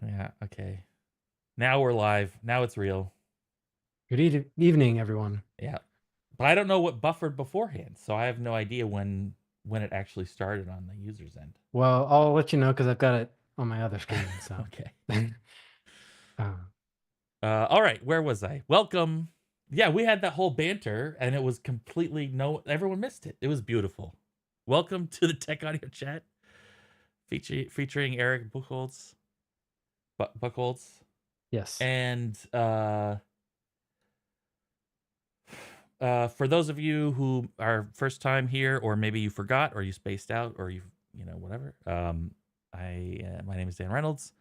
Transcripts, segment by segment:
Yeah, okay. Now we're live. Now it's real. Good evening, everyone. Yeah. But I don't know what buffered beforehand, so I have no idea when it actually started on the user's end. Well, I'll let you know because I've got it on my other screen. So, Okay. uh, All right, where was I? Welcome. Yeah, we had that whole banter and it was completely no everyone missed it. It was beautiful. Welcome to the Tech Audio Chat featuring Eric Buchholz, Buchholz. yes. And for those of you who are first time here, or maybe you forgot, or you spaced out, or whatever. My name is Dan Reynolds.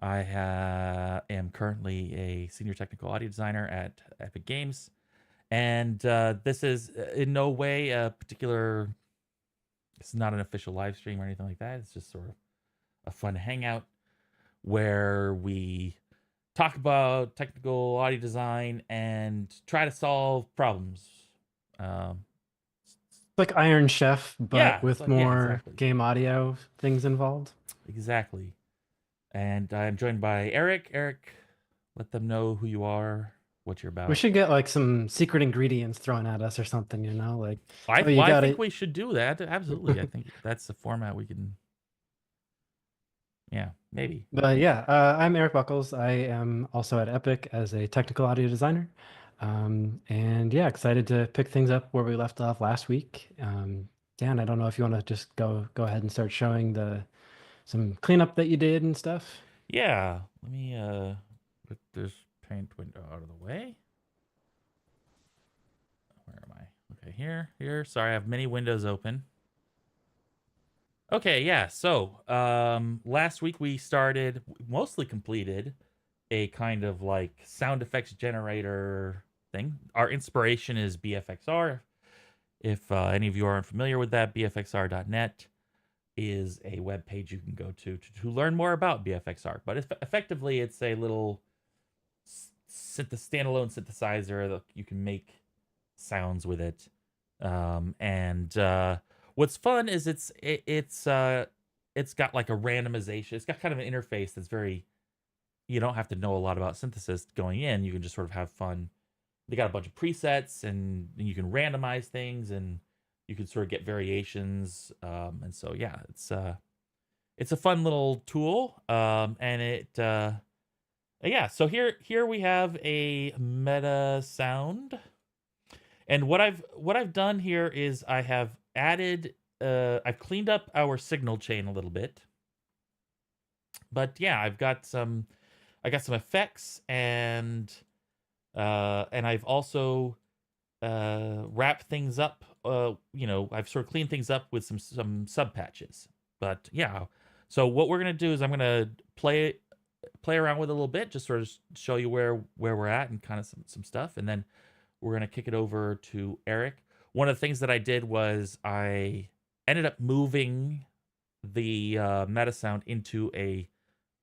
I am currently a senior technical audio designer at Epic Games, and this is in no way a particular. It's not an official live stream or anything like that. It's just sort of a fun hangout where we talk about technical audio design and try to solve problems. Um, Like Iron Chef, but yeah, with yeah, more exactly, game audio things involved. exactly. And I'm joined by Eric. Eric, let them know who you are, what you're We about. should get like some secret ingredients thrown at us or something, like, oh, you Well, I got think it. we should do that. Absolutely, I think that's the format we can. Yeah, maybe. But yeah, I'm Eric Buckles. I am also at Epic as a technical audio designer. And yeah, excited to pick things up where we left off last week. Dan, I don't know if you want to just go ahead and start showing the some cleanup that you did and stuff. Yeah, let me put this paint window out of the way. Where am I? Okay, here. Sorry, I have many windows open. Okay, yeah. So, last week we started, mostly completed a kind of like sound effects generator thing. Our inspiration is BFXR. If any of you aren't familiar with that, bfxr.net is a web page you can go to learn more about BFXR. But effectively, it's a little standalone synthesizer that you can make sounds with it. And what's fun is it's got like a randomization. It's got kind of an interface that's very. You don't have to know a lot about Synthesist going in. You can just sort of have fun. They got a bunch of presets, and you can randomize things, and you can sort of get variations. And so yeah, it's a fun little tool. And it yeah. So here we have a meta sound. And what I've done here is I have added I've cleaned up our signal chain a little bit. But yeah, I got some effects and I've also wrapped things up I've sort of cleaned things up with some sub patches. But yeah. So what we're going to do is I'm going to play around with it a little bit, just sort of show you where we're at and kind of some stuff, and then we're going to kick it over to Eric. One of the things that I did was I ended up moving the meta sound into a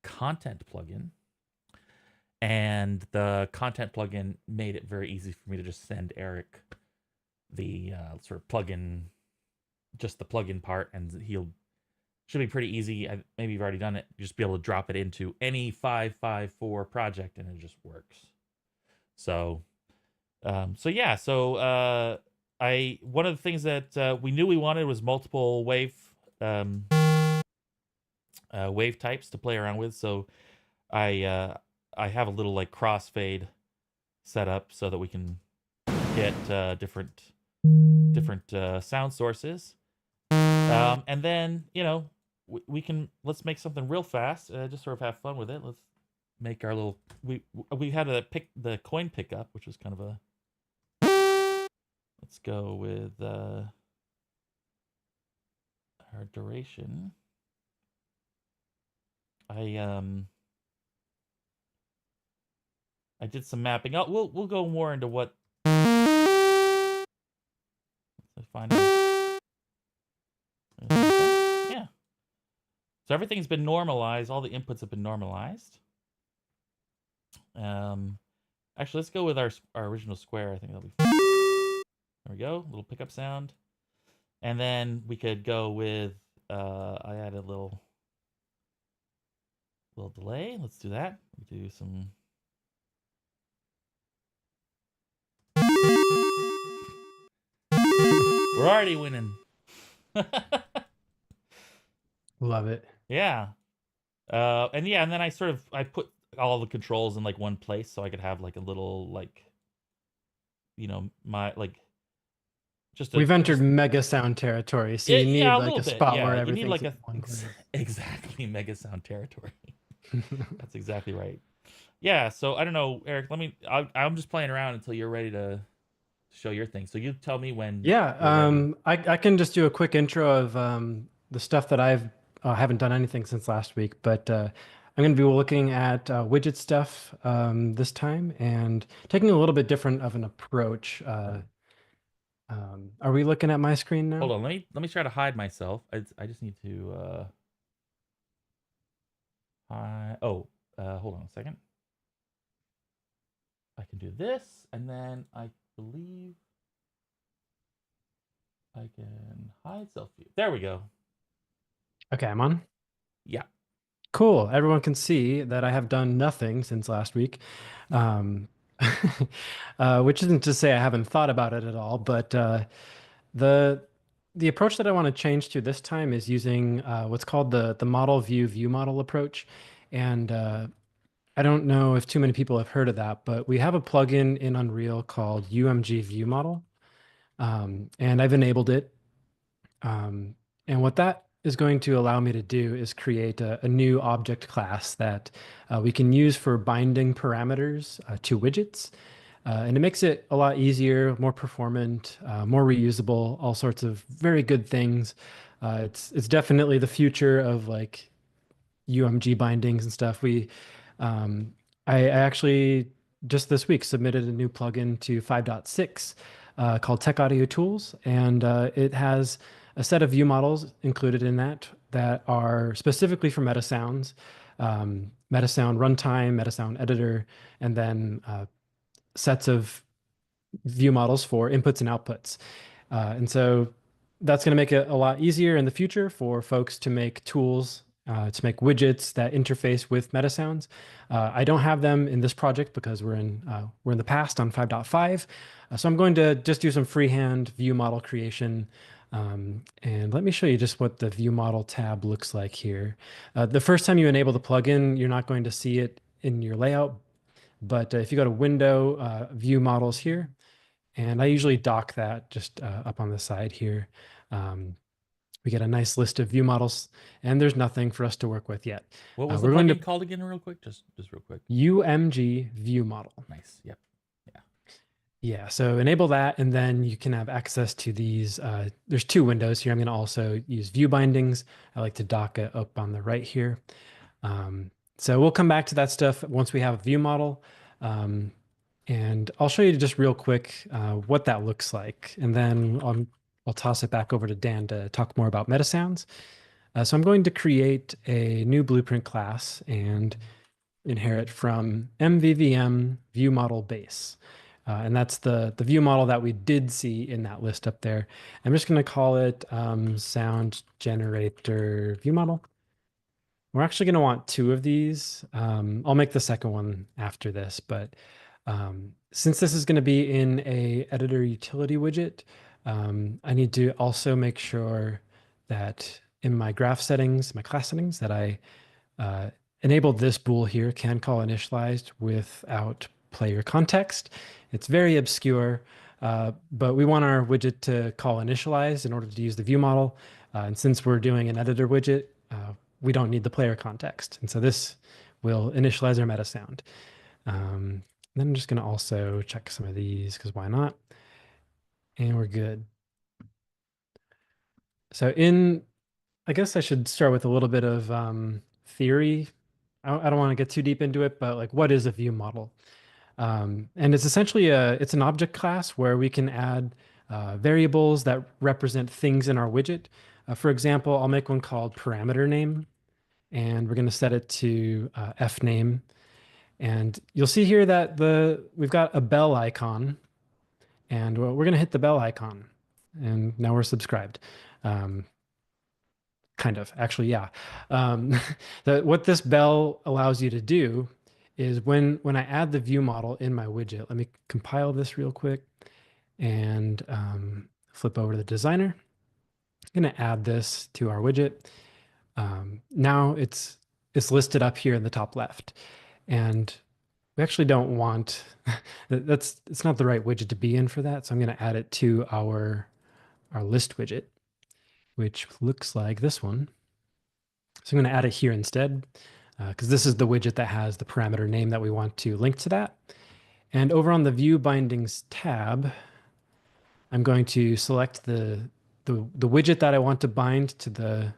content plugin, and the content plugin made it very easy for me to just send Eric the sort of plugin, just the plugin part, and he'll should be pretty easy. Maybe you've already done it. You just be able to drop it into any 554 project, and it just works. So so yeah, so I one of the things that we knew we wanted was multiple um, wave types to play around with. So I uh, I have a little like crossfade set up so that we can get different sound sources. And then we can let's make something real fast. Just sort of have fun with it. Let's make our little we had to pick the coin pickup, which was kind of a. Let's go with our duration. I um I did some mapping. Oh, we'll go more into what. Let's find out. Yeah. So everything's been normalized. All the inputs have been normalized. Um, Actually, let's go with our original square. I think that'll be fun. There we go. Little pickup sound, and then we could go with. I added a little little delay. Let's do that. Do some. We're already winning. Love it. Yeah. And yeah, and then I put all the controls in like one place so I could have like a little like my like just a We've entered just mega sound territory, so yeah, you yeah, need a like little a bit. spot Yeah, where you need everything's like in a one place. exactly mega sound territory. That's exactly right. Yeah, so I don't know, Eric. I'm just playing around until you're ready to show your thing. So you tell me when Yeah, you're ready. I can just do a quick intro of the stuff that I've haven't done anything since last week, but I'm going to be looking at widget stuff this time and taking a little bit different of an approach. Are we looking at my screen Hold now? on, let me try to hide myself. I just need to hide. Oh, hold on a second. I can do this, and then I believe I can hide self view. There we go. Okay, I'm on. Yeah. Cool. Everyone can see that I have done nothing since last week, um, which isn't to say I haven't thought about it at all, but the the approach that I want to change to this time is using what's called the model view model approach. And I don't know if too many people have heard of that, but we have a plugin in Unreal called UMG View Model, and I've enabled it. Um, and what that is going to allow me to do is create a new object class that we can use for binding parameters to widgets. And it makes it a lot easier, more performant, more reusable, all sorts of very good things. It's definitely the future of like UMG bindings and stuff. Um, I actually just this week submitted a new plugin to 5.6 called Tech Audio Tools, and it has a set of view models included in that that are specifically for Metasounds, Metasound runtime, Metasound editor, and then sets of view models for inputs and outputs. And so that's going to make it a lot easier in the future for folks to make tools, to make widgets that interface with Metasounds. I don't have them in this project because we're in the past on 5.5. So I'm going to just do some freehand view model creation. And let me show you just what the view model tab looks like here. The first time you enable the plugin, you're not going to see it in your layout. But if you go to Window, View Models here, and I usually dock that just up on the side here. Um, we get a nice list of view models, and there's nothing for us to work with yet. What was the We're going to plugin called again, real quick? Just real quick. UMG View Model. Nice. Yep. Yeah. Yeah, so enable that, and then you can have access to these. There's two windows here. I'm going to also use view bindings. I like to dock it up on the right here. Um, so we'll come back to that stuff once we have a view model. Um, and I'll show you just real quick what that looks like. And then I'll toss it back over to Dan to talk more about metasounds. So I'm going to create a new blueprint class and inherit from MVVM view model base. And that's the view model that we did see in that list up there. I'm just going to call it sound generator view model. We're actually going to want two of these. I'll make the second one after this, but since this is going to be in a editor utility widget, I need to also make sure that in my graph settings, my class settings, that I uh, enable this bool here, can call initialized without player context. It's very obscure, but we want our widget to call initialized in order to use the view model. And since we're doing an editor widget, we don't need the player context. And so this will initialize our meta sound. Then I'm just going to also check some of these because why not? And we're good. So I guess I should start with a little bit of theory. I don't want to get too deep into it, but like, what is a view model? And it's essentially it's an object class where we can add variables that represent things in our widget. For example, I'll make one called parameter name, and we're going to set it to fname. And you'll see here that we've got a bell icon, and we're going to hit the bell icon, and now we're subscribed. Um, kind of, actually, yeah. Um, what this bell allows you to do is when I add the view model in my widget, let me compile this real quick and flip over to the designer. I'm going to add this to our widget. Now it's listed up here in the top left, and we actually don't want it's not the right widget to be in for that. So I'm going to add it to our list widget, which looks like this one. So I'm going to add it here instead, because this is the widget that has the parameter name that we want to link to that. And over on the View Bindings tab, I'm going to select the widget that I want to bind to the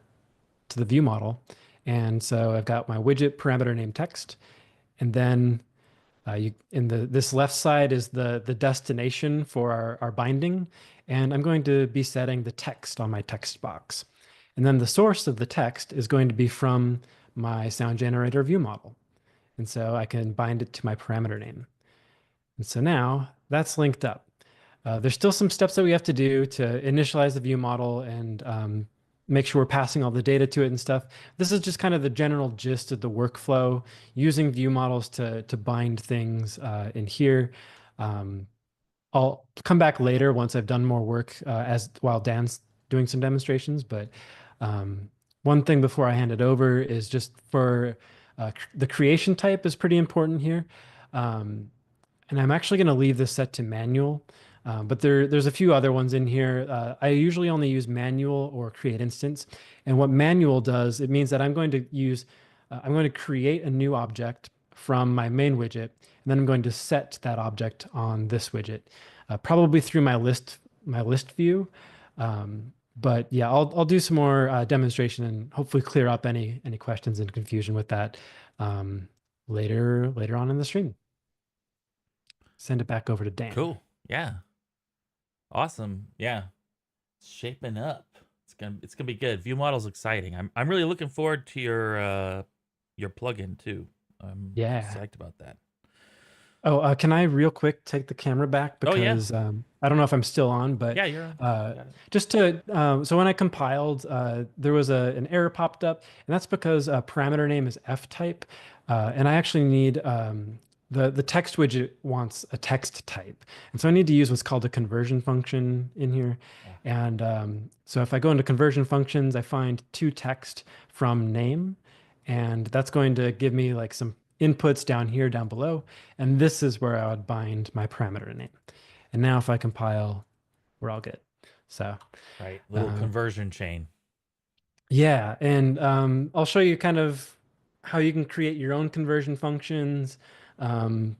view model. And so I've got my widget parameter name text, and then you in the this left side is the destination for our binding, and I'm going to be setting the text on my text box. And then the source of the text is going to be from my sound generator view model. And so I can bind it to my parameter name. And so now that's linked up. There's still some steps that we have to do to initialize the view model and make sure we're passing all the data to it and stuff. This is just kind of the general gist of the workflow, using view models to bind things in here. I'll come back later once I've done more work as while Dan's doing some demonstrations. But one thing before I hand it over is just for the creation type is pretty important here. And I'm actually going to leave this set to manual, but there's a few other ones in here. I usually only use manual or create instance. And what manual does, it means that I'm going to create a new object from my main widget, and then I'm going to set that object on this widget, probably through my list view. But yeah, I'll do some more demonstration and hopefully clear up any questions and confusion with that later on in the stream. Send it back over to Dan. Cool. Yeah. Awesome. Yeah. It's shaping up. It's gonna be good. View model's exciting. I'm really looking forward to your plugin too. I'm Yeah. psyched about that. Oh, can I real quick take the camera back Oh yeah. because I don't know if I'm still on, but Yeah, you're on. uh, You got it. just to so when I compiled, there was an error popped up, and that's because parameter name is F type, and I actually need the text widget wants a text type, and so I need to use what's called a conversion function in here. Ah, And so if I go into conversion functions, I find to text from name, and that's going to give me like some inputs down here, down below. And this is where I would bind my parameter name. And now if I compile, we're all good. So right. Little uh, conversion chain. yeah, and I'll show you kind of how you can create your own conversion functions. Um,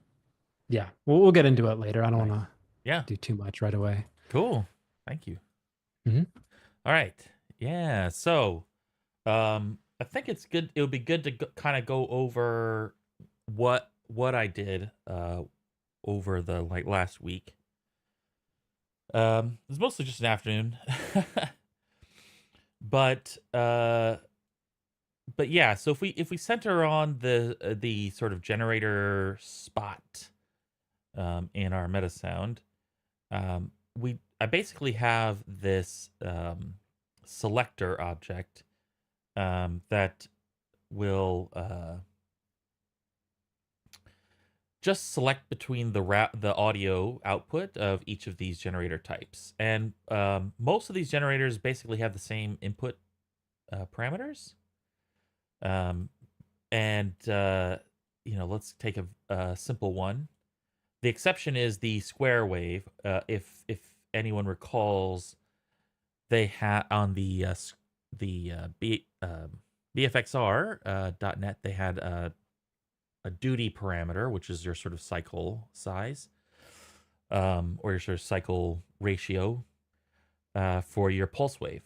yeah, we'll get into it later. I don't want Nice. to Yeah. do too much right away. Cool. Thank you. Mhm. All right. Yeah. So, I think it's good. It would be good to kind of go over what I did over the like last week. It's mostly just an afternoon. but but yeah, so if we center on the sort of generator spot in our meta sound, we I basically have this selector object that will just select between the audio output of each of these generator types, and most of these generators basically have the same input parameters. Um, and let's take a simple one. The exception is the square wave. If anyone recalls, they had on BFXR .net, they had a duty parameter, which is your sort of cycle size, or your sort of cycle ratio for your pulse wave.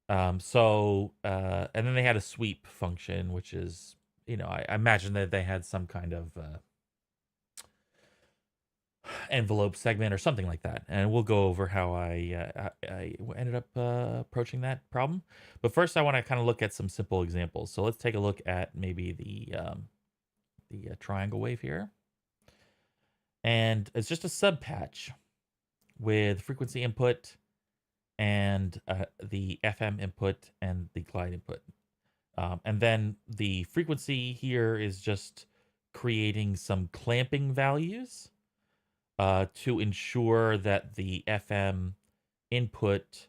And then they had a sweep function, which is, I imagine that they had some kind of envelope segment or something like that. And we'll go over how I ended up approaching that problem. But first, I want to kind of look at some simple examples. So let's take a look at maybe the triangle wave here. And it's just a sub patch with frequency input and the FM input and the glide input. And then the frequency here is just creating some clamping values to ensure that the FM input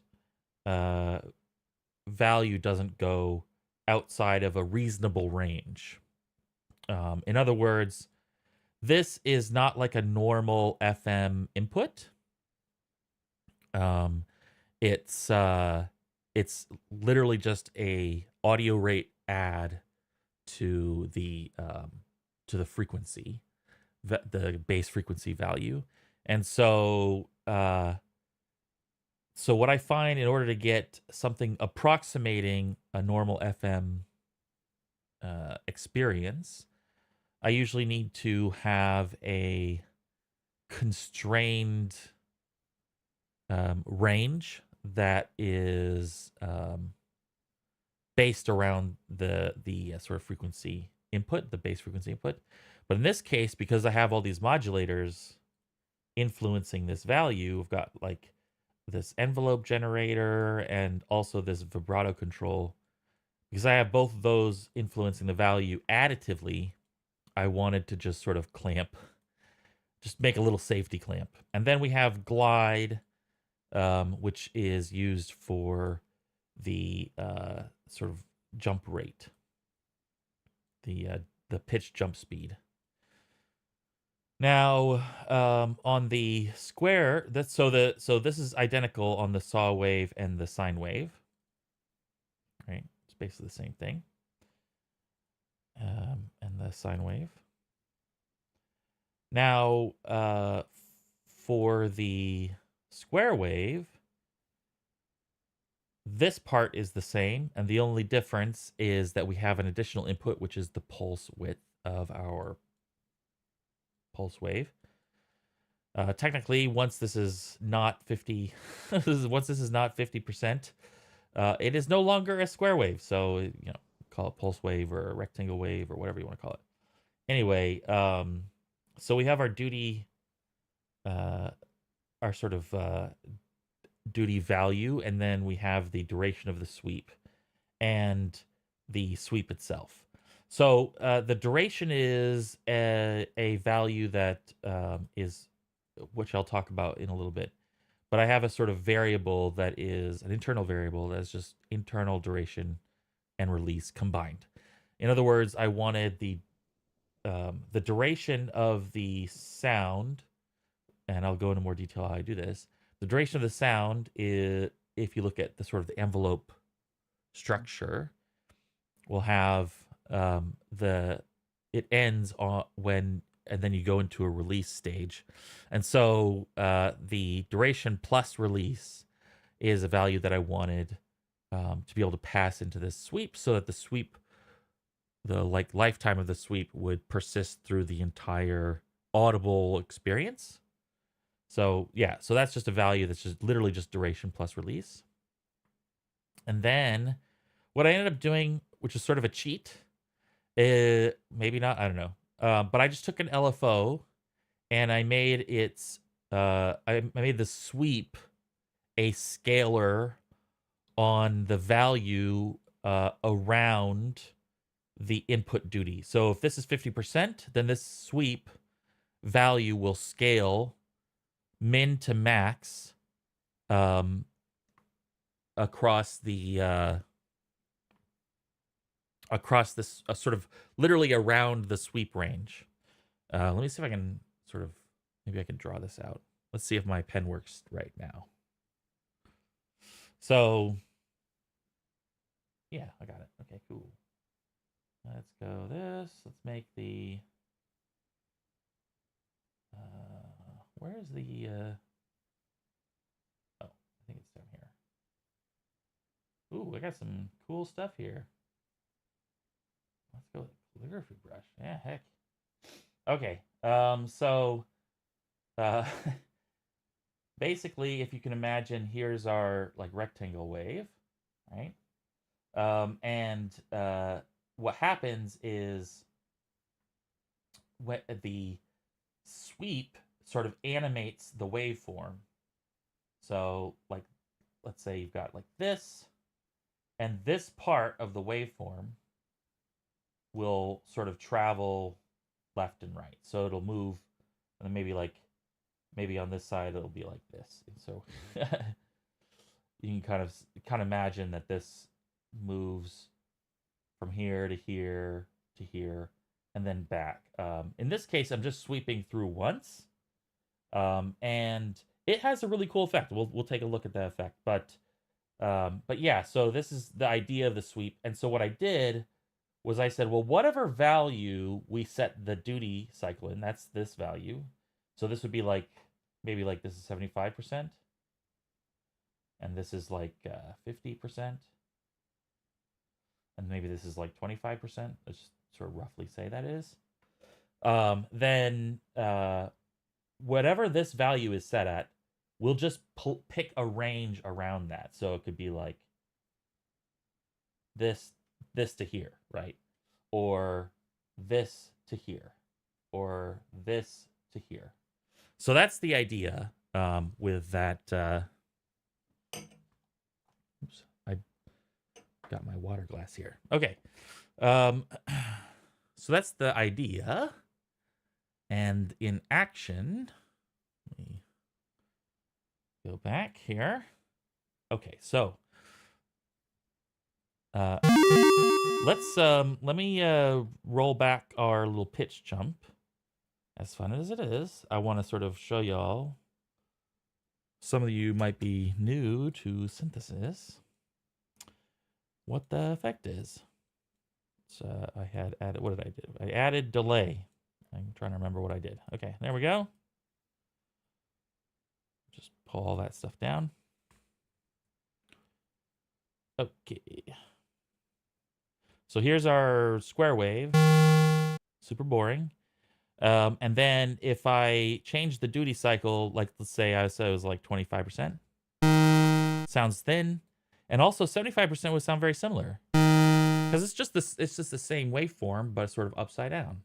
value doesn't go outside of a reasonable range. In other words, this is not like a normal FM input. It's literally just a audio rate add to the frequency, the base frequency value. And so what I find, in order to get something approximating a normal FM experience, I usually need to have a constrained range that is based around the sort of frequency input, the base frequency input. But in this case, because I have all these modulators influencing this value, I've got like this envelope generator and also this vibrato control. Because I have both of those influencing the value additively, I wanted to just sort of clamp, just make a little safety clamp. And then we have glide, which is used for the sort of jump rate, the pitch jump speed. Now, on the square, so this is identical on the saw wave and the sine wave, right? It's basically the same thing. And the sine wave. Now, for the square wave, this part is the same, and the only difference is that we have an additional input, which is the pulse width of our pulse wave. Technically, once this is not 50, once this is not 50%, it is no longer a square wave. So, you know, call it pulse wave or a rectangle wave or whatever you want to call it. Anyway, so we have our duty, our sort of duty value, and then we have the duration of the sweep and the sweep itself. So the duration is a value that is, which I'll talk about in a little bit. But I have a sort of variable that is an internal variable that's just internal duration and release combined. In other words, I wanted the duration of the sound, and I'll go into more detail how I do this. The duration of the sound is, if you look at the sort of the envelope structure, will have it ends on when, and then you go into a release stage. And so the duration plus release is a value that I wanted to be able to pass into this sweep, so that the sweep, the like lifetime of the sweep, would persist through the entire audible experience. So yeah, so that's just a value that's just literally just duration plus release. And then what I ended up doing, which is sort of a cheat, maybe not, I don't know, but I just took an LFO and I made its I made the sweep a scalar on the value around the input duty. So if this is 50%, then this sweep value will scale min to max across the across this sort of literally around the sweep range. Let me see if I can sort of, maybe I can draw this out. Let's see if my pen works right now. So yeah, I got it. Okay, cool. Let's go this. Let's make the where's the oh, I think it's down here. Ooh, I got some cool stuff here. Let's go with calligraphy brush. Yeah, heck. Okay. So basically, if you can imagine, here's our like rectangle wave, right? And what happens is when the sweep sort of animates the waveform. So like let's say you've got like this, and this part of the waveform will sort of travel left and right. So it'll move, and then maybe on this side it'll be like this. And so you can kind of imagine that this moves from here to here to here and then back. In this case, I'm just sweeping through once, and it has a really cool effect. We'll take a look at that effect, but yeah. So this is the idea of the sweep, and so what I did was I said, well, whatever value we set the duty cycle in, that's this value. So this would be like, maybe like this is 75%. And this is like 50%. And maybe this is like 25%. Let's sort of roughly say that is. Then whatever this value is set at, we'll just pick a range around that. So it could be like this to here, right? Or this to here, or this to here. So that's the idea with that. Oops, I got my water glass here. Okay. So that's the idea. And in action, let me go back here. Okay, so let me roll back our little pitch jump. As fun as it is, I want to sort of show y'all. Some of you might be new to Synthesist. What the effect is. So I had added, what did I do? I added delay. I'm trying to remember what I did. Okay, there we go. Just pull all that stuff down. Okay. So here's our square wave. Super boring. And then if I change the duty cycle, like let's say I said it was like 25%, sounds thin, and also 75% would sound very similar because it's just the same waveform, but it's sort of upside down.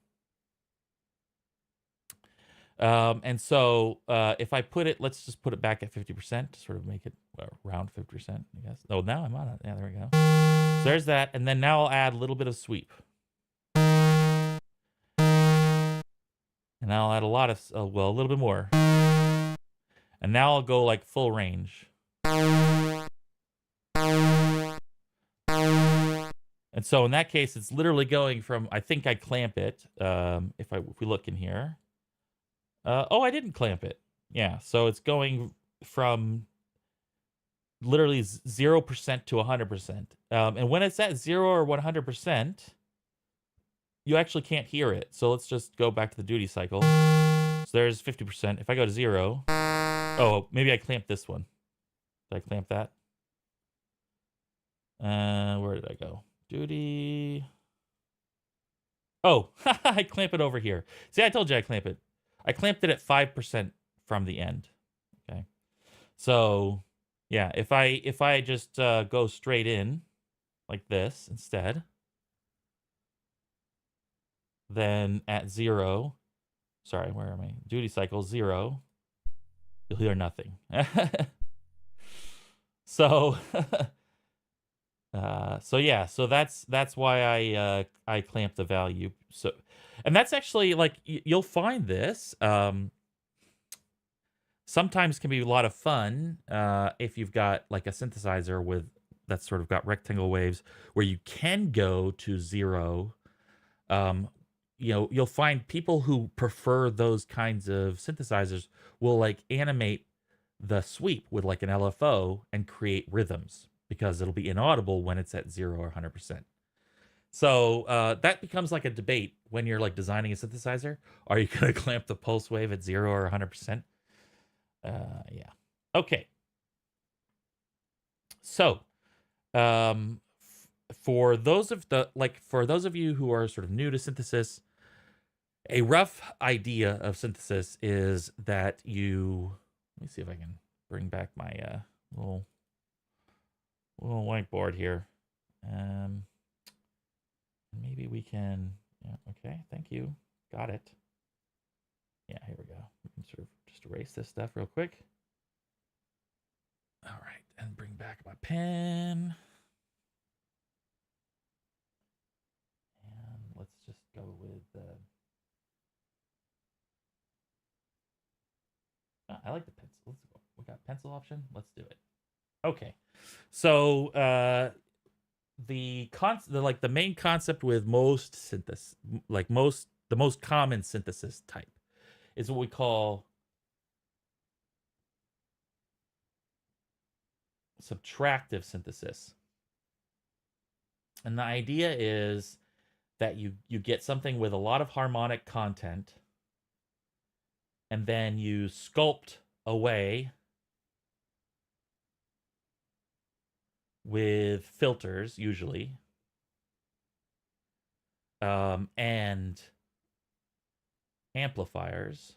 And so if I put it, let's just put it back at 50% to sort of make it around 50%, I guess. Oh, now I'm on it. Yeah, there we go. So there's that, and then now I'll add a little bit of sweep. And I'll add a lot of, well, a little bit more. And now I'll go like full range. And so in that case, it's literally going from, I think I clamp it. If we look in here. Oh, I didn't clamp it. Yeah, so it's going from literally 0% to 100%. And when it's at 0 or 100%, you actually can't hear it. So let's just go back to the duty cycle. So there's 50%. If I go to 0, oh, maybe I clamped this one. Did I clamp that? Where did I go? Duty. Oh, I clamp it over here. See, I told you I clamp it. I clamped it at 5% from the end. Okay. So, yeah, if I just go straight in like this instead, then at 0, sorry, where am I? Duty cycle 0, you'll hear nothing. So, so yeah, so that's why I clamp the value. So, and that's actually like you'll find this sometimes can be a lot of fun if you've got like a synthesizer with that's sort of got rectangle waves where you can go to 0. You know, you'll find people who prefer those kinds of synthesizers will like animate the sweep with like an LFO and create rhythms because it'll be inaudible when it's at 0 or 100%. So that becomes like a debate when you're like designing a synthesizer. Are you going to clamp the pulse wave at 0 or 100%? Yeah. Okay. So for those of you who are sort of new to synthesis, a rough idea of synthesis is that you, let me see if I can bring back my little whiteboard here. Maybe we can, yeah, okay, thank you. Got it. Yeah, here we go. We can sort of just erase this stuff real quick. All right, and bring back my pen. And let's just go with I like the pencil. Let's go. We got pencil option. Let's do it. Okay. So the main concept with most synthesis, the most common synthesis type is what we call subtractive synthesis. And the idea is that you get something with a lot of harmonic content, and then you sculpt away with filters, usually, and amplifiers.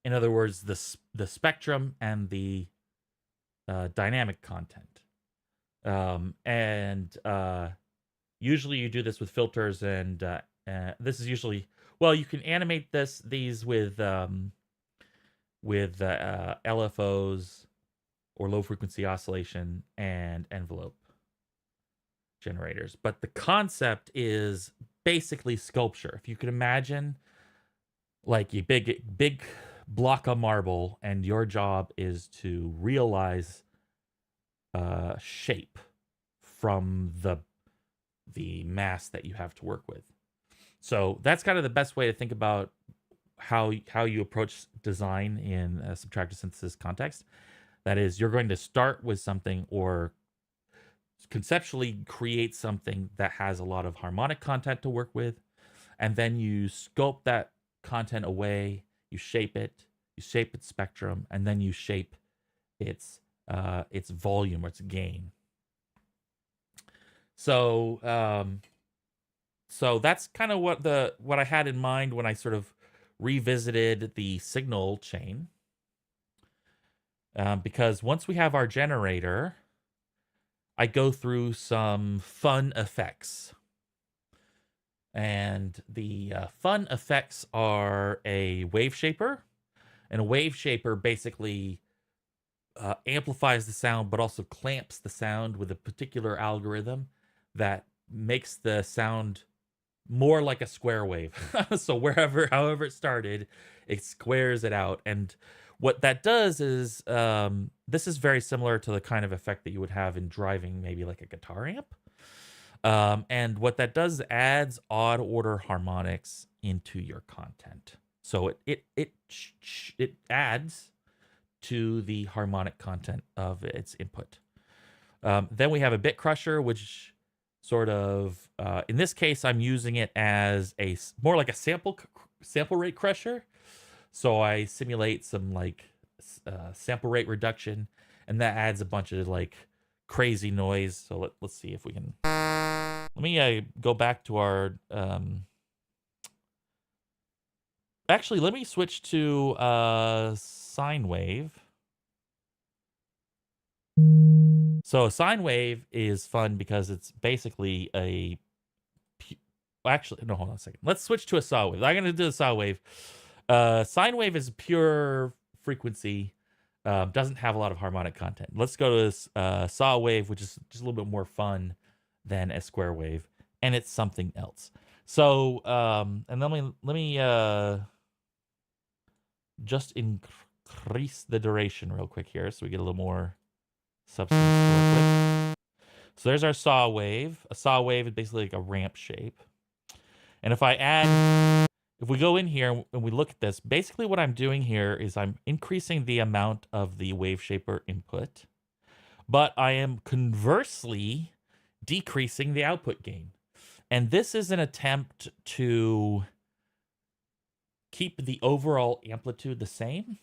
In other words, the spectrum and the dynamic content. And usually you do this with filters, and this is usually, well, you can animate these with LFOs or low frequency oscillation and envelope generators. But the concept is basically sculpture. If you could imagine like a big block of marble, and your job is to realize shape from the mass that you have to work with. So that's kind of the best way to think about how you approach design in a subtractive synthesis context. That is, you're going to start with something, or conceptually create something that has a lot of harmonic content to work with, and then you sculpt that content away, you shape its spectrum, and then you shape its volume or its gain. So so that's kind of what I had in mind when I sort of revisited the signal chain. Because once we have our generator, I go through some fun effects. And the fun effects are a wave shaper. And a wave shaper basically amplifies the sound, but also clamps the sound with a particular algorithm that makes the sound more like a square wave. So however it started, it squares it out. And what that does is, this is very similar to the kind of effect that you would have in driving maybe like a guitar amp. And what that does is adds odd order harmonics into your content. So it adds to the harmonic content of its input. Then we have a bit crusher, which sort of, in this case, I'm using it as more like a sample rate crusher. So I simulate some like sample rate reduction, and that adds a bunch of like crazy noise. So let's see if we can. Let me go back to our. Actually, let me switch to sine wave. So a sine wave is fun because it's basically actually, no, hold on a second. Let's switch to a saw wave. I'm going to do a saw wave. Sine wave is pure frequency, doesn't have a lot of harmonic content. Let's go to saw wave, which is just a little bit more fun than a square wave, and it's something else. So, and then let me just increase the duration real quick here, so we get a little more substance to work with. So there's our saw wave. A saw wave is basically like a ramp shape. And if we go in here and we look at this, basically what I'm doing here is I'm increasing the amount of the wave shaper input, but I am conversely decreasing the output gain. And this is an attempt to keep the overall amplitude the same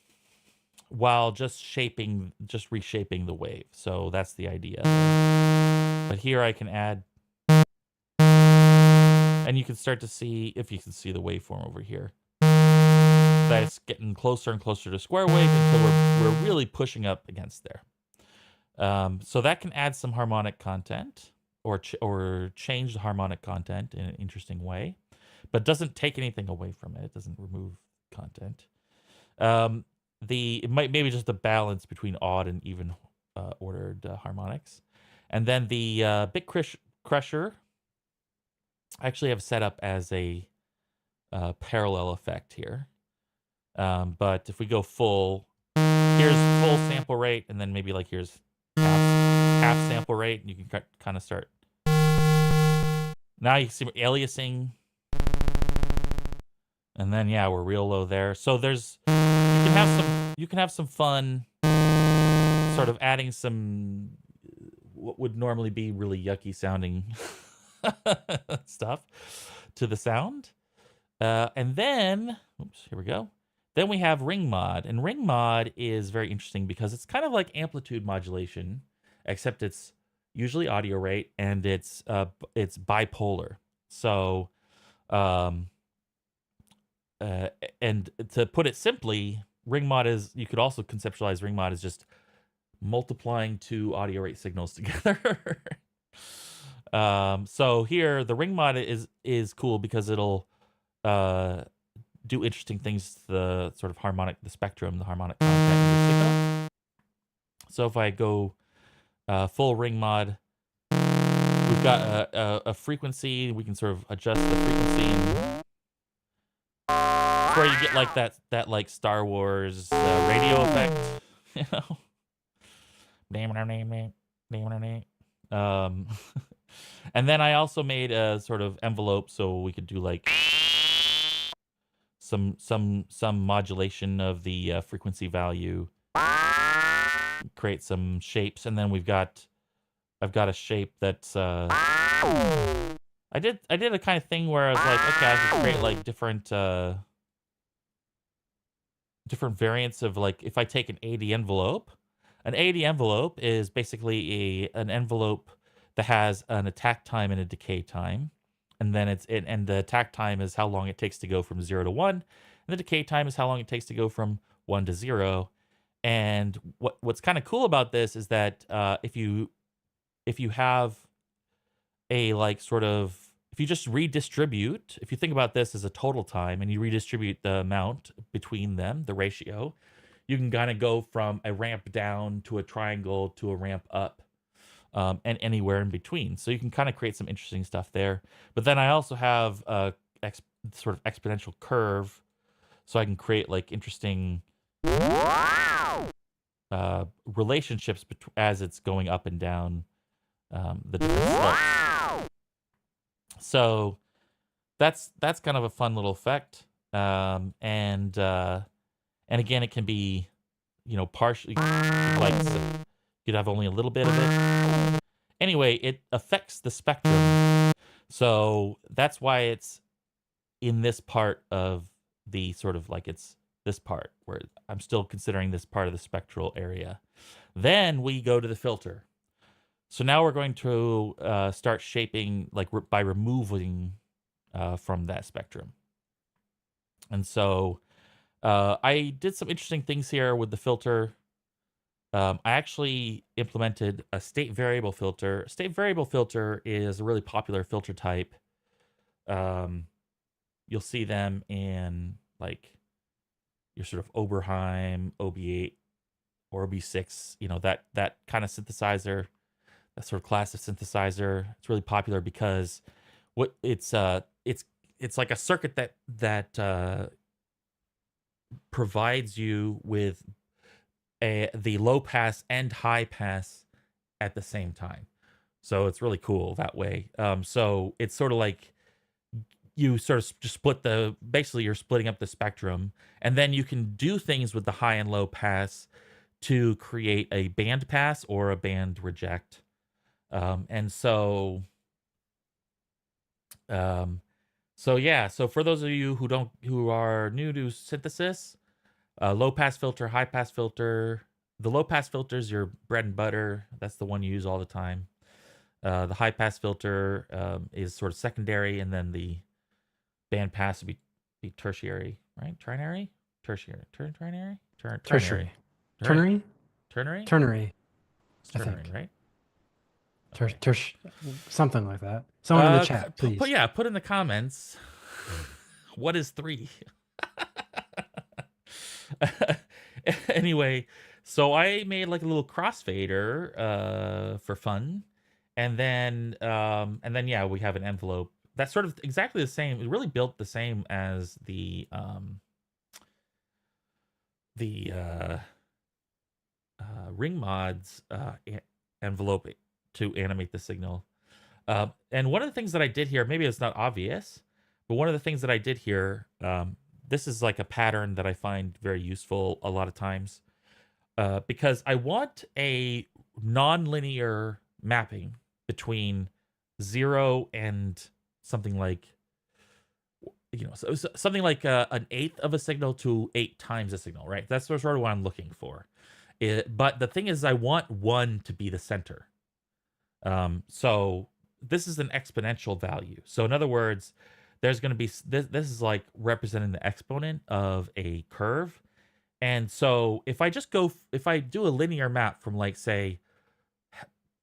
while just reshaping the wave. So that's the idea. But here I can add, and you can start to see, if you can see the waveform over here, that it's getting closer and closer to square wave until we're really pushing up against there. So that can add some harmonic content or change the harmonic content in an interesting way, but doesn't take anything away from it. It doesn't remove content. maybe just the balance between odd and even ordered harmonics. And then the bit crusher I actually have set up as a parallel effect here. But if we go full, here's full sample rate, and then maybe like here's half sample rate, and you can kind of start. Now you can see aliasing, and then yeah, we're real low there. So you can have some fun, sort of adding some what would normally be really yucky sounding stuff to the sound. And then, oops, here we go. Then we have ring mod, and ring mod is very interesting because it's kind of like amplitude modulation, except it's usually audio rate and it's bipolar. So, and to put it simply, ring mod is, you could also conceptualize ring mod as just multiplying two audio rate signals together. So here the ring mod is cool because it'll do interesting things to the sort of harmonic, the spectrum, the harmonic content in the signal. So if I go full ring mod, we've got a frequency. We can sort of adjust the frequency, and it's where you get like that like Star Wars radio effect, you know. And then I also made a sort of envelope so we could do like some modulation of the frequency value, create some shapes, and then I've got a shape that's I did a kind of thing where I was like, okay, I could create like different variants of, like, if I take an 80 envelope. An 80 envelope is basically an envelope that has an attack time and a decay time. And then and the attack time is how long it takes to go from 0 to 1. And the decay time is how long it takes to go from 1 to 0. And what's kind of cool about this is that if you have a, like, sort of, if you just redistribute, if you think about this as a total time and you redistribute the amount between them, the ratio, you can kind of go from a ramp down to a triangle to a ramp up, and anywhere in between. So you can kind of create some interesting stuff there. But then I also have a sort of exponential curve, so I can create like interesting relationships as it's going up and down the different slopes. So that's kind of a fun little effect. And again, it can be, you know, partially, like, you'd have only a little bit of it. Anyway, it affects the spectrum. So that's why it's in this part of the sort of, like, it's this part where I'm still considering this part of the spectral area. Then we go to the filter. So now we're going to start shaping, like, by removing from that spectrum. And so I did some interesting things here with the filter. I actually implemented a state variable filter. State variable filter is a really popular filter type. You'll see them in, like, your sort of Oberheim, OB8, or OB6, you know, that kind of synthesizer, that sort of class of synthesizer. It's really popular because it's like a circuit that provides you with the low pass and high pass at the same time. So it's really cool that way. So it's sort of like you sort of just basically you're splitting up the spectrum, and then you can do things with the high and low pass to create a band pass or a band reject. And so yeah, so for those of you who are new to synthesis, low pass filter, high pass filter. The low pass filter is your bread and butter. That's the one you use all the time. The high pass filter is sort of secondary, and then the band pass would be tertiary, right? Ternary? Tertiary. Ternary? Tertiary. Ternary? Ternary? Ternary? Ternary. It's ternary, right? Something like that. Someone in the chat, please. Put in the comments. What is 3? Anyway, so I made like a little crossfader for fun, and then yeah, we have an envelope that's sort of exactly the same. It really built the same as the ring mods envelope to animate the signal. And one of the things that I did here, maybe it's not obvious, but one of the things that I did here, this is like a pattern that I find very useful a lot of times, because I want a non-linear mapping between 0 and something like, so something like an eighth of a signal to 8 times a signal, right? That's sort of what I'm looking for. But the thing is, I want 1 to be the center. So this is an exponential value. So in other words, there's going to be this is like representing the exponent of a curve. And so if I do a linear map from like say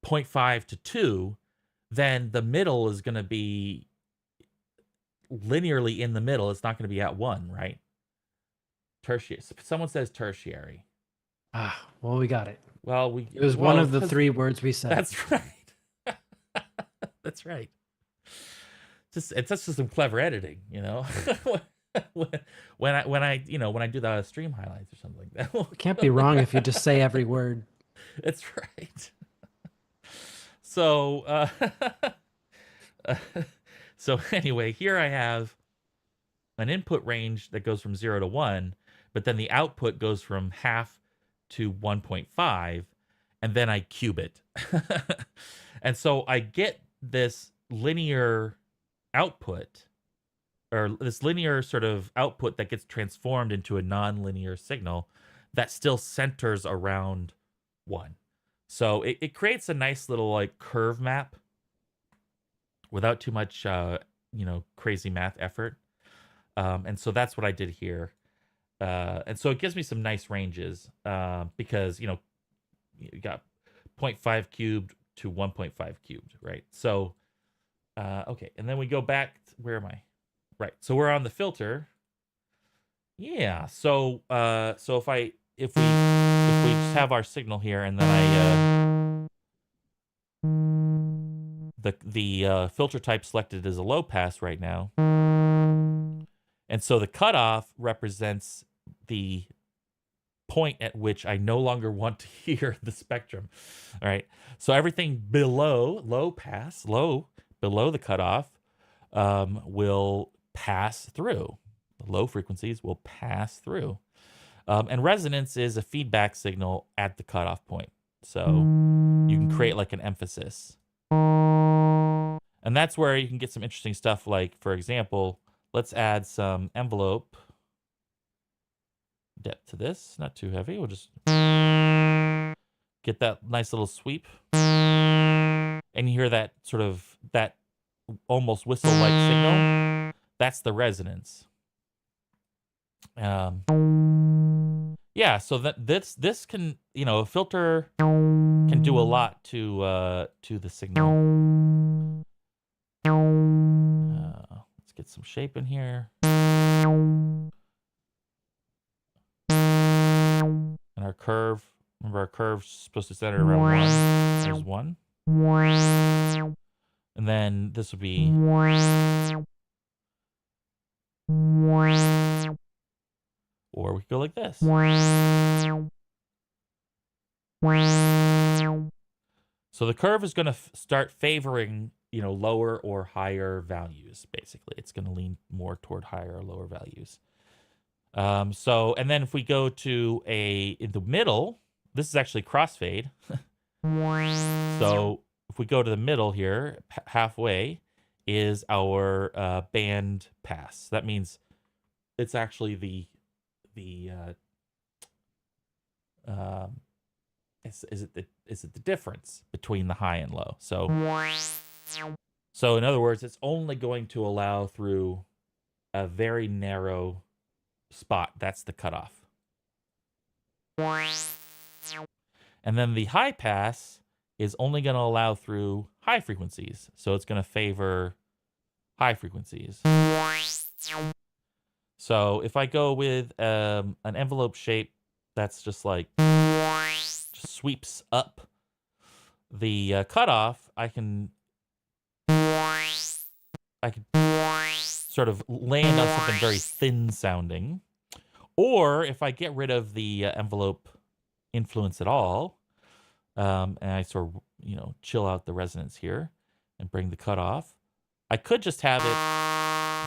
0.5 to 2, then the middle is going to be linearly in the middle. It's not going to be at 1, right? Tertiary. Someone says tertiary. Well, we got it. Well, It was one of the 3 words we said. That's right. That's right. It's just some clever editing, when I do the stream highlights or something like that. It can't be wrong if you just say every word. That's right. So so anyway, here I have an input range that goes from 0 to 1, but then the output goes from half to 1.5, and then I cube it. And so I get this linear output, or this linear sort of output that gets transformed into a non-linear signal that still centers around 1. So it creates a nice little like curve map without too much crazy math effort. And so that's what I did here. And so it gives me some nice ranges, because you got 0.5 cubed to 1.5 cubed, right? So okay, and then we go back where am I? Right. So we're on the filter. Yeah. So if we just have our signal here, and then the filter type selected as a low pass right now, and so the cutoff represents the point at which I no longer want to hear the spectrum. All right. So everything below below the cutoff will pass through. The low frequencies will pass through. And resonance is a feedback signal at the cutoff point. So you can create like an emphasis. And that's where you can get some interesting stuff. Like, for example, let's add some envelope depth to this. Not too heavy. We'll just get that nice little sweep. And you hear that sort of, that almost whistle-like signal. That's the resonance. Yeah, so that this can, a filter can do a lot to the signal. Let's get some shape in here. And our curve, remember our curve's supposed to center around 1. There's 1. And then this would be, or we could go like this. So the curve is going to start favoring, lower or higher values, basically. It's going to lean more toward higher or lower values. So, and then if we go to in the middle, this is actually crossfade. So if we go to the middle here, halfway is our band pass. That means it's actually is it the difference between the high and low? So in other words, it's only going to allow through a very narrow spot. That's the cutoff. And then the high pass is only going to allow through high frequencies. So it's going to favor high frequencies. So if I go with an envelope shape that's just like just sweeps up the cutoff, I can sort of land on something very thin sounding. Or if I get rid of the envelope influence at all, and I sort of, chill out the resonance here and bring the cutoff, I could just have it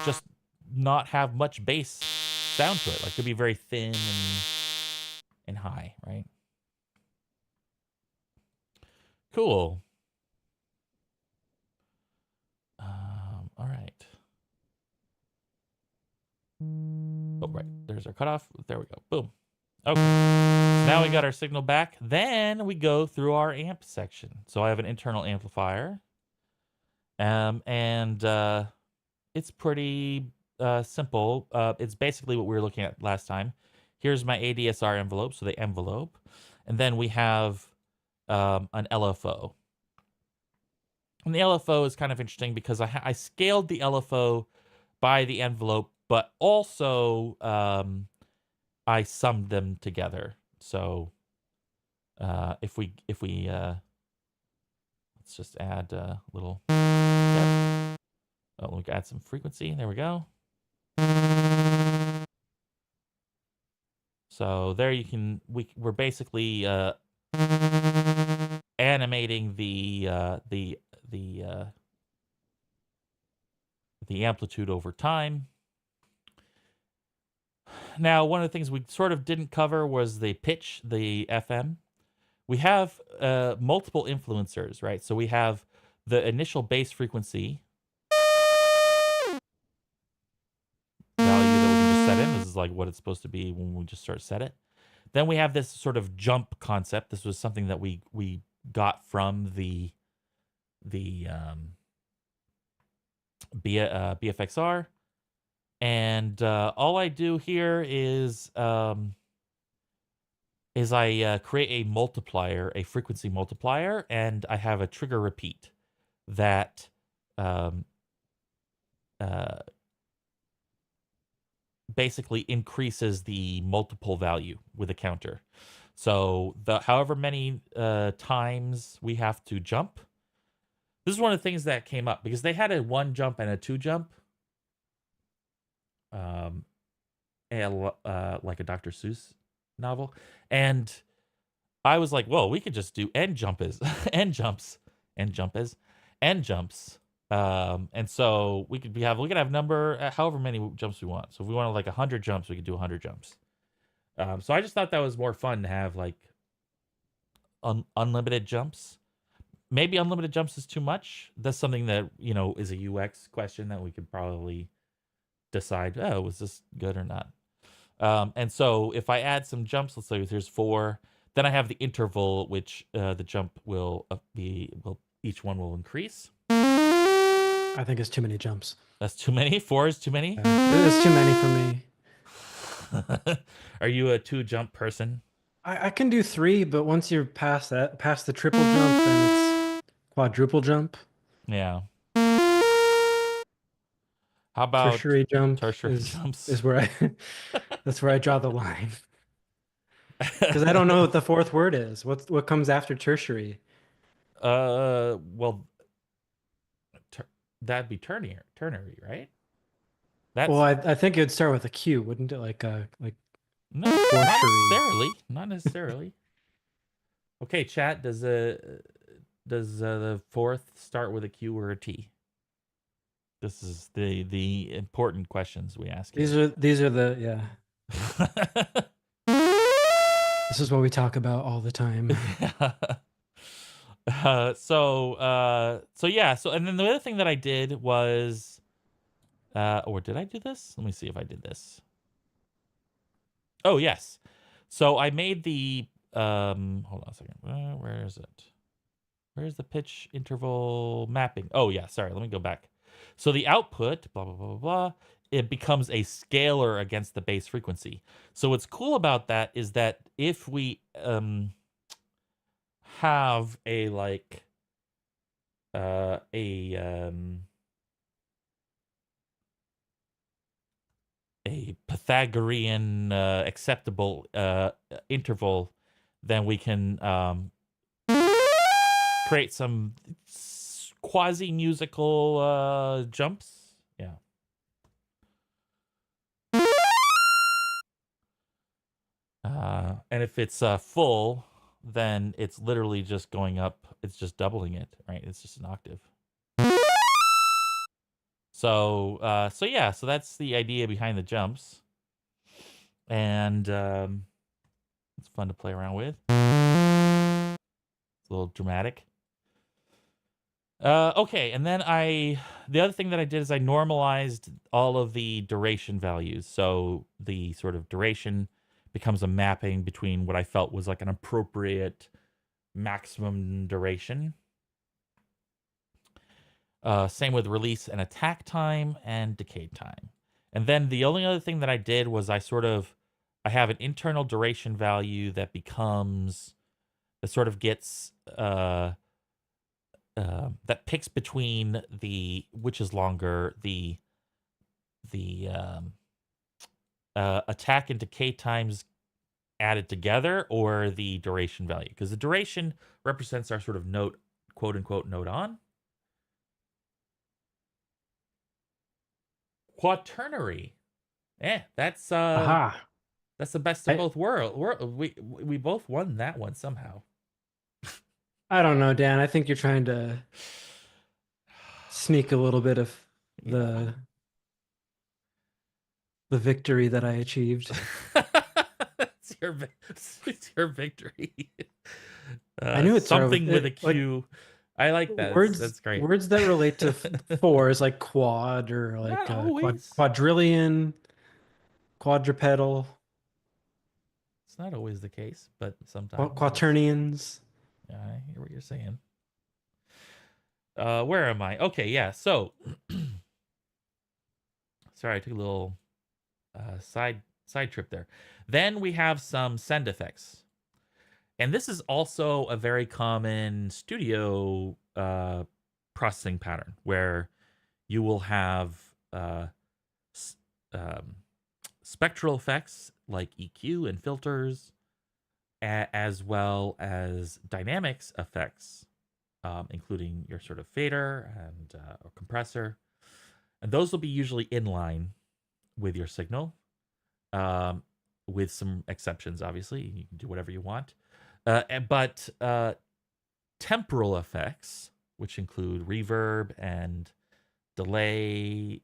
just not have much bass sound to it. Like, it could be very thin and high, right? Cool. All right. Oh, right. There's our cutoff. There we go. Boom. Okay. So now we got our signal back. Then we go through our amp section. So I have an internal amplifier. And it's pretty simple. It's basically what we were looking at last time. Here's my ADSR envelope, so the envelope. And then we have an LFO. And the LFO is kind of interesting because I scaled the LFO by the envelope, but also I summed them together. So if we let's just add a little. Oh, we add some frequency. There we go. So there you can we're basically animating the amplitude over time. Now, one of the things we sort of didn't cover was the pitch, the FM. We have multiple influencers, right? So we have the initial bass frequency value that we can just set in. This is like what it's supposed to be when we just start set it. Then we have this sort of jump concept. This was something that we got from the BFXR. And all I do here is I create a multiplier, a frequency multiplier, and I have a trigger repeat that basically increases the multiple value with a counter. So however many times we have to jump. This is one of the things that came up because they had a 1 jump and a 2 jump. Like a Dr. Seuss novel. And I was like, well, we could just do end jumps. And so we could have number however many jumps we want. So if we wanted like 100 jumps, we could do 100 jumps. So I just thought that was more fun to have like unlimited jumps. Maybe unlimited jumps is too much. That's something that, is a UX question that we could probably decide, was this good or not? And so if I add some jumps, let's say there's 4, then I have the interval, which the jump will each one will increase. I think it's too many jumps. That's too many? 4 is too many? It's too many for me. Are you a 2 jump person? I can do 3, but once you're past the triple jump, then it's quadruple jump. Yeah. How about tertiary jumps? Is where that's where I draw the line. Because I don't know what the 4th word is. What comes after tertiary? Well, that'd be ternary, right? Well, I think it would start with a Q, wouldn't it? Like no, not necessarily. Okay, chat. Does the 4th start with a Q or a T? This is the important questions we ask. These are the yeah. This is what we talk about all the time. So and then the other thing that I did was, or did I do this? Let me see if I did this. Oh yes. So I made the hold on a second. Where is it? Where's the pitch interval mapping? Oh yeah, sorry. Let me go back. So the output, blah blah blah blah blah, it becomes a scalar against the bass frequency. So what's cool about that is that if we have a like a Pythagorean acceptable interval, then we can create some quasi-musical jumps. Yeah. And if it's full, then it's literally just going up. It's just doubling it, right? It's just an octave. So yeah, so that's the idea behind the jumps. And it's fun to play around with. It's a little dramatic. Okay, and then the other thing that I did is I normalized all of the duration values. So the sort of duration becomes a mapping between what I felt was like an appropriate maximum duration. Same with release and attack time and decay time. And then the only other thing that I did was I have an internal duration value that sort of gets that picks between which is longer, the attack and decay times added together, or the duration value, because the duration represents our sort of note, quote unquote, note on. Quaternary. That's Aha. That's the best of both worlds. We both won that one somehow. I don't know, Dan. I think you're trying to sneak a little bit of the victory that I achieved. It's your victory. I knew it's something with a Q. I like that. That's great. Words that relate to fours, like quad or like quadrillion, quadrupedal. It's not always the case, but sometimes. Quaternions. Yeah, I hear what you're saying. Where am I? Okay, yeah. So, sorry, I took a little side trip there. Then we have some send effects. And this is also a very common studio processing pattern, where you will have spectral effects like EQ and filters, as well as dynamics effects, including your sort of fader and or compressor. And those will be usually in line with your signal, with some exceptions, obviously. You can do whatever you want. But temporal effects, which include reverb and delay,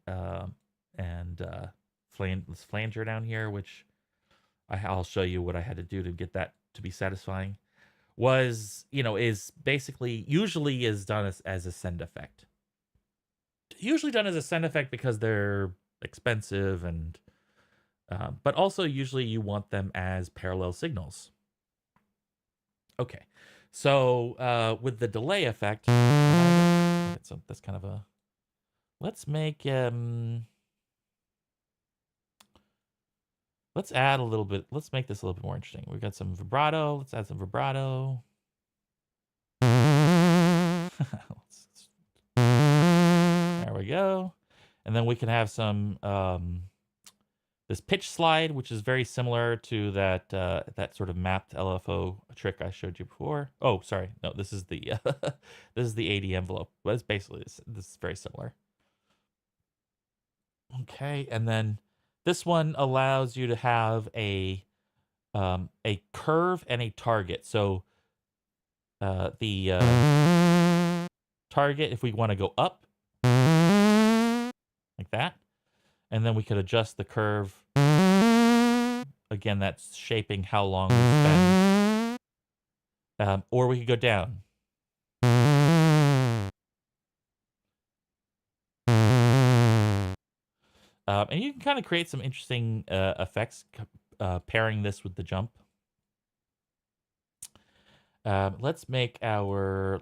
and flanger down here, which I'll show you what I had to do to get that to be satisfying, is basically usually is done as a send effect. Usually done as a send effect because they're expensive, and but also usually you want them as parallel signals. Okay, so with the delay effect, that's kind of a, let's add a little bit, let's make this a little bit more interesting. We've got some vibrato, let's add some vibrato. There we go. And then we can have some this pitch slide, which is very similar to that sort of mapped LFO trick I showed you before. Oh, sorry, no, this is the this is the AD envelope, but it's basically this is very similar. Okay, and then this one allows you to have a curve and a target. So the target, if we want to go up like that, and then we could adjust the curve. Again, that's shaping how long we spend. Or we could go down. And you can kind of create some interesting effects pairing this with the jump. Let's make our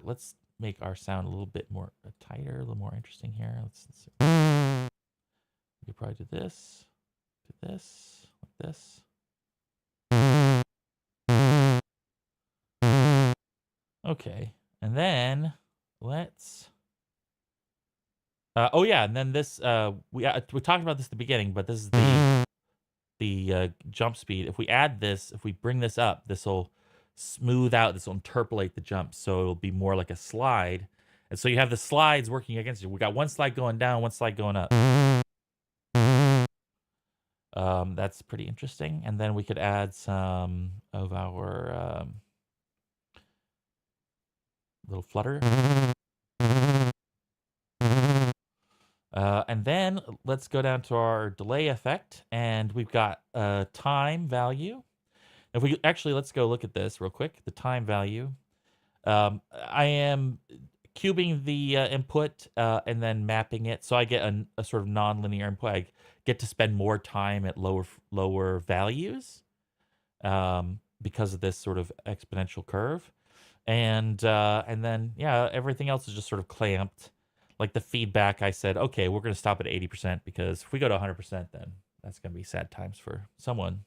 sound a little bit more tighter, a little more interesting here. Let's see. We could probably do this, like this. Okay, and then let's. Oh yeah, and then this we talked about this at the beginning, but this is we jump speed, if we add this, if we bring this up, this will smooth out, this will interpolate the jumps, so it'll be more like a slide. And so you have the slides working against you. We got one slide going down, one slide going up. That's pretty interesting. And then we could add some of our little flutter. And then let's go down to our delay effect, and we've got a time value. If we actually, let's go look at this real quick. The time value. I am cubing the input and then mapping it, so I get a sort of non-linear input. I get to spend more time at lower values because of this sort of exponential curve, and then yeah, everything else is just sort of clamped. Like the feedback, I said, okay, we're going to stop at 80% because if we go to 100%, then that's going to be sad times for someone.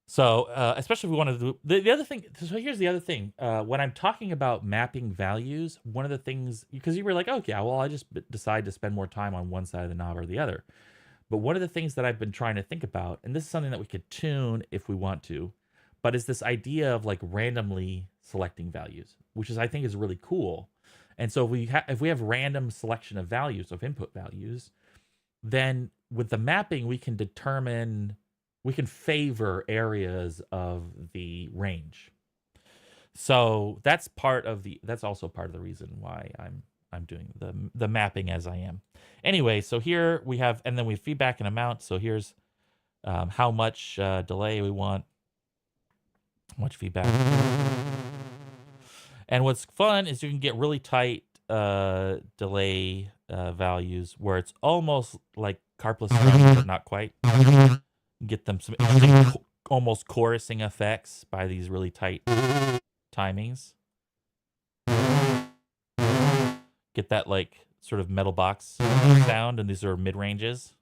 So, especially if we want to do the other thing. So here's the other thing. When I'm talking about mapping values, one of the things, because you were like, okay, well, I just decide to spend more time on one side of the knob or the other. But one of the things that I've been trying to think about, and this is something that we could tune if we want to, but is this idea of like randomly selecting values, which is, I think, is really cool. And so if we have random selection of values, of input values, then with the mapping, we can determine, we can favor areas of the range. So that's also part of the reason why I'm doing the mapping as I am. Anyway, so here we have, and then we have feedback and amount. So here's how much delay we want, how much feedback. And what's fun is you can get really tight delay values where it's almost like carpless drums, but not quite. Get them some interesting, almost chorusing effects by these really tight timings. Get that like sort of metal box sound, and these are mid ranges.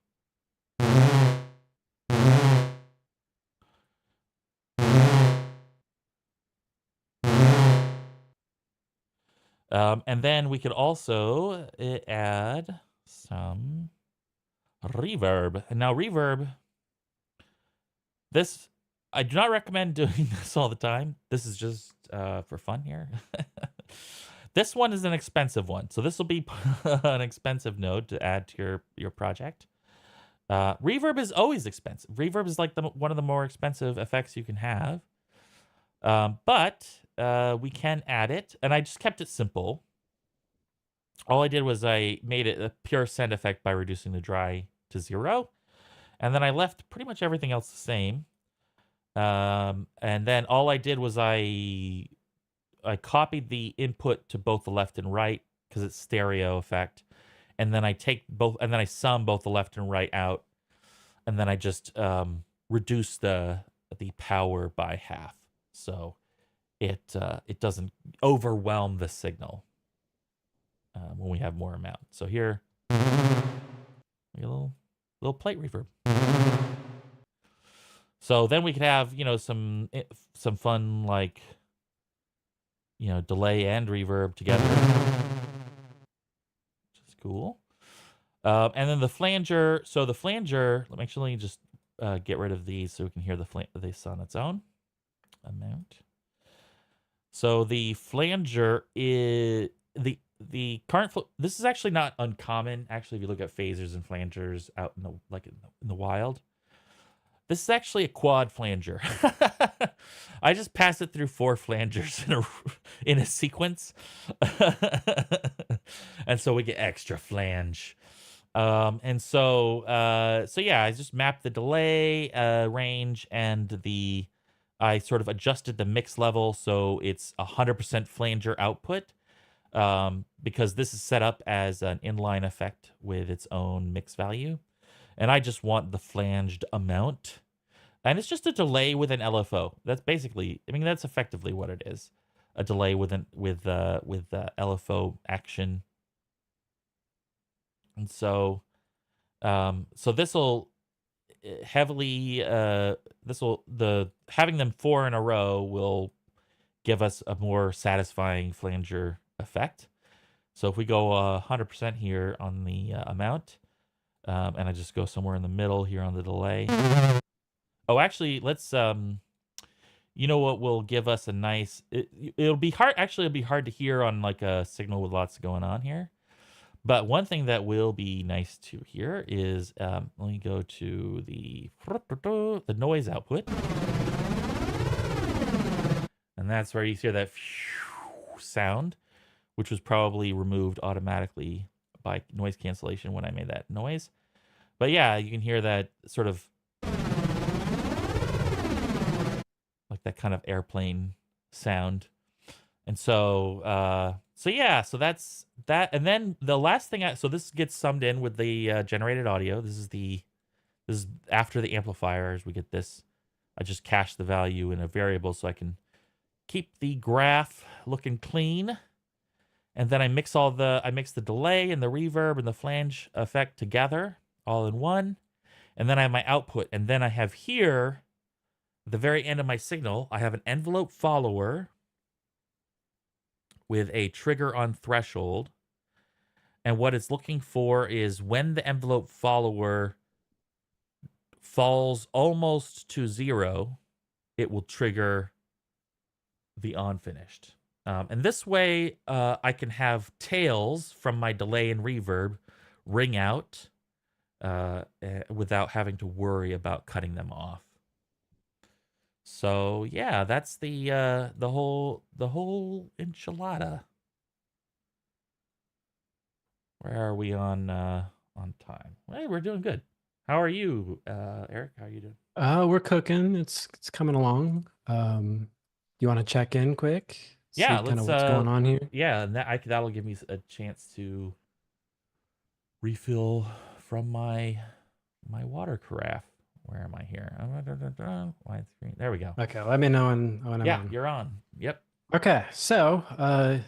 And then we could also add some reverb. And now reverb, this, I do not recommend doing this all the time. This is just for fun here. This one is an expensive one. So this will be an expensive node to add to your project. Reverb is always expensive. Reverb is like one of the more expensive effects you can have. But we can add it, and I just kept it simple. All I did was I made it a pure send effect by reducing the dry to 0. And then I left pretty much everything else the same. And then all I did was I copied the input to both the left and right because it's stereo effect. And then I take both, and then I sum both the left and right out. And then I just reduce the power by half. So it doesn't overwhelm the signal when we have more amount. So here, we get a little plate reverb. So then we could have, you know, some fun, like, you know, delay and reverb together, which is cool. And then the flanger. So the flanger, let me just get rid of these so we can hear this on its own. Amount. So the flanger is the current. This is actually not uncommon. Actually, if you look at phasers and flangers out in the wild, this is actually a quad flanger. I just pass it through 4 flangers in a sequence, and so we get extra flange. And so yeah, I just mapped the delay range and I sort of adjusted the mix level so it's 100% flanger output, because this is set up as an inline effect with its own mix value. And I just want the flanged amount. And it's just a delay with an LFO. That's basically, I mean, that's effectively what it is. A delay with LFO action. And so this will heavily having them 4 in a row will give us a more satisfying flanger effect. So if we go 100% here on the amount, And I just go somewhere in the middle here on the delay. Oh, actually, let's you know what will give us a nice it'll be hard, actually it'll be hard to hear on like a signal with lots going on here. But one thing that will be nice to hear is let me go to the noise output. And that's where you hear that sound, which was probably removed automatically by noise cancellation when I made that noise. But yeah, you can hear that sort of like that kind of airplane sound. And so yeah, so that's that. And then the last thing so this gets summed in with the generated audio. This is after the amplifiers. We get this. I just cache the value in a variable so I can keep the graph looking clean. And then I mix the delay and the reverb and the flange effect together all in one. And then I have my output. And then I have here, at the very end of my signal, I have an envelope follower with a trigger on threshold. And what it's looking for is when the envelope follower falls almost to 0, it will trigger the on finished. And this way, I can have tails from my delay and reverb ring out without having to worry about cutting them off. So yeah, that's the whole enchilada. Where are we on time? Hey, we're doing good. How are you, Eric? How are you doing? We're cooking. It's coming along. You want to check in quick? Yeah, See kind of let's what's going on here? yeah, and that'll give me a chance to refill from my water carafe. Where am I here? Widescreen. There we go. Okay, let me know when I'm Yeah, on. you're on. Yep. Okay, so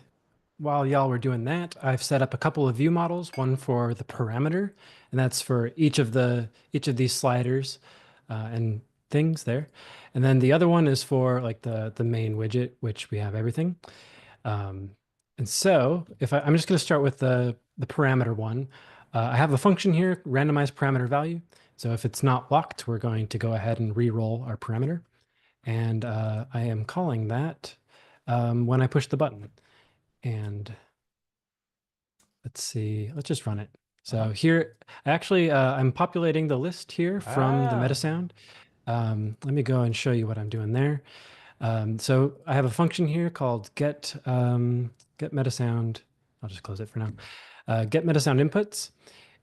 while y'all were doing that, I've set up a couple of view models, one for the parameter, and that's for each of these sliders and things there. And then the other one is for like the main widget, which we have everything. Um, and so if I'm just going to start with the parameter one. I have a function here, randomize parameter value. So if it's not locked, we're going to go ahead and re-roll our parameter. And I am calling that when I push the button. And let's see, let's just run it. So here, actually, I'm populating the list here from the meta sound. Let me go and show you what I'm doing there. So I have a function here called get meta sound. I'll just close it for now. Get meta sound inputs.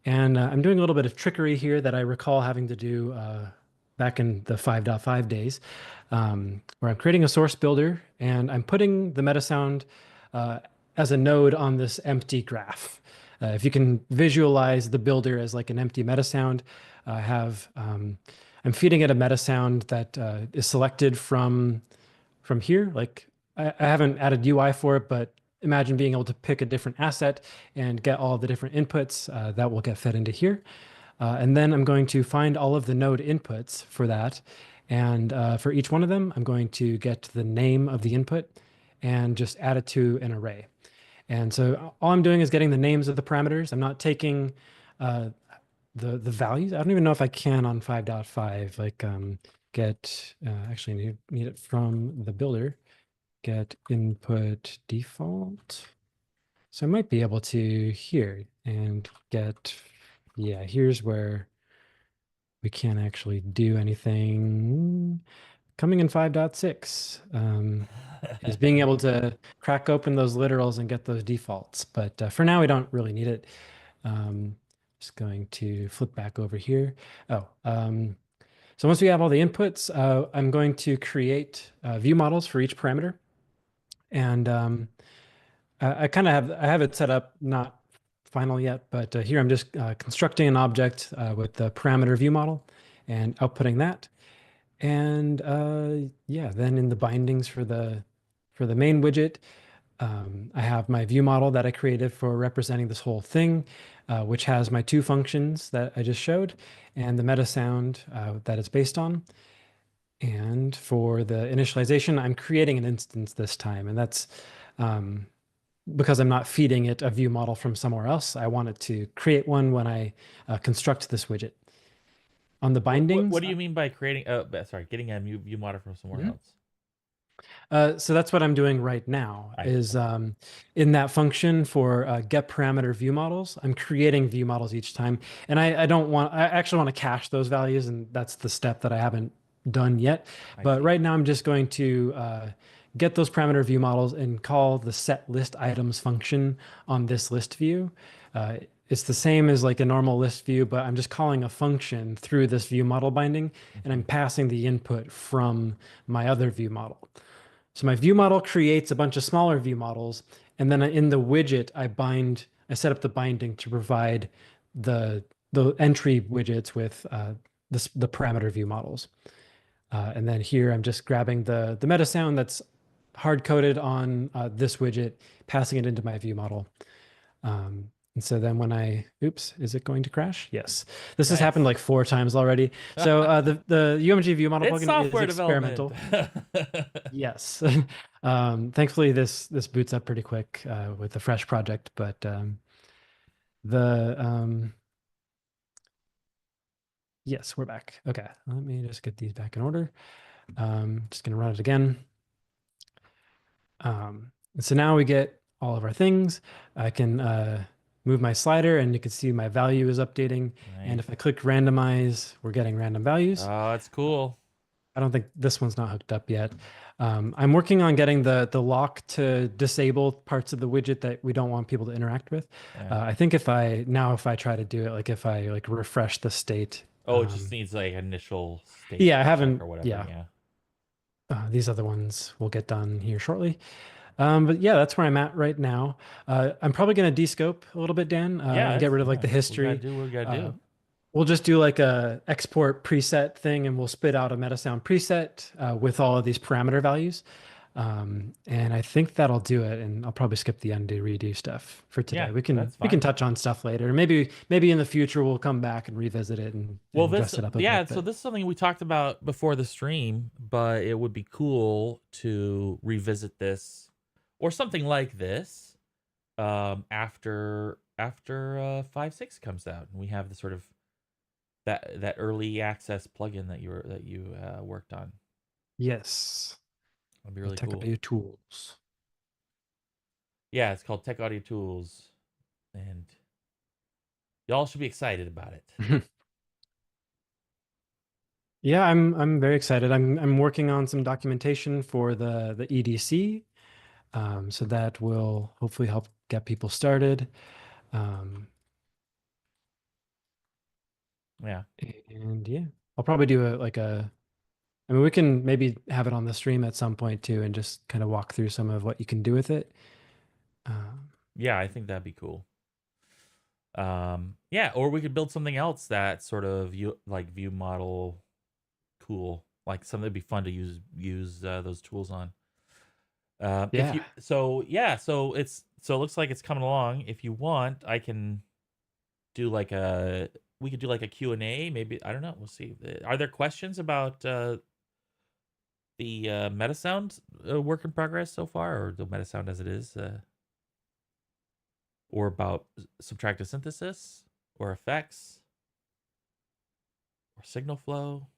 And I'm doing a little bit of trickery here that I recall having to do back in the 5.5 days, where I'm creating a source builder and I'm putting the meta sound as a node on this empty graph. If you can visualize the builder as like an empty meta sound, I'm feeding it a meta sound that is selected from here. Like I haven't added UI for it, but imagine being able to pick a different asset and get all the different inputs that will get fed into here. And then I'm going to find all of the node inputs for that. And for each one of them, I'm going to get the name of the input and just add it to an array. And so all I'm doing is getting the names of the parameters. I'm not taking the values. I don't even know if I can on 5.5, like get, actually need it from the builder, get input default. So I might be able to here and get, yeah, here's where we can't actually do anything. Coming in 5.6 is being able to crack open those literals and get those defaults. But for now, we don't really need it. Just going to flip back over here. So once we have all the inputs, I'm going to create view models for each parameter. And I kind of have it set up, not final yet, but here I'm just constructing an object with the parameter view model and outputting that. And yeah, then in the bindings for the main widget, I have my view model that I created for representing this whole thing, which has my two functions that I just showed and the meta sound that it's based on. And for the initialization, I'm creating an instance this time, and that's because I'm not feeding it a view model from somewhere else. I want it to create one when I construct this widget. On the What bindings, do you mean by creating? Sorry, getting a view model from somewhere mhm. else. So that's what I'm doing right now I see. is in that function for get parameter view models, I'm creating view models each time. And I don't want, I actually want to cache those values. And that's the step that I haven't done yet. I But see. right now I'm just going to get those parameter view models and call the set list items function on this list view. Uh, it's the same as like a normal list view, but I'm just calling a function through this view model binding, and I'm Mhm. passing the input from my other view model. So my view model creates a bunch of smaller view models, and then in the widget, I set up the binding to provide the entry widgets with the parameter view models. And then here I'm just grabbing the meta sound that's hard coded on this widget, passing it into my view model. And so then when oops, is it going to crash? Yes. This has happened Nice. like 4 times already. So the UMG view model It's plugin is software development. experimental. Yes. Thankfully, this boots up pretty quick with a fresh project, but the yes, we're back. Okay, let me just get these back in order. Just gonna run it again. And so now we get all of our things. I can move my slider, and you can see my value is updating. And if I Nice. click randomize, we're getting random values. Oh, that's cool. I don't think this one's not hooked up yet. I'm working on getting the lock to disable parts of the widget that we don't want people to interact with. Yeah. I think if I try to do it, like if I like refresh the state, Oh, it just needs like initial state yeah, I check haven't, or whatever. yeah. Yeah. These other ones will get done here shortly. But yeah, that's where I'm at right now. I'm probably going to descope a little bit, Dan, Yeah. and get rid of like Yeah. the We gotta history. do what we gotta Uh, do. We'll just do like a export preset thing, and we'll spit out a metasound preset with all of these parameter values. And I think that'll do it. And I'll probably skip the undo redo stuff for today. Yeah, We can that's we can fine. touch on stuff later. Maybe in the future we'll come back and revisit it Well, and this, dress it up a yeah, bit. so But this is something we talked about before the stream, but it would be cool to revisit this or something like this after 5.6 comes out and we have the sort of that early access plugin that you worked on. yes, That'd be the really tech cool. audio tools. Yeah, it's called Tech Audio Tools, and y'all should be excited about it. Yeah, I'm very excited. I'm working on some documentation for the EDC, so that will hopefully help get people started. Um, Yeah. and yeah, I'll probably do I mean, we can maybe have it on the stream at some point too, and just kind of walk through some of what you can do with it. Um, Yeah, I think that'd be cool. Yeah, or we could build something else that sort of like view model cool, like something that'd be fun to use those tools on. If yeah, you so yeah, so it looks like it's coming along. If you want, I can do like a we could do like a Q&A, maybe. I don't know, we'll see. Are there questions about the Metasound work in progress so far, or the Metasound as it is, or about subtractive synthesis or effects or signal flow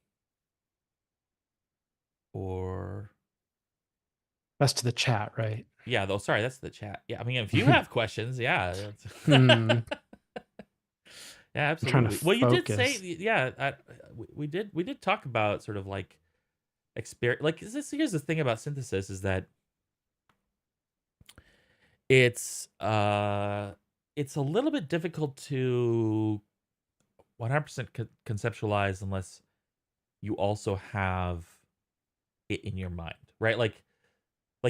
or that's to the chat, right? yeah, though. Sorry, that's the chat. Yeah, I mean, if you have questions, yeah, Hmm. yeah, I'm trying to absolutely. Well, you did say, focus. yeah, we did talk about sort of like experience. Like, here's the thing about synthesis is that it's it's a little bit difficult to 100% conceptualize unless you also have it in your mind, right? Like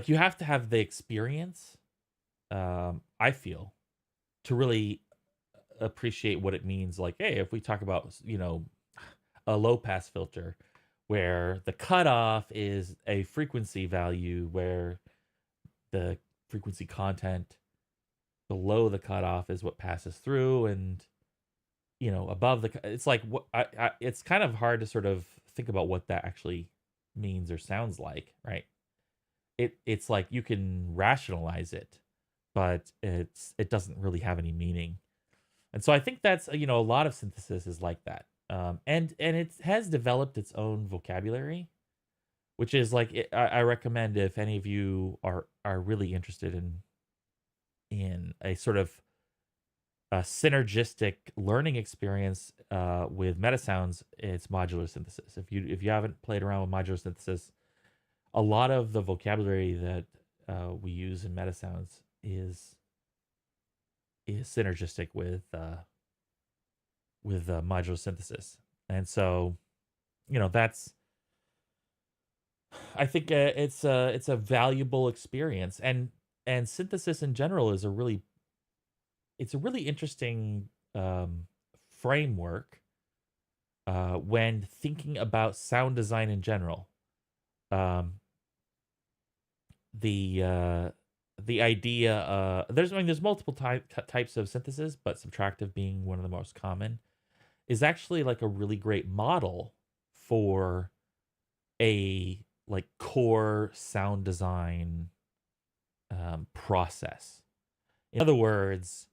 you have to have the experience. I feel to really appreciate what it means. Like, hey, if we talk about a low pass filter where the cutoff is a frequency value, where the frequency content below the cutoff is what passes through, and above it's like what it's kind of hard to sort of think about what that actually means or sounds like, right? It's like you can rationalize it, but it doesn't really have any meaning. And so I think that's a lot of synthesis is like that. And it has developed its own vocabulary, which is like I recommend if any of you are really interested in a sort of a synergistic learning experience with metasounds, it's modular synthesis. If you haven't played around with modular synthesis, a lot of the vocabulary that we use in metasounds is synergistic with modular synthesis, and so that's I think it's a valuable experience, and synthesis in general is a really interesting framework when thinking about sound design in general. Um, the idea there's multiple types of synthesis, but subtractive being one of the most common is actually like a really great model for a like core sound design process. In other words,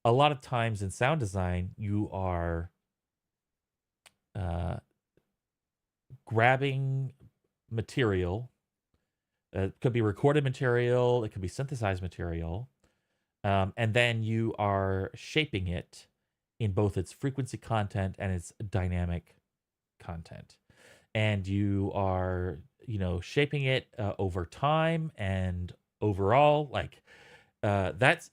a lot of times in sound design, you are uh, grabbing material. It could be recorded material, it could be synthesized material, and then you are shaping it in both its frequency content and its dynamic content. And you are, shaping it over time and overall, like that's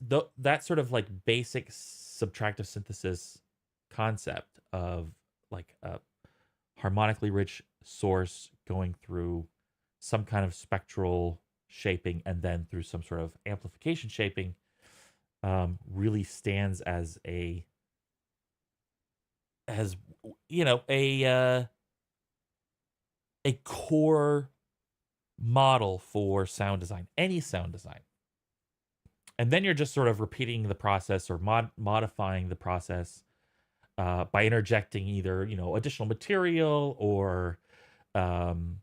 sort of like basic subtractive synthesis concept of like a harmonically rich source going through some kind of spectral shaping and then through some sort of amplification shaping, really stands as as a core model for sound design, any sound design. And then you're just sort of repeating the process or modifying the process by interjecting either additional material or um,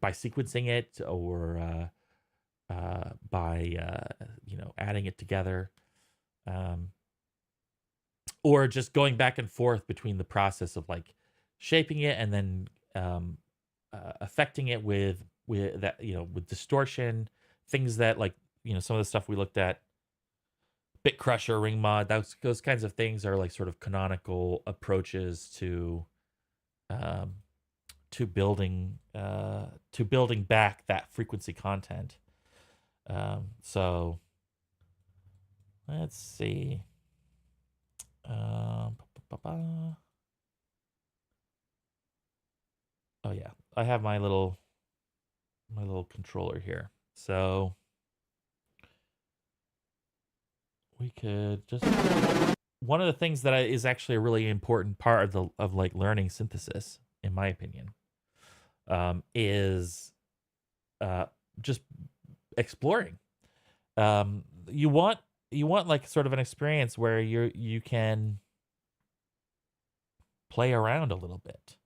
by sequencing it or by adding it together, um, or just going back and forth between the process of like shaping it and then affecting it with that with distortion, things that like some of the stuff we looked at, bit crusher, ring mod, those kinds of things are like sort of canonical approaches um, to building back that frequency content. So let's see. Um, oh yeah, I have my little controller here. So we could just one of the things that is actually a really important part of like learning synthesis, in my opinion, is just exploring. You want like sort of an experience where you can play around a little bit.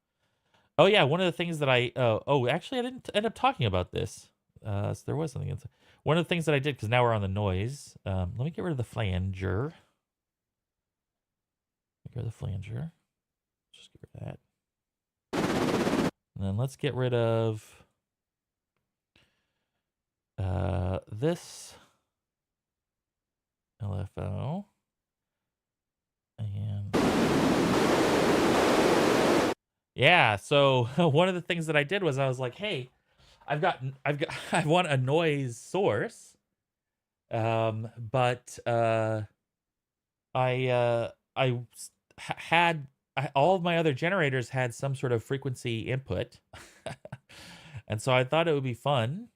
Oh yeah, one of the things that actually I didn't end up talking about this. So there was something else. One of the things that I did, because now we're on the noise. Let me get rid of the flanger. Get rid of the flanger. Just get rid of that. And then let's get rid of this LFO. And yeah, so one of the things that I did was I was like, hey, I want a noise source. But I had all of my other generators had some sort of frequency input. And so I thought it would be fun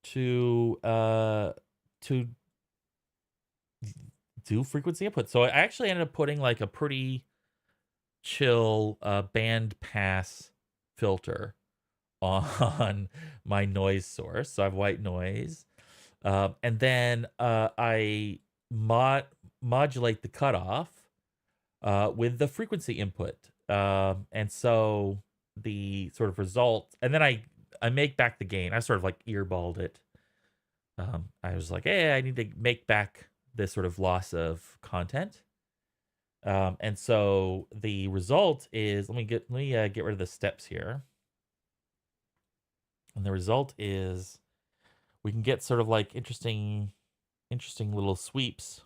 to do frequency input. So I actually ended up putting like a pretty chill band pass filter on my noise source. So I have white noise. And then I modulate the cutoff with the frequency input. And so the sort of result, and then I make back the gain. I sort of like earballed it I was like, hey, I need to make back this sort of loss of content. And so the result is, let me get rid of the steps here. And the result is we can get sort of like interesting little sweeps.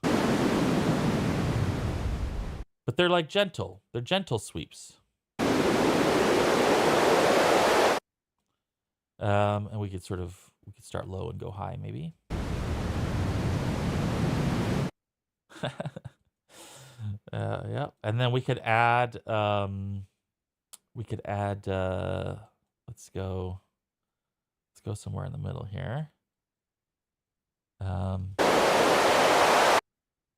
But they're like gentle. They're gentle sweeps. And we could start low and go high maybe. Yeah. And then we could add let's go somewhere in the middle here.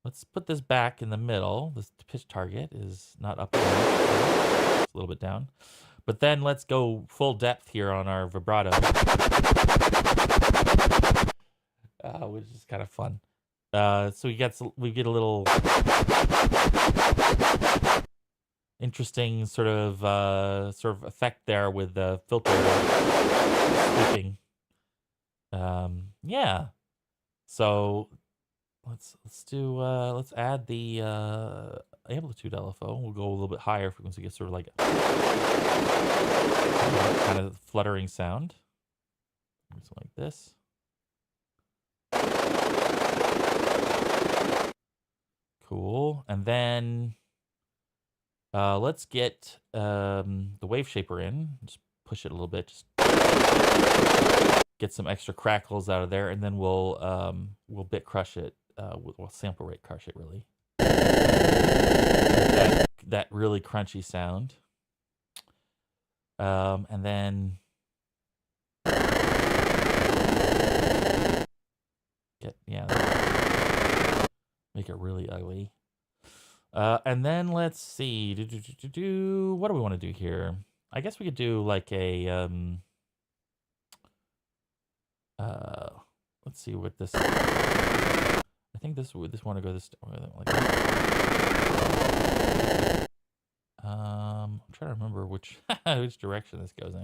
Let's put this back in the middle. This pitch target is not up there. It's a little bit down. But then let's go full depth here on our vibrato. Which is kind of fun. So we get a little interesting sort of effect there with the filter sweeping. Yeah. So let's add the amplitude LFO. We'll go a little bit higher frequency, get sort of like kind of fluttering sound. Something like this. Cool. And then let's get the wave shaper in. Just push it a little bit. Just get some extra crackles out of there, and then we'll bit crush it. We'll sample rate crush it really. That really crunchy sound. And then make it really ugly. And then let's see. What do we want to do here? I guess we could do like a let's see what this. I think this want to go this like that. I'm trying to remember which direction this goes in.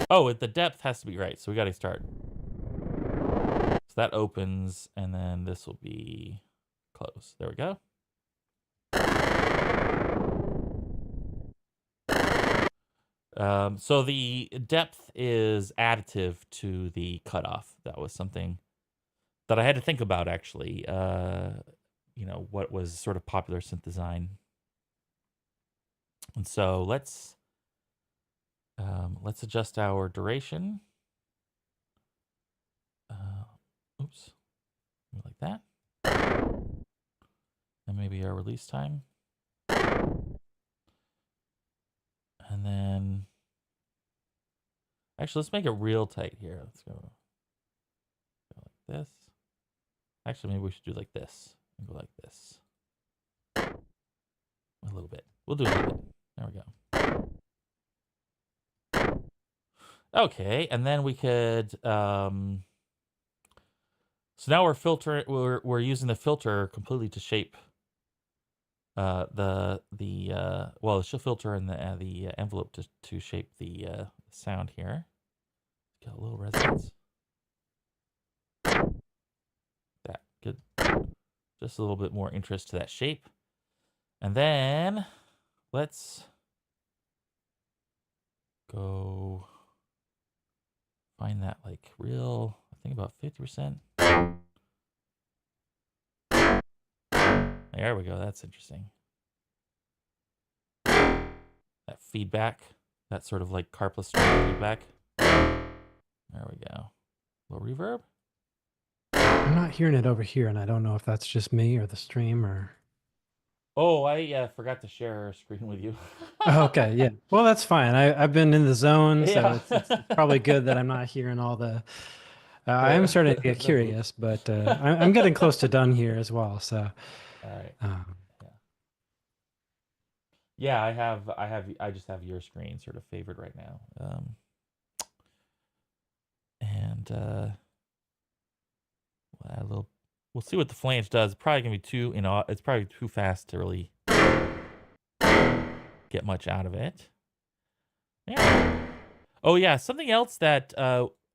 Oh, the depth has to be right, so we got to start. So that opens, and then this will be close. There we go. So the depth is additive to the cutoff. That was something that I had to think about, actually. What was sort of popular synth design. And so let's adjust our duration. Oops, like that. And maybe our release time. And then, actually, let's make it real tight here. Let's go like this. Actually, maybe we should do like this. And go like this. A little bit. We'll do a little bit. There we go. Okay, and then we could. So now we're filtering. We're using the filter completely to shape. The filter and the envelope to shape the sound here. Got a little resonance. That good. Just a little bit more interest to that shape, and then let's go find that like real. I think about 50%. There we go. That's interesting. That feedback, that sort of like carpless string feedback. There we go. A little reverb. I'm not hearing it over here, and I don't know if that's just me or the stream or. Oh, I forgot to share a screen with you. Okay, yeah. Well, that's fine. I've been in the zone, so Yeah. it's probably good that I'm not hearing all the. I am starting to get curious, but I'm getting close to done here as well. So. All right. Yeah, I just have your screen sort of favored right now. We'll see what the flange does. It's probably gonna be it's probably too fast to really get much out of it. Yeah. Oh yeah, something else that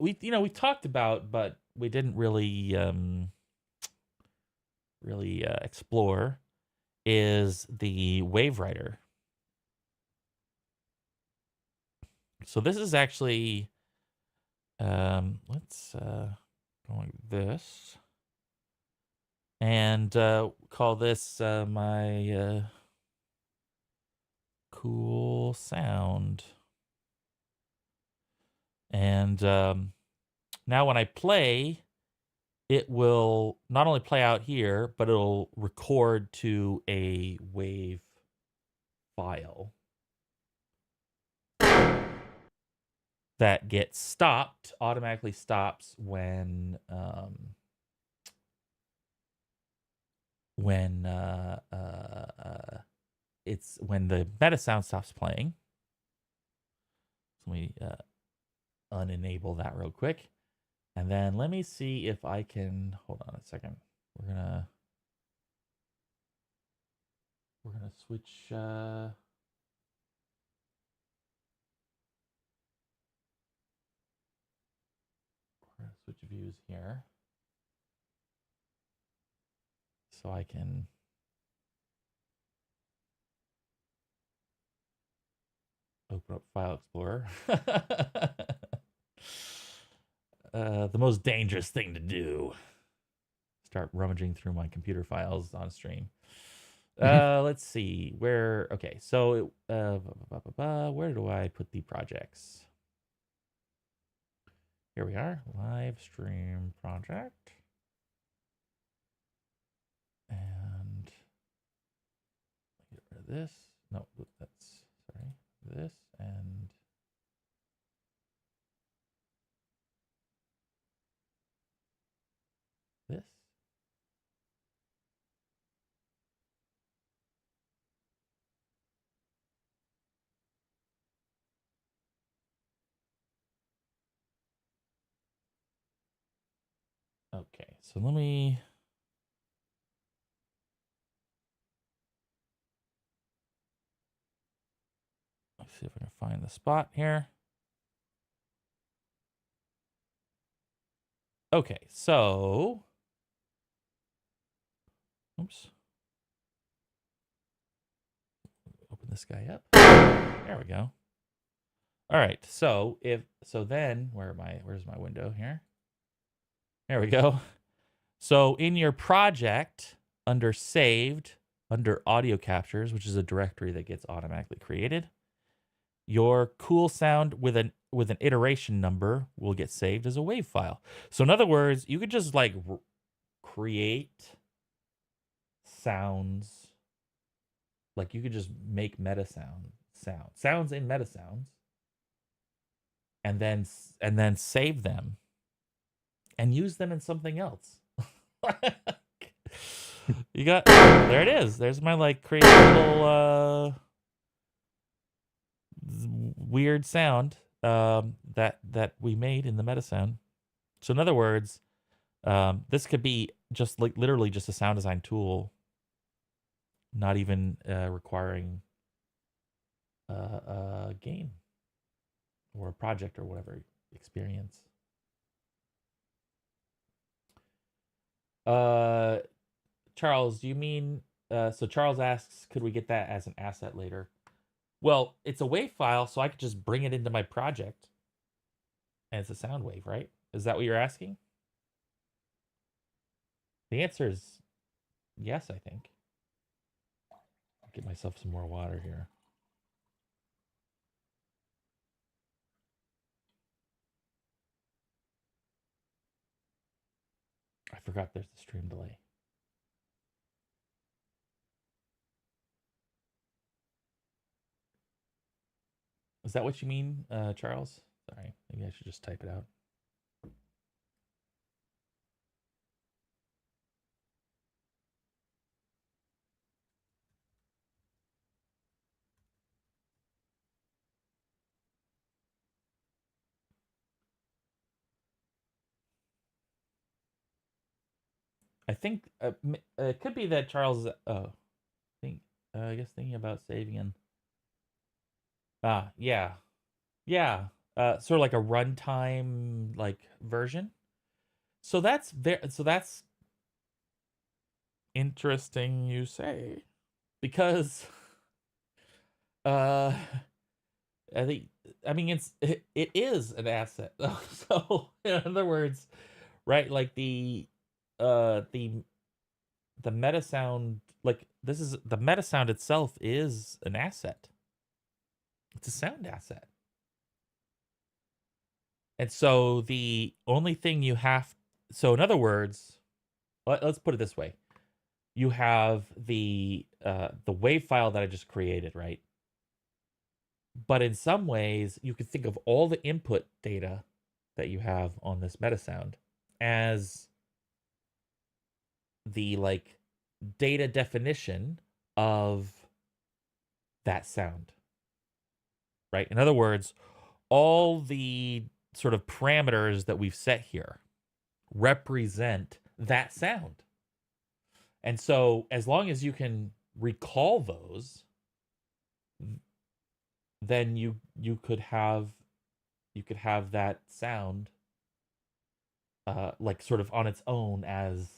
we talked about, but we didn't really explore, is the wave writer. So this is actually let's go like this and call this my cool sound. And now when I play, it will not only play out here, but it'll record to a wave file that gets stopped, automatically stops when it's when the meta sound stops playing. So let me unenable that real quick. And then let me see if I can, hold on a second. We're gonna switch we're gonna switch views here. So I can open up File Explorer. The most dangerous thing to do. Start rummaging through my computer files on stream. Let's see where. Okay, so where do I put the projects? Here we are, live stream project, and get rid of this. No, that's sorry. This and this. Okay, so let me see if I can find the spot here. Okay, so oops. Open this guy up. There we go. All right, so then where's my window here? There we go. So in your project, under saved, under audio captures, which is a directory that gets automatically created, your cool sound with an iteration number will get saved as a WAV file. So in other words, you could just like create sounds, like you could just make meta sounds in meta sounds, and then save them and use them in something else. You got, there it is. There's my like crazy little weird sound that we made in the meta sound. So in other words, this could be just like literally just a sound design tool, not even requiring a game or a project or whatever experience. Charles, do you mean so Charles asks, could we get that as an asset later? Well, it's a WAV file, so I could just bring it into my project and it's a sound wave, right? Is that what you're asking? The answer is yes, I think. I'll get myself some more water here. I forgot there's the stream delay. Is that what you mean, Charles? Sorry, maybe I should just type it out. I think it could be that Charles. I guess thinking about saving and. Yeah, yeah. sort of like a runtime like version. So that's interesting you say, because uh I think I mean it is an asset. So in other words, right, like uh the the meta sound, like this is the meta sound itself is an asset. It's a sound asset. And so the only thing you have, so in other words, let's put it this way. You have the wave file that I just created, right? But in some ways, you could think of all the input data that you have on this meta sound as the like data definition of that sound, right? In other words, all the sort of parameters that we've set here represent that sound. And so as long as you can recall those, then you could have that sound like sort of on its own as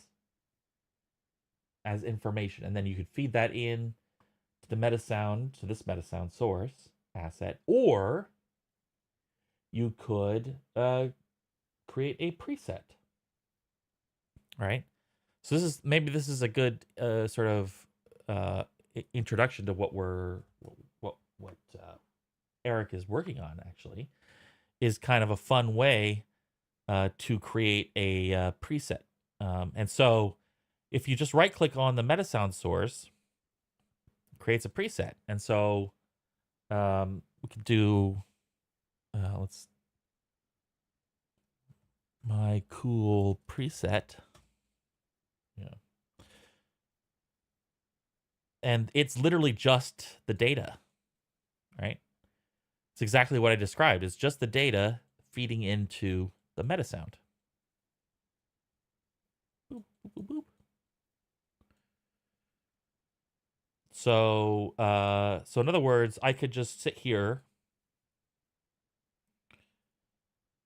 information, and then you could feed that in to the meta sound, to this meta sound source asset, or you could create a preset, right? So this is a good sort of introduction to what Eric is working on. Actually, is kind of a fun way to create a preset. And so if you just right click on the meta sound source, it creates a preset. And so we could do let's my cool preset. Yeah. And it's literally just the data, right? It's exactly what I described. It's just the data feeding into the meta sound. Boop, boop, boop, boop. So in other words, I could just sit here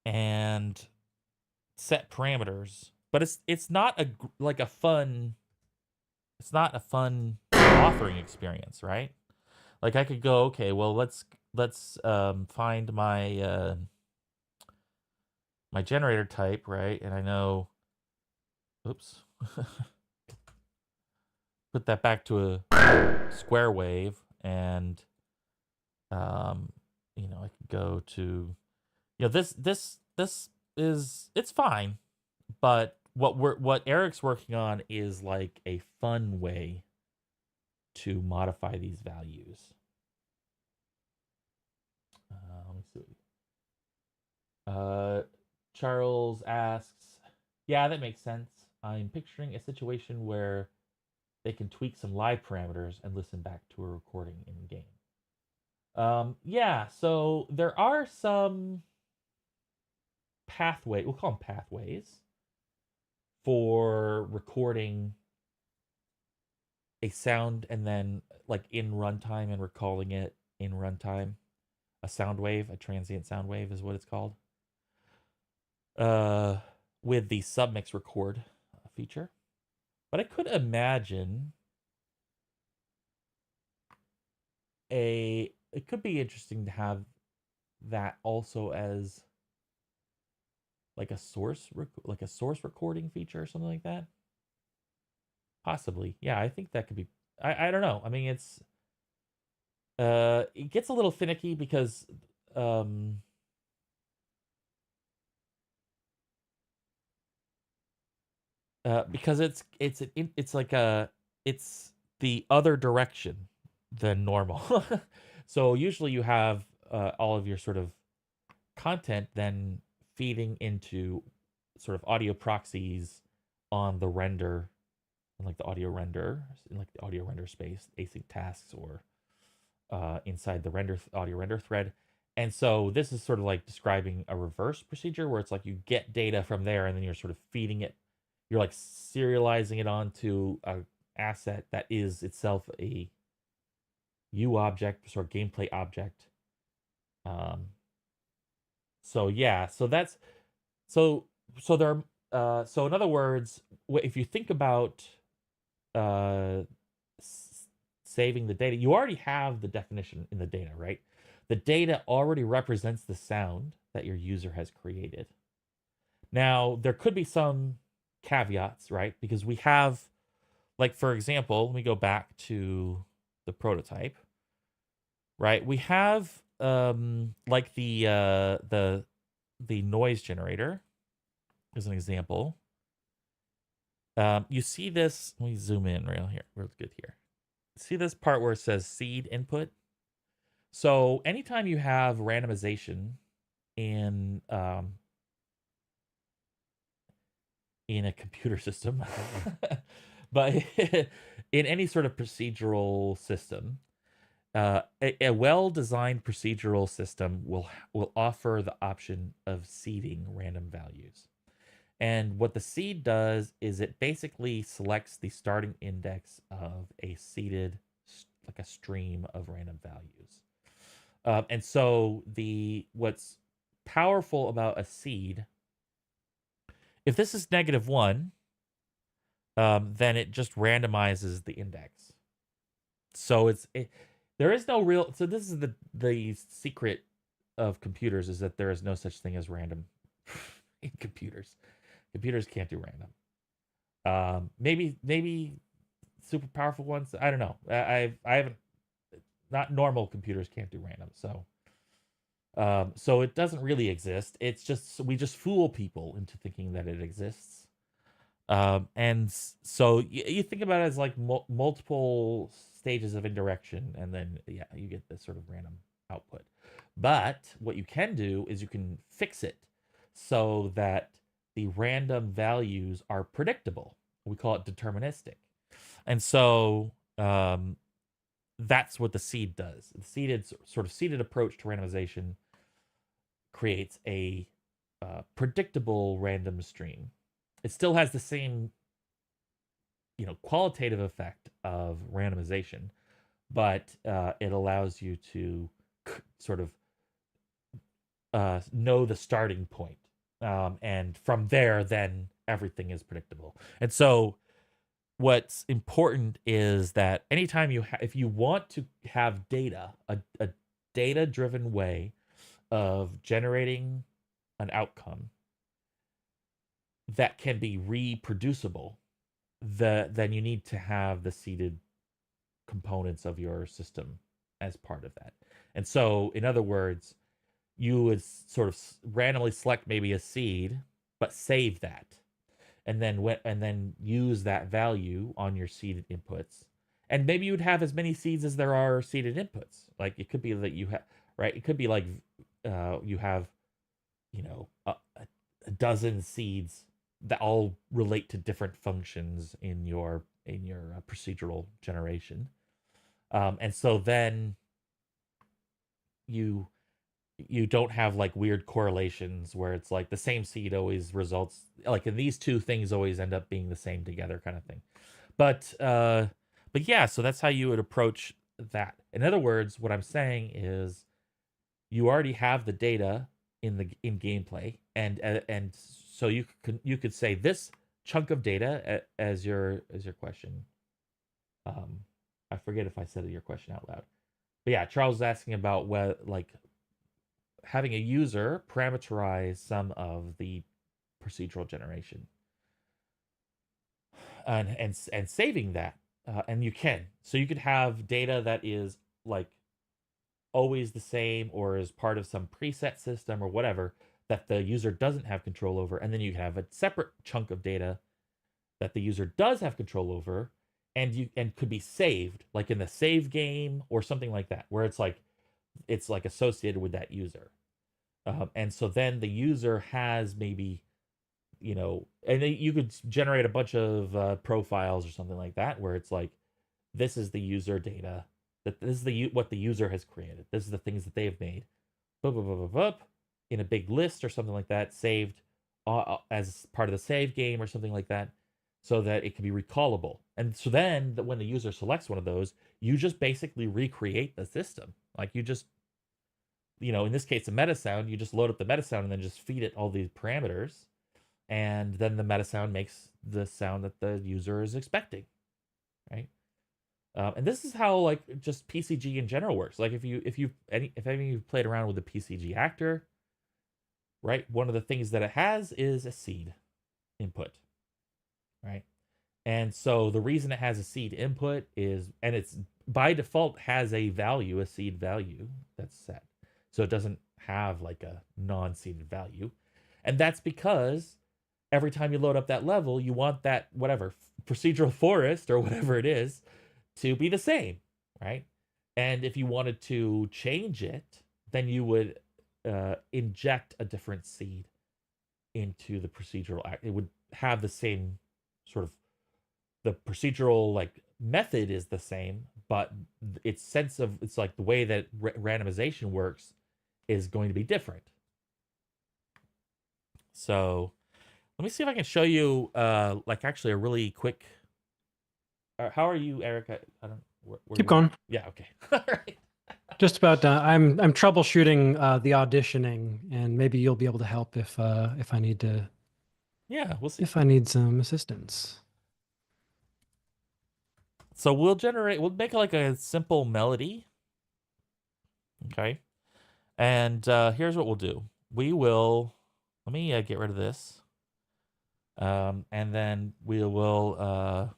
and set parameters, but it's not like a fun it's not a fun authoring experience, right? Like I could go, okay, well let's find my generator type, right? And I know, oops, put that back to a square wave, and um, I could go to, this is it's fine, but what Eric's working on is like a fun way to modify these values. Let me see. Charles asks, yeah, that makes sense. I'm picturing a situation where they can tweak some live parameters and listen back to a recording in game. Yeah, so there are some we'll call them pathways for recording a sound and then like in runtime and recalling it in runtime. A sound wave, a transient sound wave is what it's called. With the submix record feature. But I could imagine it could be interesting to have that also as like a source recording feature or something like that. Possibly. Yeah, I think that could be. I don't know. I mean, it gets a little finicky because um because it's like it's the other direction than normal. So usually you have all of your sort of content then feeding into sort of audio proxies on the render, like the audio render, in like the audio render space, async tasks, or inside the audio render thread. And so this is sort of like describing a reverse procedure where it's like you get data from there and then you're sort of feeding it. You're like serializing it onto a asset that is itself a U object, sort of gameplay object. Um, So yeah, so that's so so there so in other words, if you think about uh saving the data, you already have the definition in the data, right? The data already represents the sound that your user has created. Now, there could be some caveats, right? Because we have, like, for example, let me go back to the prototype, right? We have like the noise generator as an example. You see this, let me zoom in real here. Real good here. See this part where it says seed input? So anytime you have randomization in in a computer system, but in any sort of procedural system, a well-designed procedural system will offer the option of seeding random values. And what the seed does is it basically selects the starting index of a seeded, like a stream of random values. And so the what's powerful about a seed, if this is -1, then it just randomizes the index. So there is no real. So this is the secret of computers, is that there is no such thing as random in computers. Computers can't do random. Maybe super powerful ones. I don't know. I haven't. Not normal computers can't do random. So it doesn't really exist. It's just we just fool people into thinking that it exists. And so you think about it as like multiple stages of indirection, and then yeah, you get this sort of random output. But what you can do is you can fix it so that the random values are predictable. We call it deterministic. And so that's what the seed does. The seeded approach to randomization creates a predictable random stream. It still has the same, qualitative effect of randomization, but it allows you to sort of know the starting point, and from there, then everything is predictable. And so, what's important is that anytime if you want to have data, a data-driven way of generating an outcome that can be reproducible, then you need to have the seeded components of your system as part of that. And so, in other words, you would sort of randomly select maybe a seed, but save that, and then use that value on your seeded inputs. And maybe you would have as many seeds as there are seeded inputs. Like it could be that you have, right? It could be like you have, a dozen seeds that all relate to different functions in your procedural generation. And so then you don't have like weird correlations where it's like the same seed always results, like, in these two things always end up being the same together, kind of thing. But yeah, so that's how you would approach that. In other words, what I'm saying is you already have the data in gameplay, and so you could say this chunk of data as your question. I forget if I said your question out loud, but yeah, Charles is asking about like having a user parameterize some of the procedural generation, and saving that, and you can, so you could have data that is like always the same or is part of some preset system or whatever that the user doesn't have control over, and then you have a separate chunk of data that the user does have control over, and could be saved like in the save game or something like that, where it's like associated with that user. And so then the user has maybe, and you could generate a bunch of profiles or something like that, where it's like, this is the user data, that this is what the user has created. This is the things that they've made, boop, boop, boop, boop, boop, in a big list or something like that, saved as part of the save game or something like that, so that it can be recallable. And so then when the user selects one of those, you just basically recreate the system. Like you just in this case, a meta sound, you just load up the meta sound and then just feed it all these parameters. And then the meta sound makes the sound that the user is expecting, right? And this is how like just PCG in general works. Like if any of you played around with the PCG actor, right? One of the things that it has is a seed input, right? And so the reason it has a seed input is, and it's by default has a value, a seed value that's set. So it doesn't have like a non-seeded value. And that's because every time you load up that level, you want that whatever procedural forest or whatever it is to be the same, right? And if you wanted to change it, then you would inject a different seed into the procedural act. It would have the same sort of, the procedural like method is the same, but its sense of, it's like the way that randomization works is going to be different. So let me see if I can show you like actually a really quick. How are you, Eric? I don't. Keep going. Yeah. Okay. All right. Just about I'm troubleshooting the auditioning, and maybe you'll be able to help if I need to. Yeah, we'll see. If I need some assistance. So we'll make like a simple melody. Okay. And here's what we'll do. Let me get rid of this. And then we will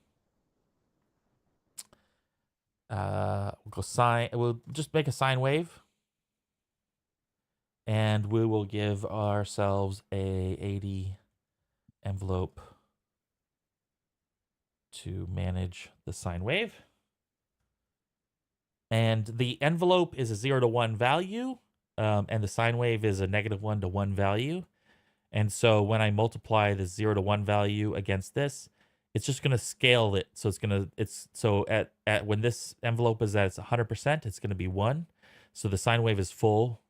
we'll just make a sine wave. And we will give ourselves a 80 envelope to manage the sine wave. And the envelope is a 0 to 1 value, and the sine wave is a -1 to 1 value. And so when I multiply the 0 to 1 value against this, it's just going to scale it. So at when this envelope is at its 100%, it's going to be 1. So the sine wave is full.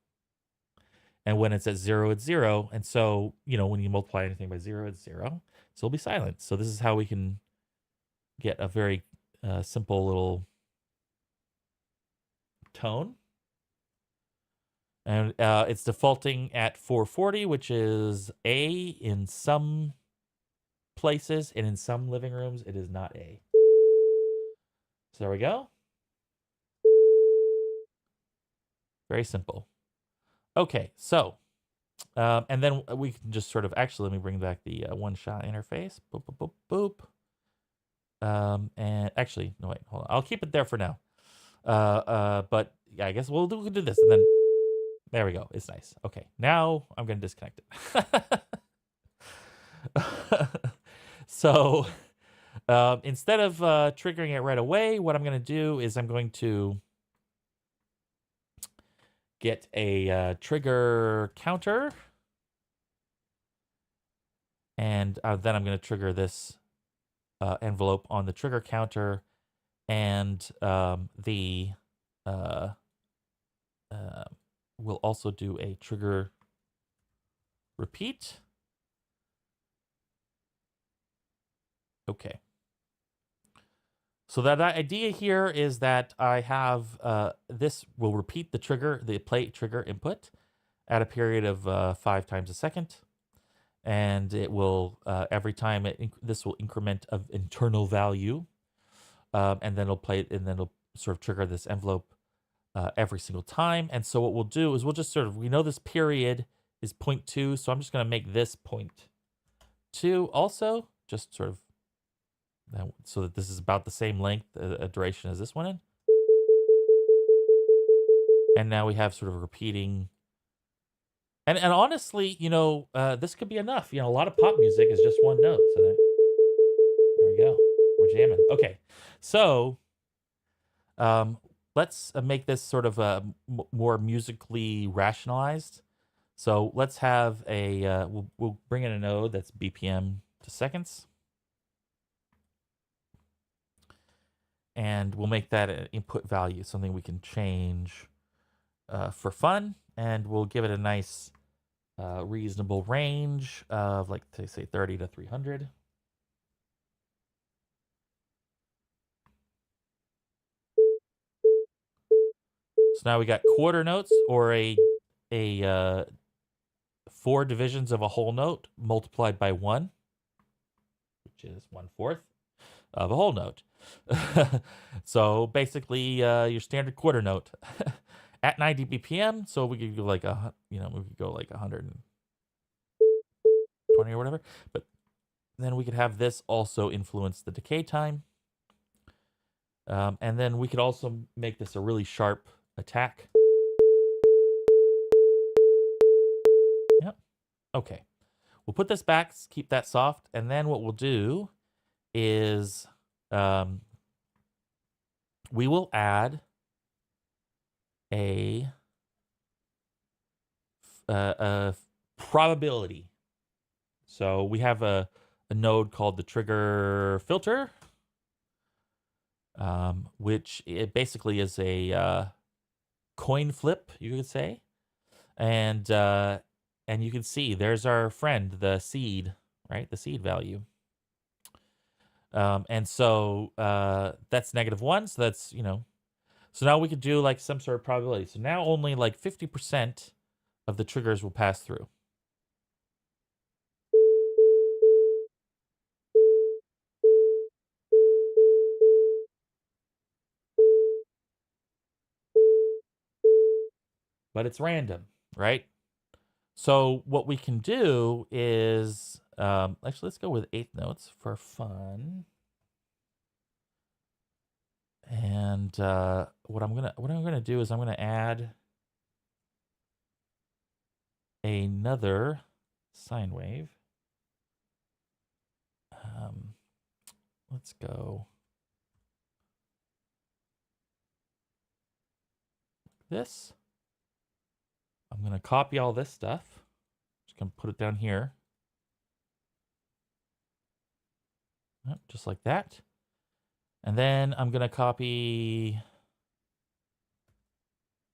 And when it's at 0, it's 0. And so, when you multiply anything by 0, it's 0. So it'll be silent. So this is how we can get a very simple little tone. And it's defaulting at 440, which is A in some places, and in some living rooms, it is not A. So there we go. Very simple. Okay, so, and then we can just sort of, actually, let me bring back the one-shot interface. Boop, boop, boop, boop. And actually, no, wait, hold on. I'll keep it there for now. But yeah, I guess we'll do this, and then there we go. It's nice. Okay, now I'm going to disconnect it. So instead of triggering it right away, what I'm going to do is I'm going to get a trigger counter. And then I'm going to trigger this envelope on the trigger counter. And we'll also do a trigger repeat. Okay. So that idea here is that I have this will repeat the play trigger input at a period of 5 times a second. And it will, every time this will increment of internal value. And then it'll play it, and then it'll sort of trigger this envelope every single time. And so what we'll do is we'll just we know this period is 0.2, so I'm just going to make this 0.2 also, just sort of, so that this is about the same length, duration as this one in. And now we have sort of repeating. And honestly, this could be enough. A lot of pop music is just one note. So there we go. We're jamming. Okay. So let's make this sort of more musically rationalized. So let's have we'll bring in a node that's BPM to seconds. And we'll make that an input value, something we can change for fun. And we'll give it a nice reasonable range of, like, say 30 to 300. So now we got quarter notes, or a a 4 divisions of a whole note multiplied by 1, which is 1/4 of a whole note. So basically, your standard quarter note at 90 BPM. So we could go like we could go like 120 or whatever. But then we could have this also influence the decay time. And then we could also make this a really sharp attack. Yep. Okay. We'll put this back, keep that soft, and then what we'll do is we will add a probability. So we have a node called the trigger filter, which it basically is a coin flip, you could say, and you can see there's our friend, the seed, right? The seed value. And so that's -1. So that's, so now we could do like some sort of probability. So now only like 50% of the triggers will pass through. But it's random, right? So what we can do is, actually, let's go with 8th notes for fun. And what I'm gonna do is I'm gonna add another sine wave. Let's go this. I'm gonna copy all this stuff. Just gonna put it down here. Yep, just like that. And then I'm gonna copy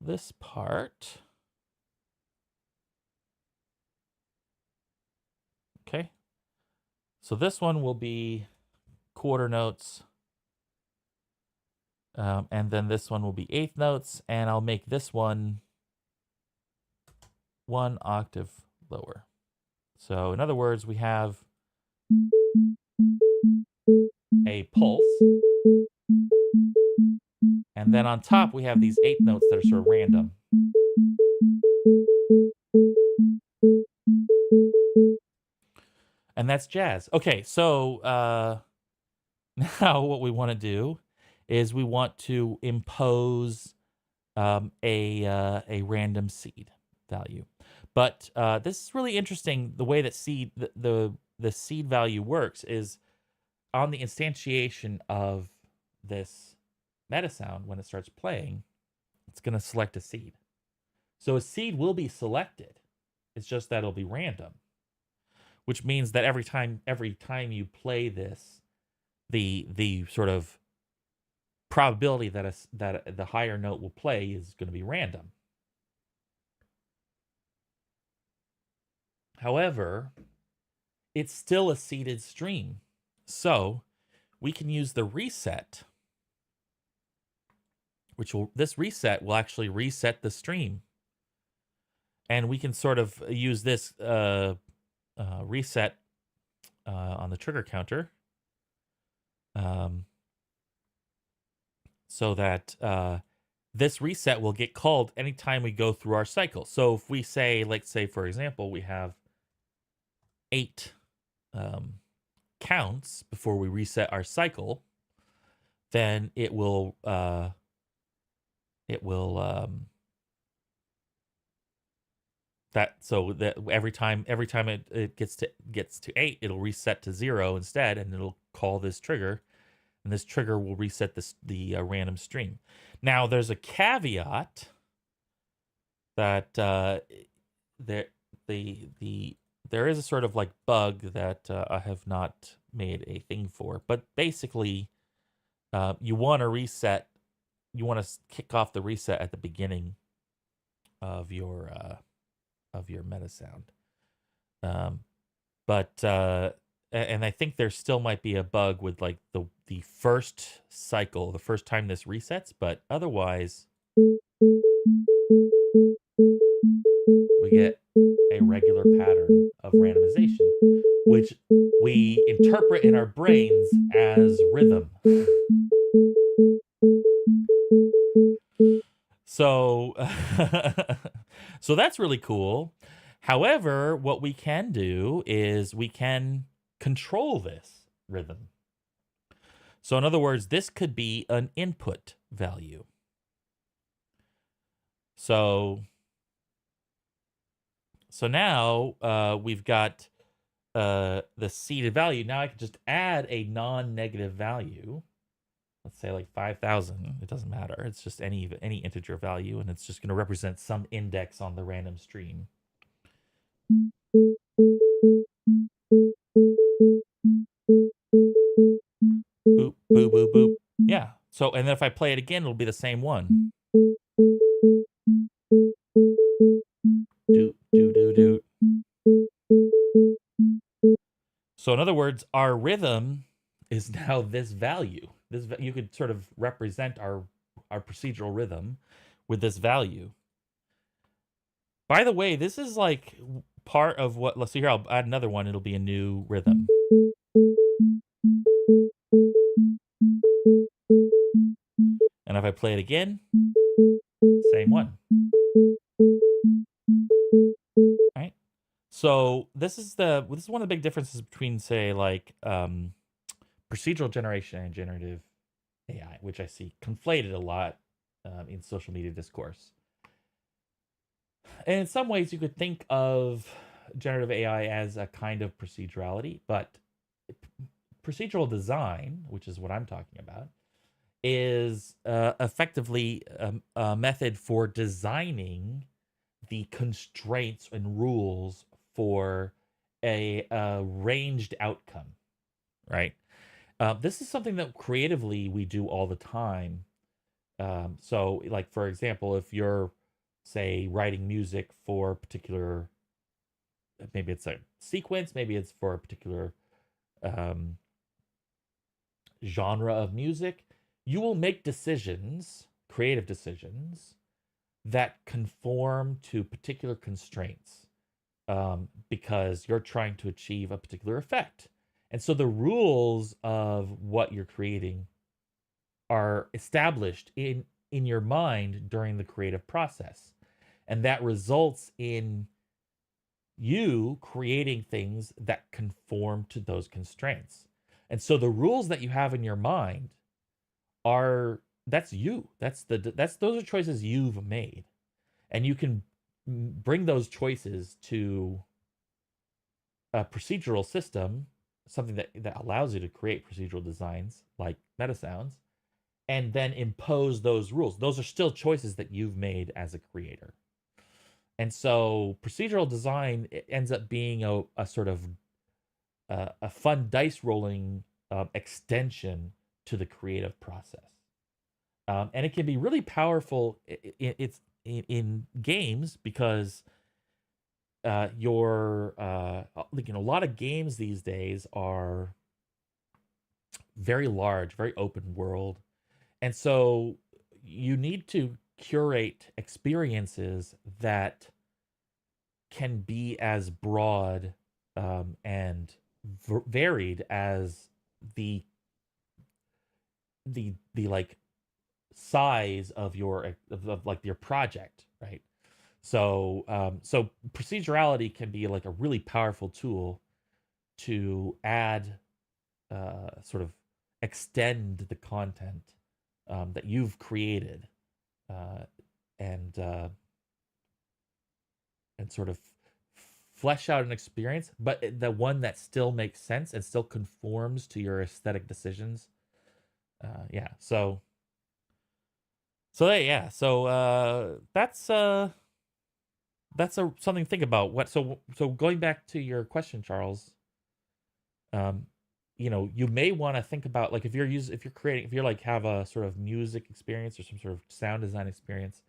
this part. Okay. So this one will be quarter notes. And then this one will be 8th notes. And I'll make this one 1 octave lower. So in other words, we have a pulse. And then on top, we have these 8th notes that are sort of random. And that's jazz. Okay, so now what we want to do is we want to impose a random seed value. But this is really interesting. The way that the seed value works is on the instantiation of this meta sound. When it starts playing, it's going to select a seed. So a seed will be selected. It's just that it'll be random, which means that every time you play this, the sort of probability that the higher note will play is going to be random. However, it's still a seeded stream. So we can use the reset, this reset will actually reset the stream. And we can sort of use this reset on the trigger counter, so that this reset will get called anytime we go through our cycle. So if we say, let's say, for example, we have 8 counts before we reset our cycle, then it will that every time it gets to 8, it'll reset to 0 instead, and it'll call this trigger, and this trigger will reset the random stream. Now there's a caveat that there is a sort of like bug that I have not made a thing for, but basically you want to kick off the reset at the beginning of your meta sound. But and I think there still might be a bug with like the first cycle, the first time this resets, but otherwise interpret in our brains as rhythm. So, so that's really cool. However, what we can do is we can control this rhythm. So in other words, this could be an input value. So now we've got the seeded value. Now I can just add a non-negative value. Let's say like 5,000. It doesn't matter. It's just any integer value, and it's just going to represent some index on the random stream. Boop, boop, boop, boop. Yeah. So, and then if I play it again, it'll be the same one. Doot, doot, doot, doot. So in other words, our rhythm is now this value. You could sort of represent our procedural rhythm with this value. By the way, this is like part of what, let's see here, I'll add another one. It'll be a new rhythm. And if I play it again, same one. Right? So this is one of the big differences between, say, like procedural generation and generative AI, which I see conflated a lot in social media discourse. And in some ways, you could think of generative AI as a kind of procedurality, but procedural design, which is what I'm talking about, is effectively a method for designing the constraints and rules for a ranged outcome, right? This is something that creatively we do all the time. So, like, for example, if you're, say, writing music for a particular, maybe it's a sequence, maybe it's for a particular genre of music, you will make decisions, creative decisions, that conform to particular constraints because you're trying to achieve a particular effect. And so the rules of what you're creating are established in your mind during the creative process. And that results in you creating things that conform to those constraints. And so the rules that you have in your mind that's you. Those are choices you've made. And you can bring those choices to a procedural system, something that allows you to create procedural designs like Metasounds, and then impose those rules. Those are still choices that you've made as a creator. And so procedural design ends up being a sort of a fun dice rolling extension to the creative process. And it can be really powerful in games because a lot of games these days are very large, very open world. And so you need to curate experiences that can be as broad and varied as the like size of your like your project, right? So so procedurality can be like a really powerful tool to add sort of extend the content that you've created and sort of flesh out an experience, but the one that still makes sense and still conforms to your aesthetic decisions. Yeah. So that's something to think about. So going back to your question, Charles, you may want to think about, like, if you're like have a sort of music experience or some sort of sound design experience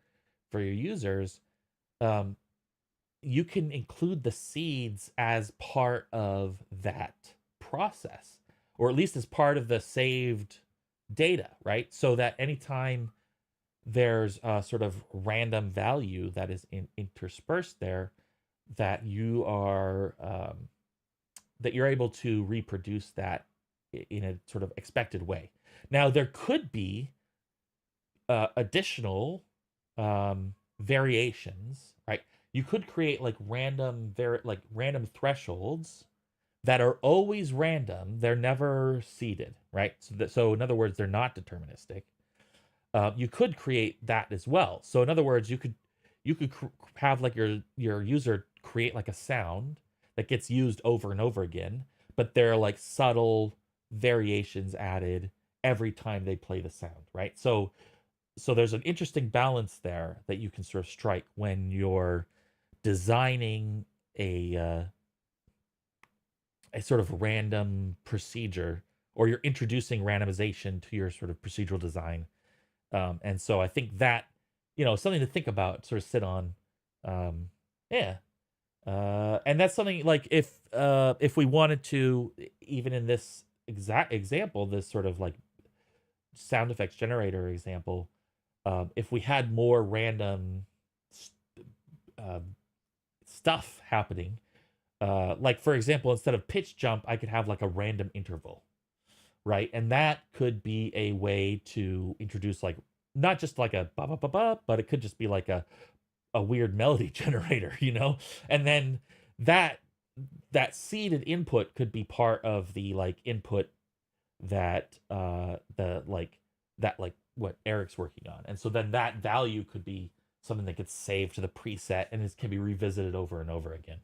for your users, you can include the seeds as part of that process, or at least as part of the saved data, right? So that anytime there's a sort of random value that is interspersed there, that you are that you're able to reproduce that in a sort of expected way. Now there could be additional variations, right? You could create like random thresholds that are always random. They're never seeded, right? So in other words, they're not deterministic. You could create that as well. So in other words, you could have like your user create like a sound that gets used over and over again, but there are like subtle variations added every time they play the sound, right? So there's an interesting balance there that you can sort of strike when you're designing a sort of random procedure, or you're introducing randomization to your sort of procedural design. And so I think that, something to think about, sort of sit on. Yeah. And that's something like if we wanted to, even in this exact example, this sort of like sound effects generator example, if we had more random uh, stuff happening, like for example, instead of pitch jump, I could have like a random interval, right? And that could be a way to introduce like not just like a ba ba ba ba, but it could just be like a weird melody generator, And then that that seeded input could be part of the like input that that what Eric's working on. And so then that value could be something that gets saved to the preset and can be revisited over and over again.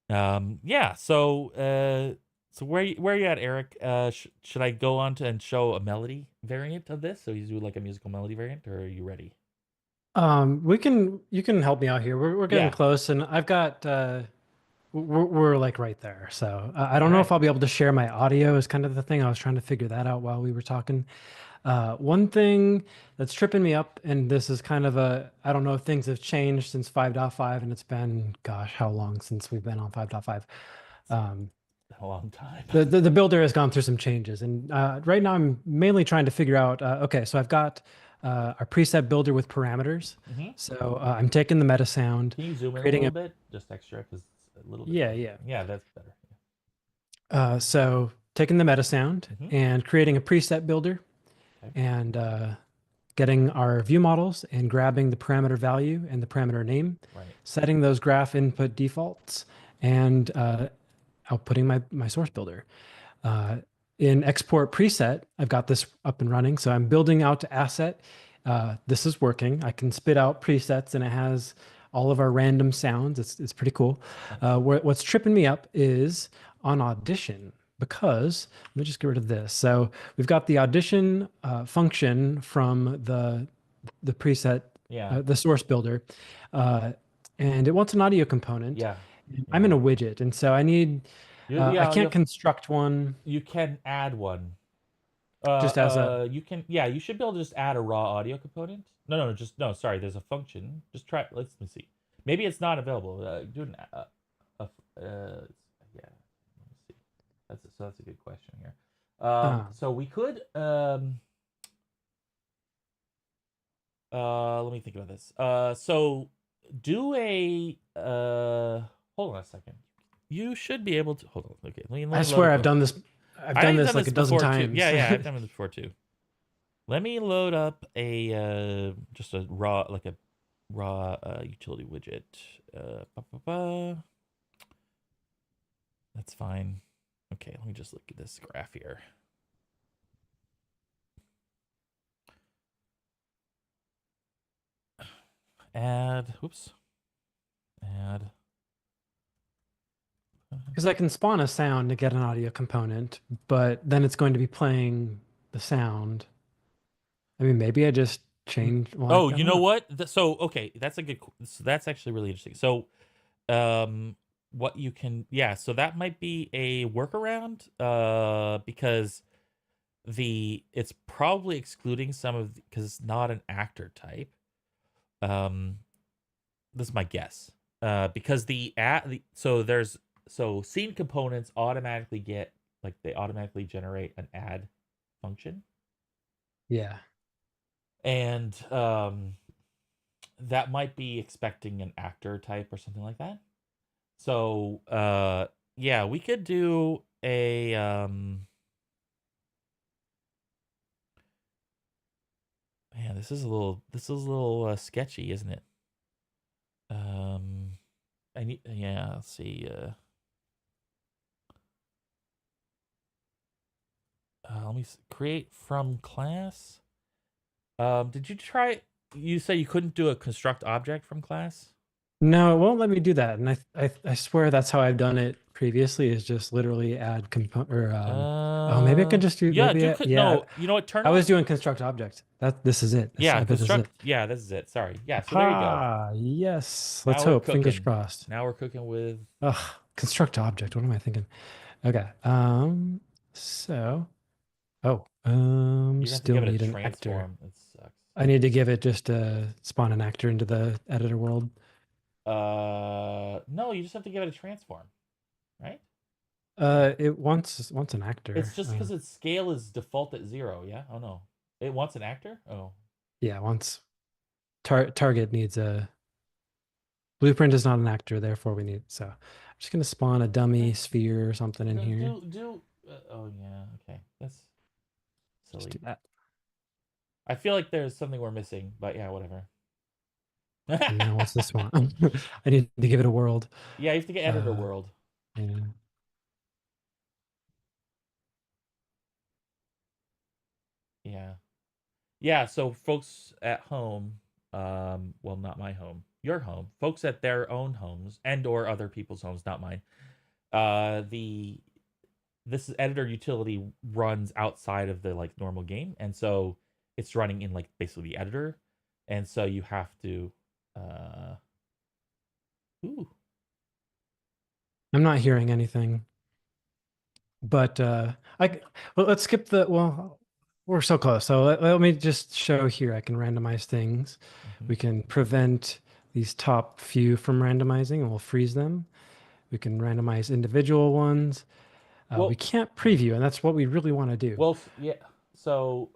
Yeah, so where are you at, Eric? Should I go on to and show a melody variant of this? So you do like a musical melody variant, or are you ready? You can help me out here. We're getting Yeah. close, and I've got we're like right there. So I All don't know if right. I'll be able to share my audio is kind of the thing. I was trying to figure that out while we were talking. One thing that's tripping me up, and this is kind of I don't know if things have changed since 5.5, and it's been, gosh, how long since we've been on 5.5. Um, A long time. the builder has gone through some changes, and right now I'm mainly trying to figure out. Okay, so I've got our preset builder with parameters. Hmm. So I'm taking the meta sound, Can you zoom in a creating little a bit, just extra, because a little bit yeah, more. yeah. Yeah, that's better. So taking the meta sound Hmm. and creating a preset builder, Okay. and getting our view models and grabbing the parameter value and the parameter name, Right. setting those graph input defaults, and outputting my source builder. Uh, in export preset, I've got this up and running. So I'm building out to asset. This is working. I can spit out presets and it has all of our random sounds. It's pretty cool. Nice. What's tripping me up is on Audition, because let me just get rid of this. So we've got the Audition function from the preset, Yeah. the source builder, uh, and it wants an audio component. Yeah. I'm in Yeah. a widget, and so I Yeah. can't construct one You can add one. just as a You can. Yeah, you should be able to just add a raw audio component. No, no, no. Just no. Sorry, there's a function. Just try. Let me see. Maybe it's not available. Do an. Yeah. Let me see. That's a good question here. uh, So we could. Let me think about this. So do a. Hold on a second. You should be able to. Hold on. Okay. Let I me load swear up I've a. done this. I've I done have this done like this a dozen before too. times. Yeah, I've done this before too. Let me load up a just a raw like a raw utility widget. Ba, ba, ba. That's fine. Okay, let me just look at this graph here. Add. Whoops. Add. Because I can spawn a sound to get an audio component, but then it's going to be playing the sound. I mean, maybe I just change. Well, I Oh, you don't know know. what? So okay, that's a good. So that's actually really interesting. So um what you can, yeah, so that might be a workaround because it's probably excluding some of, because it's not an actor type. um this is my guess. Because so there's, so scene components automatically get, like, they automatically generate an add function. Yeah. And that might be expecting an actor type or something like that. So, yeah, we could do a man, this is a little sketchy, isn't it? Um I need yeah, let's see. Let me create from class. Did you try you say you couldn't do a construct object from class? No, it won't let me do that. And I swear that's how I've done it previously is just literally add component or oh, maybe I could just do Yeah, maybe do yeah, no, you know what? Turn I was on doing construct object. That this is it. yeah, I bet this is it. construct. Yeah, this is it. Sorry. Yeah, so there you go. Ha, yes. Let's Now we're hope. Fingers cooking. crossed. Now we're cooking with. Ugh, construct object. What am I thinking? Okay. So You're gonna have to still give it a need an actor. transform. It sucks. I need to give it just spawn an actor into the editor world. No, you just have to give it a transform, right? It wants an actor. It's just because its scale is default at 0. Yeah. Oh no, it wants an actor. Oh, Yeah, wants target needs a blueprint is not an actor, therefore we need so I'm just gonna spawn a dummy that's sphere or something in here. do. Oh yeah. Okay, that's Just do silly. that. I feel like there's something we're missing, but yeah, whatever. And now what's this one? I need to give it a world. Yeah, you have to get editor Uh, world. yeah. Yeah. Yeah, so folks at home, well, not my home, your home, folks at their own homes and or other people's homes, not mine. The this editor utility runs outside of the like normal game, and so it's running in like basically the editor, and so you have to, uh, ooh, I'm not hearing anything. But well, let's skip the well, we're so close. So let me just show here. I can randomize things. mhm. We can prevent these top few from randomizing and we'll freeze them. We can randomize individual ones. We Well, can't yeah, preview, and that's what we really want to do. well, yeah. So,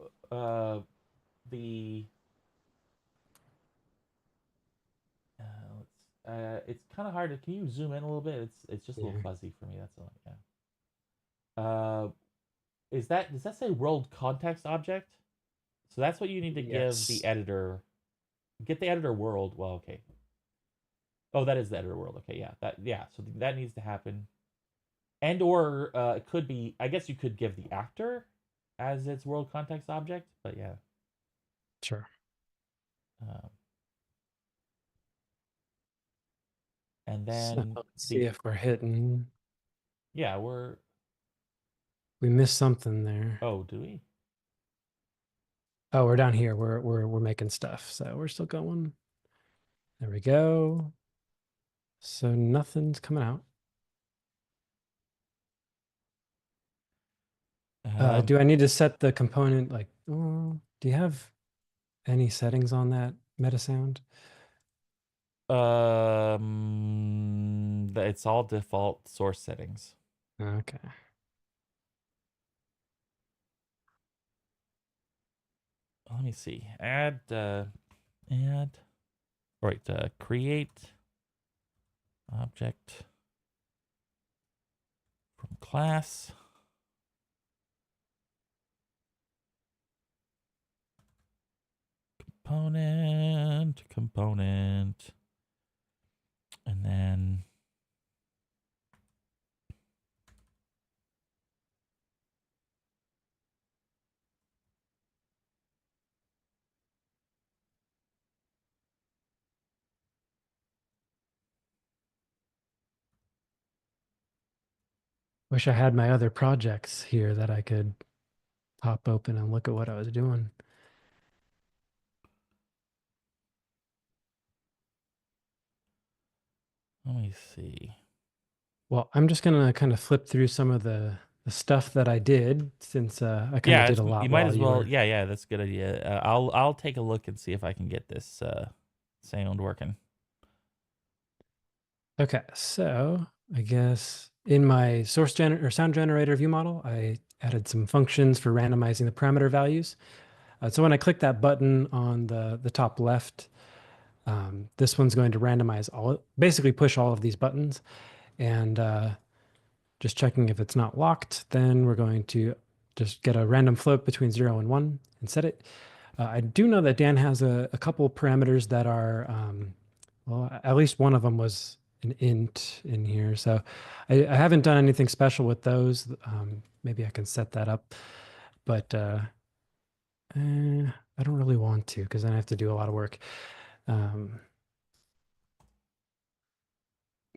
the it's kind of hard to. Can you zoom in a little bit? It's just a little Yeah. fuzzy for me. That's all. Yeah. Is that does that say world context object? So that's what you need to give the Yes. editor. Get the editor world. Well, okay. Oh, that is the editor world. Okay, yeah. That yeah. So that needs to happen. And or it could be. I guess you could give the actor as its world context object. But yeah. Sure. Um, and So then let's see the if we're hitting. yeah we're We missed something there. oh do we Oh, we're down here. We're making stuff. So we're still going. There we go. So nothing's coming out. um Do I need to set the component like, do you have any settings on that meta sound? it's all default source settings. Okay. Let me see. Add. All right. Create object from class. Component, and then Wish I had my other projects here that I could pop open and look at what I was doing. let me see. Well, I'm just gonna kind of flip through some of the stuff that I did since I kind of Yeah, did it's a you lot might while as you well. were. Yeah, yeah, that's a good idea. I'll take a look and see if I can get this sound working. Okay, so I guess in my sound generator view model, I added some functions for randomizing the parameter values. So when I click that button on the top left, This one's going to randomize basically push all of these buttons, and just checking if it's not locked. Then we're going to just get a random float between 0 and 1 and set it. I do know that Dan has a couple parameters that are, well, at least one of them was an int in here. So I haven't done anything special with those. Maybe I can set that up, but I don't really want to because then I have to do a lot of work. Um,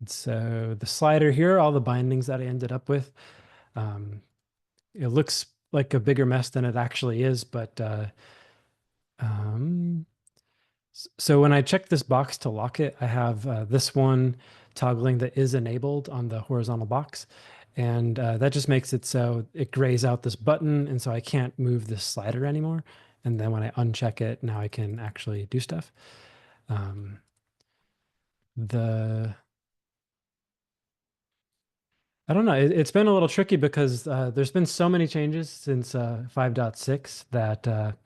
so the slider here, all the bindings that I ended up with, um, it looks like a bigger mess than it actually is, but um, so when I check this box to lock it, I have this one toggling that is enabled on the horizontal box. And that just makes it so it grays out this button. And so I can't move this slider anymore. And then when I uncheck it, now I can actually do stuff. Um, the I don't know. It's been a little tricky because there's been so many changes since 5.6 that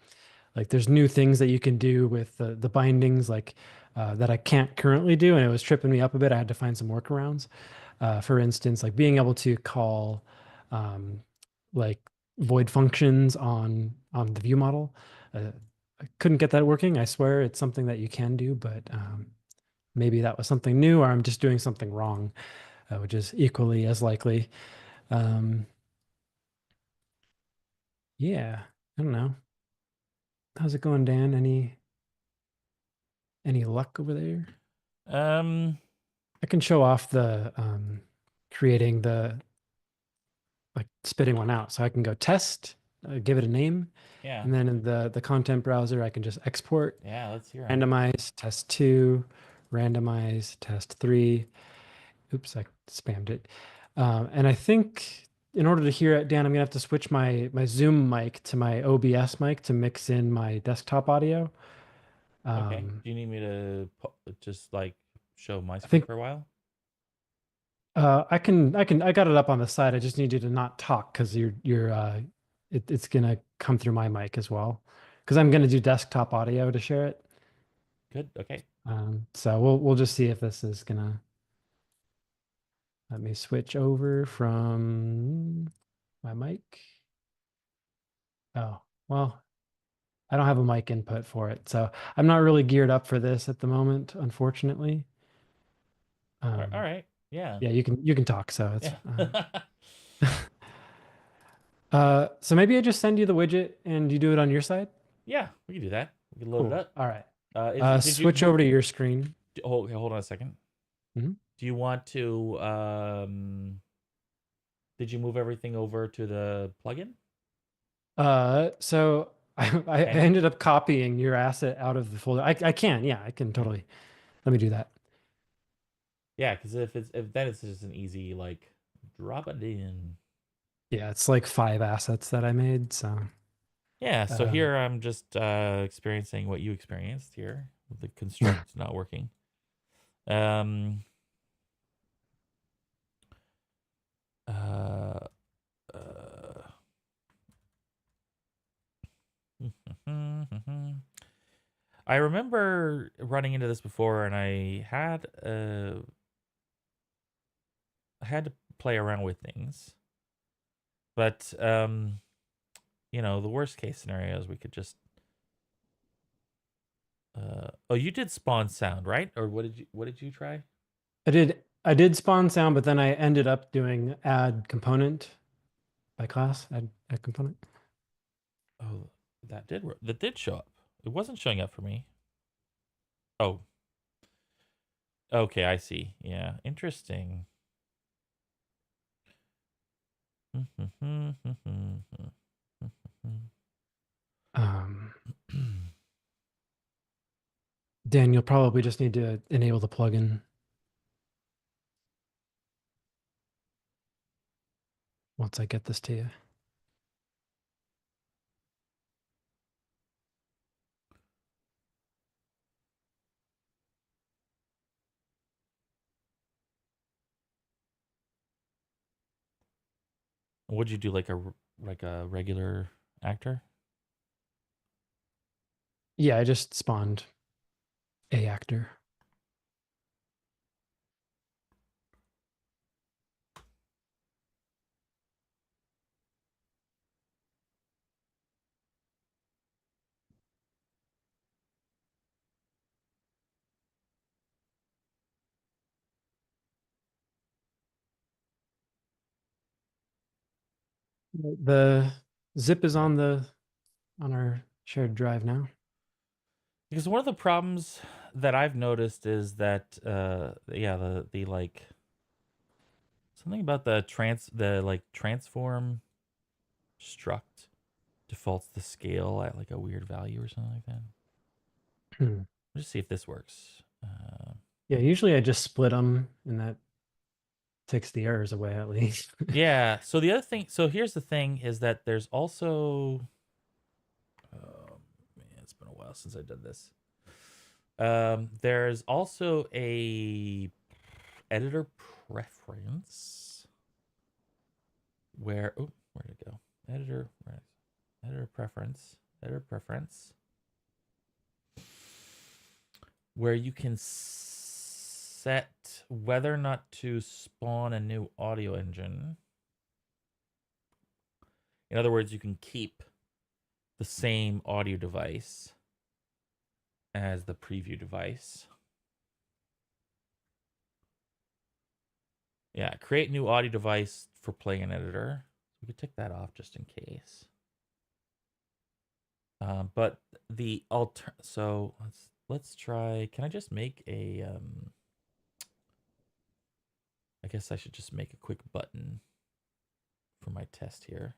like there's new things that you can do with the bindings like that I can't currently do, and it was tripping me up a bit. I had to find some workarounds. For instance, like being able to call um, like void functions on the view model. I couldn't get that working. I swear it's something that you can do, but maybe that was something new, or I'm just doing something wrong, which is equally as likely. Um, yeah, I don't know. How's it going, Dan? Any luck over there? Um, I can show off the creating the like spitting one out. So I can go test, give it a name, yeah, and then in the content browser, I can just export, yeah. Let's hear them. randomize test two, randomize test three. Oops, I spammed it. And I think in order to hear it, Dan, I'm gonna have to switch my Zoom mic to my OBS mic to mix in my desktop audio. Okay. Um, Do you need me to just like show my I screen think for a while? I got it up on the side. I just need you to not talk because it's gonna come through my mic as well. Because I'm gonna do desktop audio to share it. Good. Okay. So we'll just see if this is gonna let me switch over from my mic. Oh, well, I don't have a mic input for it, so I'm not really geared up for this at the moment, unfortunately. All Um, right. Yeah. yeah, you can talk, so it's Yeah. so maybe I just send you the widget and you do it on your side. Yeah. We can do that. We can load it Cool. up. All right. Did you Switch over to your screen. hold on a second. Mhm. Do you want to did you move everything over to the plugin? So I Can you? ended up copying your asset out of the folder. I can, yeah, I can Okay. totally. Let me do that. Yeah, because if then it's just an easy like drop it in. Yeah, it's like 5 assets that I made. So, Yeah, so um, here I'm just experiencing what you experienced here with the construct not working. Um uh uh I remember running into this before and I had to play around with things. But the worst case scenario is we could just oh, you did spawn sound, right? Or what did you try? I did spawn sound, but then I ended up doing add component by class, add component. Oh, that did show up. It wasn't showing up for me. Oh, okay, I see. Yeah, interesting. Um, Dan, you'll probably just need to enable the plugin once I get this to you. Would you do like a regular actor? Yeah, I just spawned. A actor. The zip is Right. on our shared drive now. Because one of the problems that I've noticed is that yeah, the like something about the like transform struct defaults the scale at like a weird value or something like that. Hmm. Let's just see if this works. Yeah, usually I just split them and that takes the errors away at least. Yeah. So the other thing. So here's the thing: is that there's also. Oh man, it's been a while since I did this. There's also a editor preference where where did it go? Editor preference where you can set whether or not to spawn a new audio engine. In other words, you can keep the same audio device as the preview device. Yeah, create new audio device for playing an editor. We could take that off just in case. But the so let's try. Can I just make a I guess I should just make a quick button for my test here.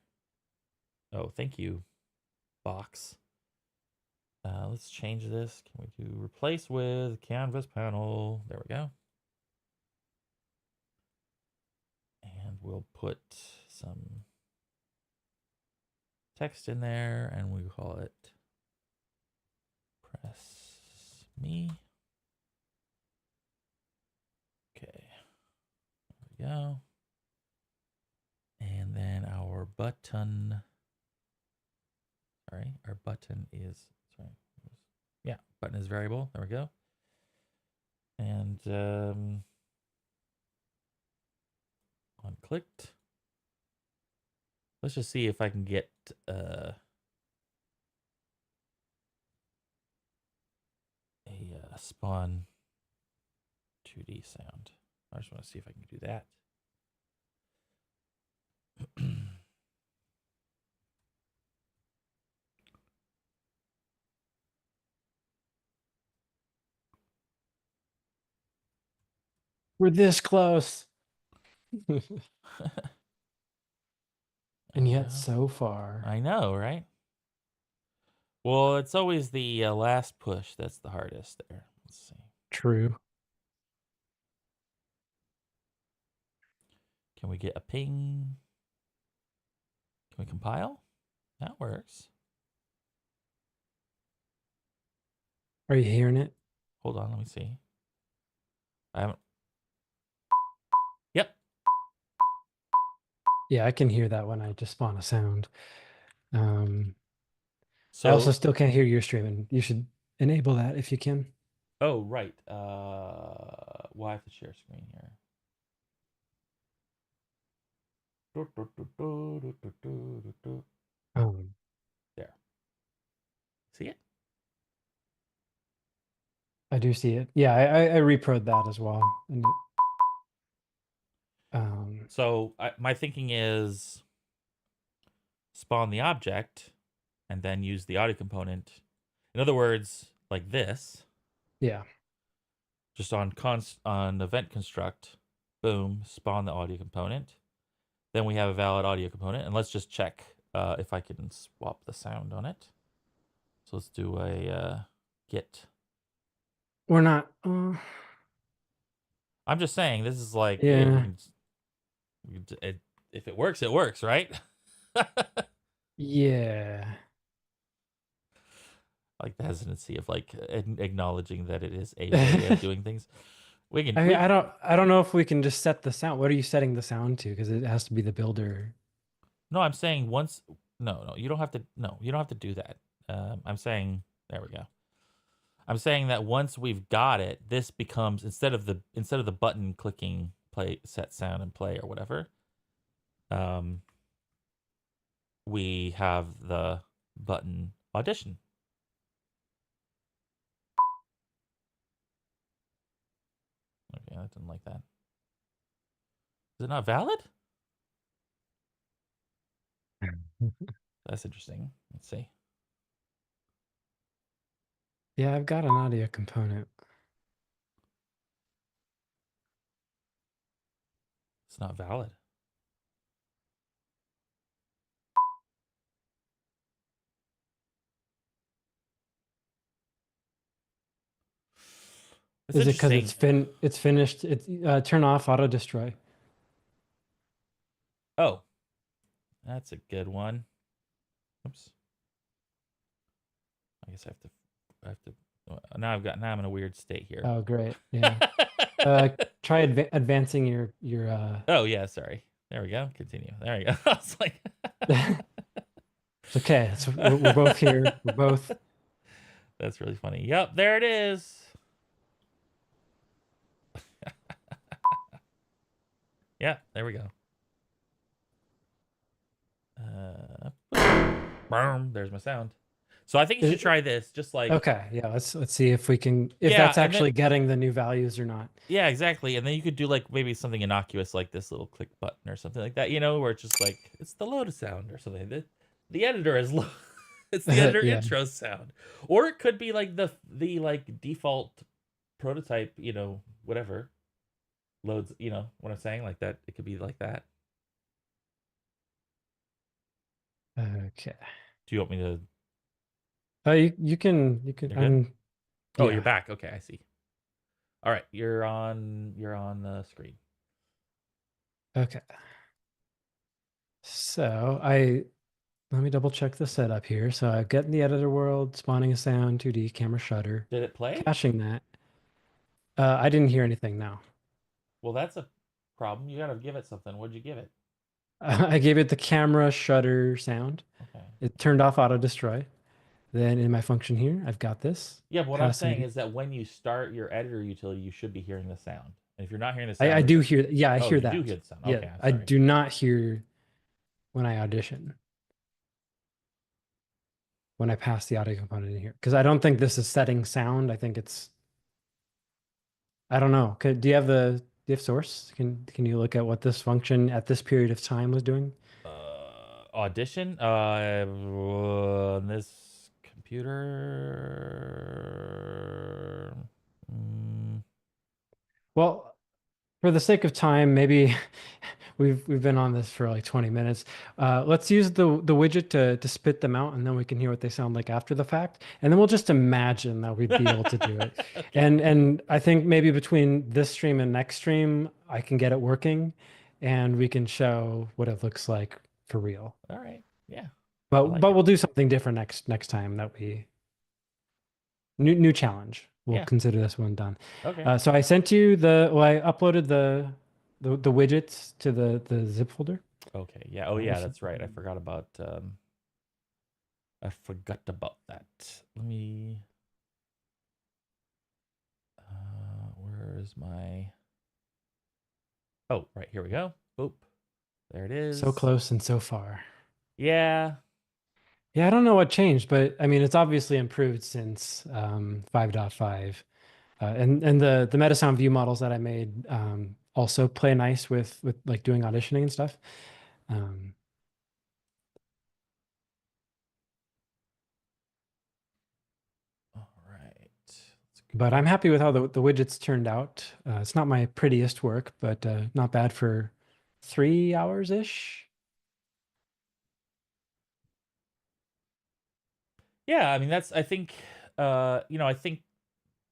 Oh, thank you, box. Let's change this. Can we do replace with canvas panel? There we go. And we'll put some text in there and we call it press me. Okay, there we go. And then our button, sorry, our button is, sorry, yeah, button is variable. There we go. And unclicked. Let's just see if I can get a spawn 2D sound. I just want to see if I can do that. We're this close. And There we yet go. so far. I know, right? Well, it's always the last push that's the hardest there. Let's see. True. Can we get a ping? Can we compile? That works. Are you hearing it? Hold on, let me see. I haven't. Yep. Yeah, I can hear that when I just spawn a sound. I also So, still can't hear your stream, and you should enable that if you can. oh right. Well, I have to share screen here. Um, There. See it? I do see it. Yeah, I reproed that as well. And So my thinking is spawn the object and then use the audio component. In other words, like this, yeah, just on event construct, boom, spawn the audio component. Then we have a valid audio component, and let's just check if I can swap the sound on it. So let's do a git. we're not. I'm just saying this is like, hey, Yeah, if it works, right? yeah. Like the hesitancy of like acknowledging that it is a way of doing things. We can I mean, we I don't know if we can just set the sound. What are you setting the sound to? Because it has to be the builder. No, I'm saying once. No, you don't have to. No, you don't have to do that. I'm saying there we go. I'm saying that once we've got it, this becomes instead of the button clicking play set sound and play or whatever, um, we have the button audition. Okay, I didn't like that. Is it not valid? That's interesting. Let's see. Yeah, I've got an audio component. It's not valid. It's Is it because interesting. it's finished? It's turn off auto destroy. Oh, that's a good one. Oops. I guess I have to. Now I'm in a weird state here. Oh, great. Yeah. Try advancing your Oh yeah, sorry. There we go. Continue. There we go. I was like, It's okay. We're both here. We're both. that's really funny. Yep, there it is. Yeah, there we go. Boom. There's my sound. So I think you should try this. Just like Okay, yeah. Let's see if we can yeah, that's and then actually getting the new values or not. yeah, exactly. And then you could do like maybe something innocuous like this little click button or something like that. Where it's just like it's the load sound or something. The editor is it's the editor Yeah. intro sound, or it could be like the like default prototype. Whatever loads. What I'm saying, like that. It could be like that. Okay. Do you want me to? You can You're good. Oh, you're yeah. back. Okay, I see. All right, you're on the screen. Okay. So let me double check the setup here. So I've got in the editor world, spawning a sound, 2D camera shutter, Did it play? caching that. I didn't hear anything now. Well, that's a problem. You gotta give it something. What'd you give it? I gave it the camera shutter sound. Okay. It turned off auto destroy. Then in my function here, I've got this Yeah, but what I'm saying passing. is that when you start your editor utility, you should be hearing the sound. And if you're not hearing the I sound, do hear, yeah, I oh, hear you do that. hear the sound. Yeah, Okay, I'm I sorry. do not hear when I audition, when I pass the audio component in here, because I don't think this is setting sound. I think it's, I don't know. Do you have source? Can you look at what this function at this period of time was doing? Audition. On this computer. Well, for the sake of time, maybe we've been on this for like 20 minutes. Let's use the widget to spit them out, and then we can hear what they sound like after the fact. And then we'll just imagine that we'd be able to do it. Okay. And I think maybe between this stream and next stream, I can get it working, and we can show what it looks like for real. All right. Yeah. I But like but it. we'll do something different next time that we new challenge. We'll Yeah. consider this one done. Okay. So I sent you I uploaded the widgets to the zip folder. Okay. Yeah. Oh, yeah. If That's right. I forgot about. I forgot about that. Let me. Where's my? Oh, right here we go. Boop. There it is. So close and so far. Yeah. Yeah, I don't know what changed, but I mean, it's obviously improved since 5.5. And the Metasound view models that I made also play nice with like doing auditioning and stuff. Um, All right. but I'm happy with how the widgets turned out. It's not my prettiest work, but not bad for 3 hours-ish. Yeah. I mean, that's. I think. I think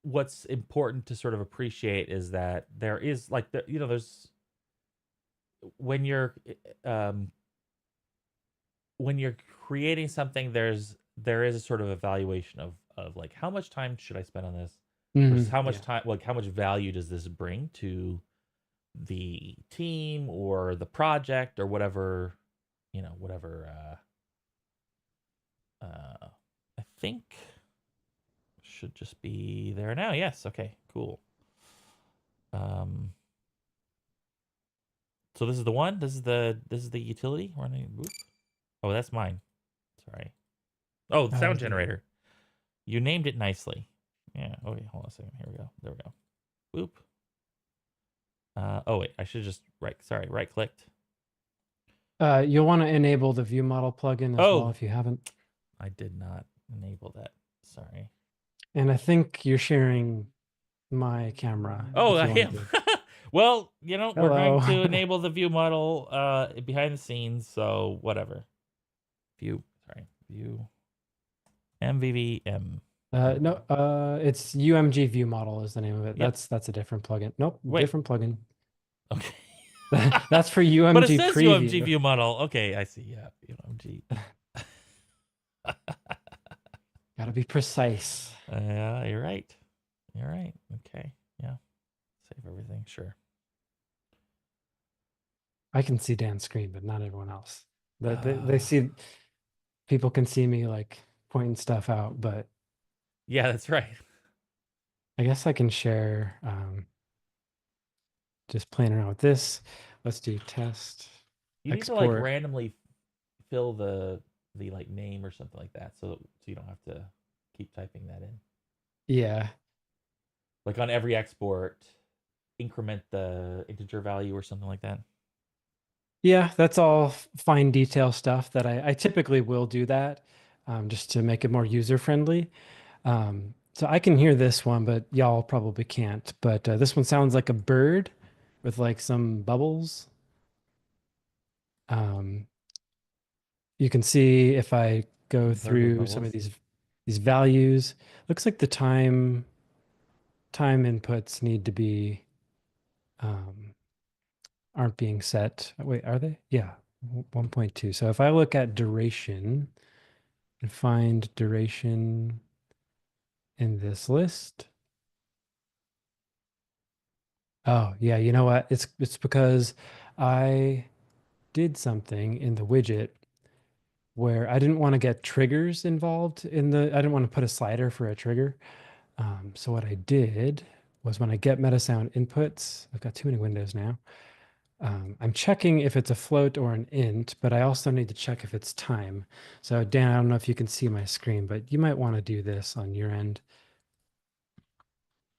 what's important to sort of appreciate is that there is like there's when you're um when you're creating something, there is a sort of evaluation of like how much time should I spend on this versus how much Yeah. time, like how much value does this bring to the team or the project or whatever, whatever. I think should just be there now. Yes. Okay. Cool. So this is the one. This is the utility. Whoop. Oh, that's mine. Sorry. Oh, the sound Yeah. generator. You named it nicely. Yeah. Okay. Hold on a second. Here we go. There we go. Boop. Oh wait. I should just right clicked. You'll want to enable the view model plugin as well Oh, if you haven't. I did not enable that. Sorry. And I think you're sharing my camera Oh, if I you want am. to. Well, we're going Hello. to enable the view model behind the scenes, so whatever. View, sorry, view MVVM. There we No, go. it's UMG view model is the name of it. Yep. That's a different plugin. Nope, Wait. different plugin. Okay. That's for But it UMG says UMG preview. view model. Okay, I see. Yeah, UMG. Gotta be precise. You're right. You're right. Okay. Yeah. Save everything. Sure. I can see Dan's screen, but not everyone else. They see people can see me like pointing stuff out, but Yeah, that's right. I guess I can share just playing around with this. Let's do test You need to like export. randomly fill the like name or something like that, so you don't have to keep typing that in. Yeah. Like on every export, increment the integer value or something like that. Yeah, that's all fine detail stuff that I typically will do that just to make it more user friendly. So I can hear this one, but y'all probably can't. But this one sounds like a bird with like some bubbles. Um, you can see if I go Bird with through some of bubbles. these values, looks like the time inputs need to be um, aren't being set. Wait, are they? Yeah, 1.2. So if I look at duration and find duration in this list. Oh, yeah, you know what? It's because I did something in the widget where I didn't want to get triggers involved I didn't want to put a slider for a trigger. So what I did was when I get metasound inputs, I've got too many windows now. I'm checking if it's a float or an int, but I also need to check if it's time. So Dan, I don't know if you can see my screen, but you might want to do this on your end.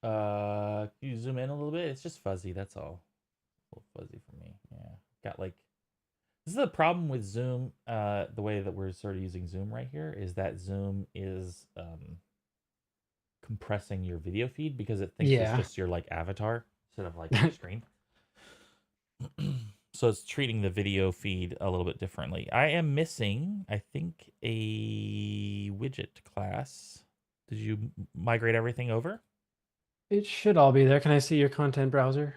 Can you zoom in a little bit? It's just fuzzy. That's all. A little fuzzy for me. Yeah. Got like this is the problem with Zoom. The way that we're sort of using Zoom right here is that Zoom is compressing your video feed because it thinks it's Yeah. just your like avatar instead of like your screen. So it's treating the video feed a little bit differently. I am missing, I think, a widget class. Did you migrate everything over? It should all be there. Can I see your content browser?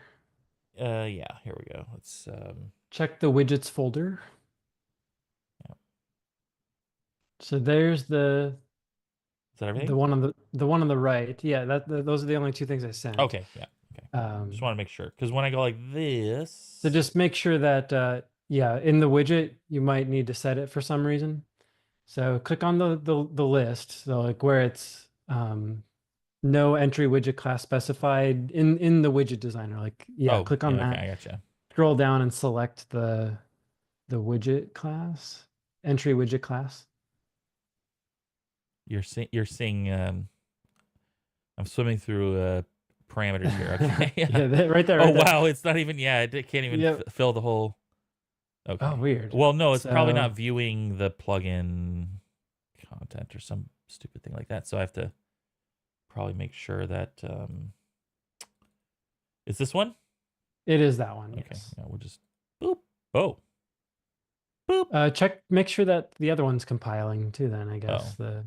Yeah, here we go. Let's Check the widgets folder. yeah. So there's Is that the everything? one on the one on the right. Yeah, those are the only two things I sent. Okay, yeah. Okay. Just Um, want to make sure because when I go like so this, just make sure that yeah, in the widget you might need to set it for some reason. So click on the list. So like where it's no entry widget class specified in the widget designer. Like yeah, oh, click on yeah, okay, that. I gotcha. Scroll down and select the widget class, entry widget class. You're seeing I'm swimming through parameters here. Okay. Yeah. Yeah, right there, Oh right there. wow, it's not even yeah, it can't even Yep. fill the whole. Oh, Okay. weird. Well, no, it's probably So not viewing the plugin content or some stupid thing like that. So I have to probably make sure that is this one? it is that one, Okay. yes. Yeah, we'll just boop. Oh. Boop. Make sure that the other one's compiling too, then I guess. Oh. The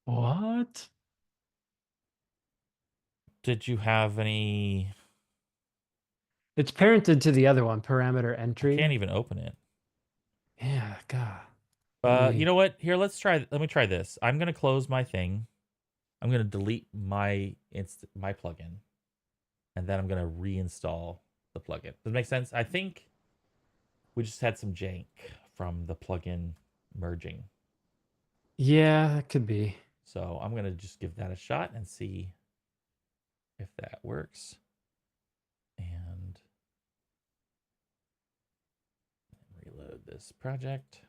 what? Did you have any It's parented to the other one, parameter I can't entry. even open it. Yeah, God. You Maybe know what? Here, let me try this. I'm gonna close my thing. I'm gonna delete my plugin, and then I'm gonna reinstall the plugin. Does it make sense? I think we just had some jank from the plugin merging. Yeah, that could be. So I'm gonna just give that a shot and see if that works. And reload this project.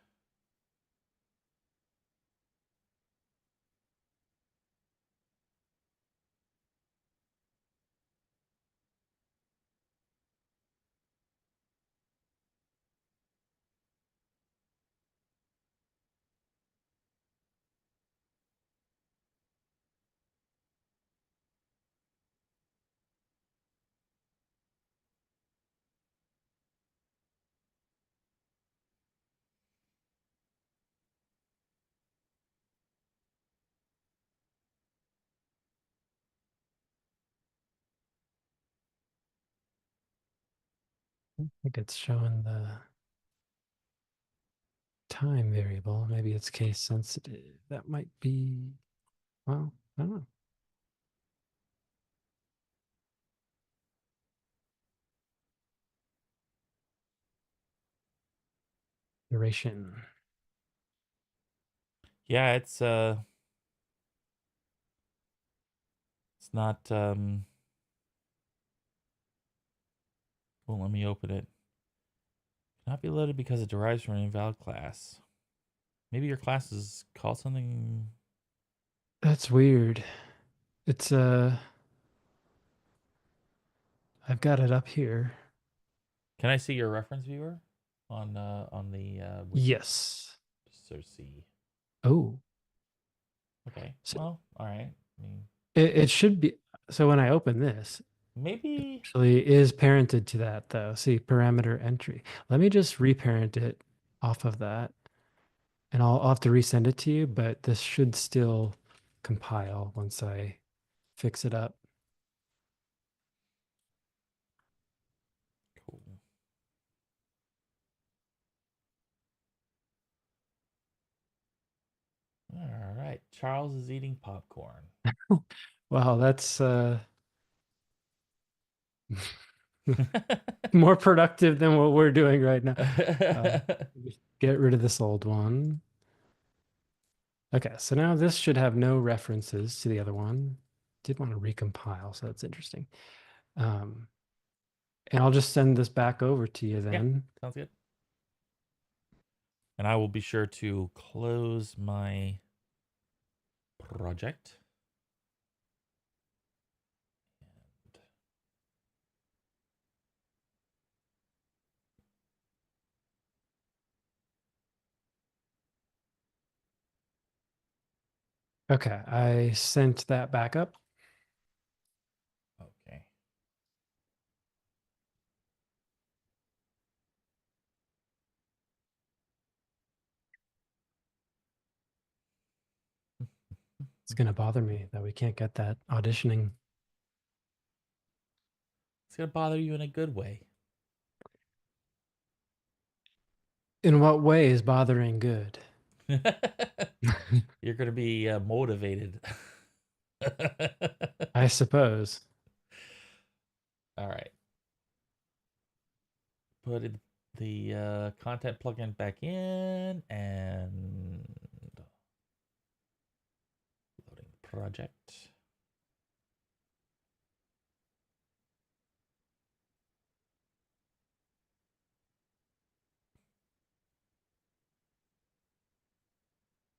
I think it's showing the time variable. Maybe it's case sensitive. That might be, well, I don't know. Duration. Yeah, it's not won't let me open it. Cannot be loaded because it derives from an invalid class. Maybe your class is called something. That's weird. It's I've got it up here. Can I see your reference viewer on the wiki? Yes. Just sort of see. Oh, Okay. so Well, all right. I mean, it should be. So when I open this, maybe. actually is parented to that though. See, parameter entry. Let me just reparent it off of that, and I'll have to resend it to you, but this should still compile once I fix it up. Cool. All right. Charles is eating popcorn. Wow, that's more productive than what we're doing right now. Uh, get rid of this old one. Okay, so now this should have no references to the other one. Did want to recompile, so that's interesting. Um, and I'll just send this back over to you Yeah, then. sounds good. And I will be sure to close my project. Okay, I sent that back up. Okay. It's gonna bother me that we can't get that auditioning. It's gonna bother you in a good way. In what way is bothering good? You're gonna be motivated. I suppose. All right. Put the content plugin back in and loading the project.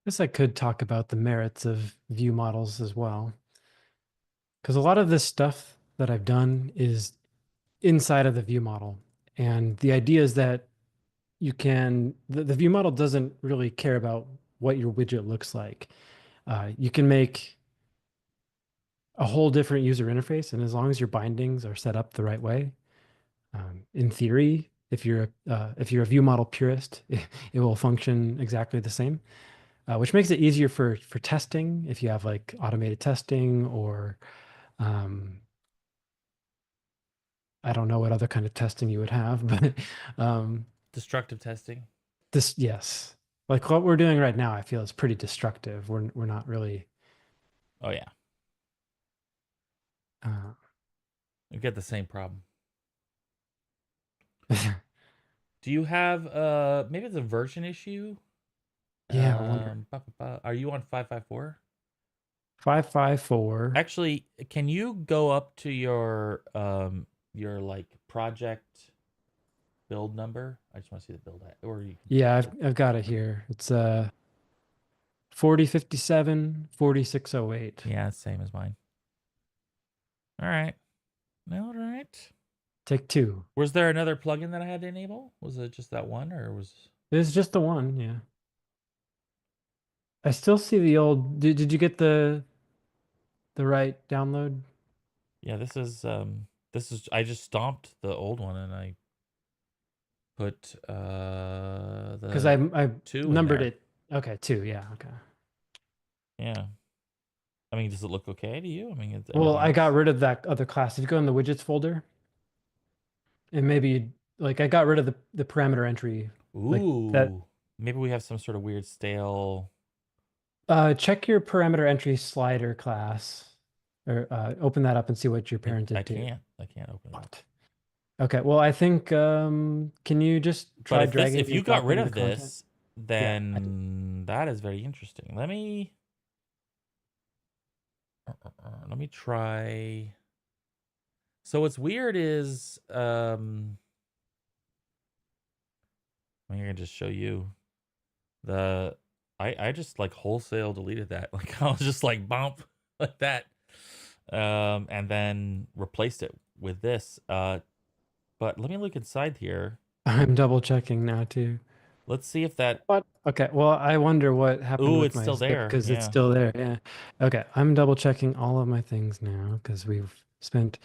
Guess I could talk about the merits of view models as well. Because a lot of this stuff that I've done is inside of the view model. And the idea is that the view model doesn't really care about what your widget looks like. You can make a whole different user interface, and as long as your bindings are set up the right way, in theory, if you're a view model purist, it will function exactly the same, which makes it easier for testing if you have like automated testing or um, I don't know what other kind of testing you would have, but um, Destructive testing. this, yes, like what we're doing right now, I feel is pretty destructive. We're not really. Oh yeah, Uh, you get the same problem. Do you have maybe it's a version issue? Yeah, I wonder. Are you on 554? 554. Actually, can you go up to your like project build number? I just want to see the build at, or you can Yeah, just I've got it here. It's 4057 4608. yeah, same as mine. All right. All right. Take two. Was there another plugin that I had to enable? Was it just that one, or was? This is just the one, yeah. I still see the old. Did you get the right download? Yeah, this is I just stomped the old one and I put Because the I 2 in numbered there. it. Okay, two. Yeah. Okay. Yeah. I mean, does it look okay to you? I mean, Well, everything I got else. rid of that other class. If you go in the widgets folder, and maybe like I got rid of the parameter entry, like that. Ooh. Maybe we have some sort of weird stale. Check your parameter entry slider class, or open that up and see what you're I parented to. can't. I can't open it up. What? Okay. Well, I think can you just But try dragging if you and got rid dropping the of content? this, Yeah, I did. then that is very interesting. Let me try. So what's weird is I'm gonna just show you the I just like wholesale deleted that. Like I was just like bump like that. And then replaced it with this. But let me look inside here. I'm double checking now too. Let's see if that. What? Okay. Well, I wonder what happened Ooh, with it's my still zip there. because it's Yeah. still there. Yeah. Okay. I'm double checking all of my things now because we've spent.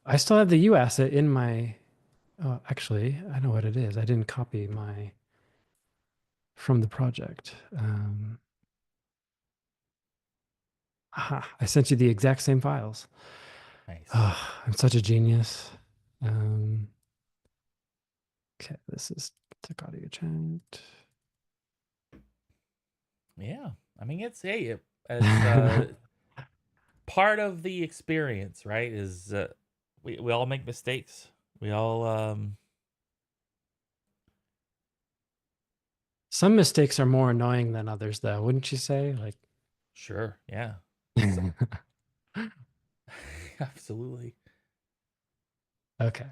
I still have the U asset in my. Oh, actually, I know what it is. I didn't copy my from the project. Aha, I sent you the exact same files. Nice. Oh, I'm such a genius. Um, okay, this is tech audio chat. Yeah. I mean, it's part of the experience, right? Is we all make mistakes. We all Some mistakes are more annoying than others, though, wouldn't you say? Like, sure, yeah. Absolutely. okay.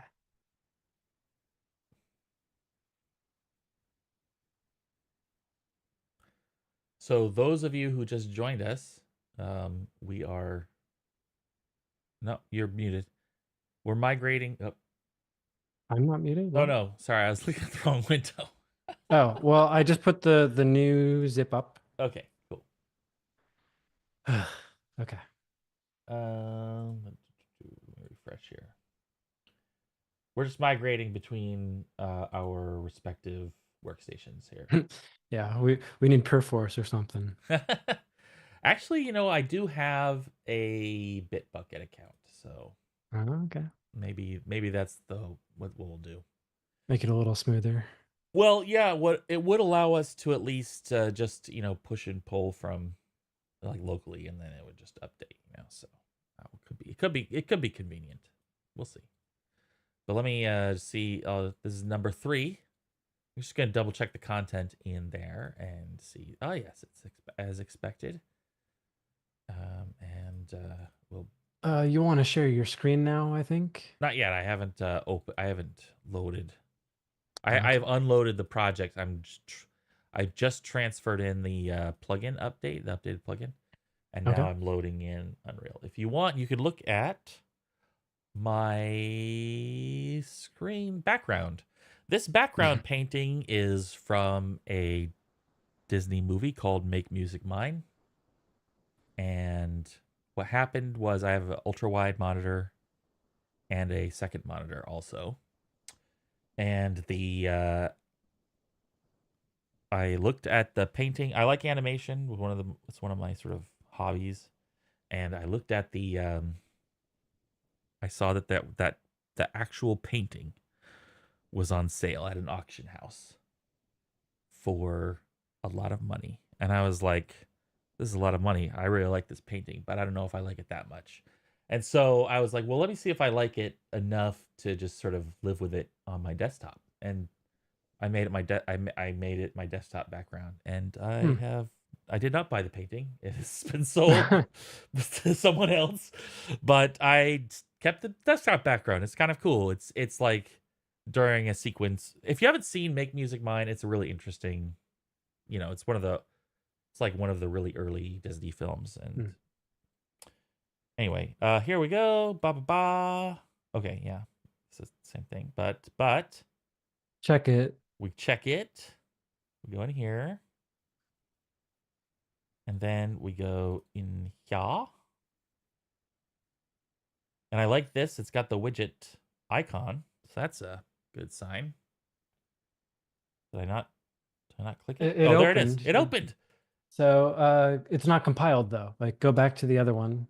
So those of you who just joined us, we are no, you're muted. We're migrating. Oh, I'm not muted. oh What? no, sorry, I was looking at the wrong window. Oh, well, I just put the new zip up. Okay, cool. Okay. Let me refresh here. We're just migrating between our respective workstations here. Yeah, we need Perforce or something. Actually, I do have a Bitbucket account, so Oh, okay. maybe that's the what we'll do. Make it a little smoother. Well, yeah, what it would allow us to at least just push and pull from like locally, and then it would just update. So it could be convenient. We'll see. But let me see. This is number 3. I'm just gonna double check the content in there and see. Oh yes, it's as expected. And we'll You want to share your screen now, I think. not yet. I haven't I haven't loaded. I've Okay. unloaded the project. I just transferred in the plugin update, the updated plugin, and now Okay. I'm loading in Unreal. If you want, you could look at my screen background. This background painting is from a Disney movie called Make Music Mine. And what happened was I have an ultra wide monitor and a second monitor also. And the I looked at the painting. I like animation. It's one of my sort of hobbies. And I looked at the I saw that the actual painting was on sale at an auction house for a lot of money. And I was like, this is a lot of money. I really like this painting, but I don't know if I like it that much. And so I was like, well, let me see if I like it enough to just sort of live with it on my desktop. And I made it I made it my desktop background, and Hmm. I did not buy the painting. It's been sold to someone else, but I kept the desktop background. It's kind of cool. It's like during a sequence. If you haven't seen Make Music Mine, it's a really interesting. It's like one of the really early Disney films. And Hmm. anyway, here we go. Ba ba ba. Okay, yeah, it's the same thing, but Check it. we check it. We go in here. And then we go in here. And I like this. It's got the widget icon. So that's a good sign. Did I not click it? It Oh, there it is. opened. It opened. So it's not compiled though. Like go back to the other one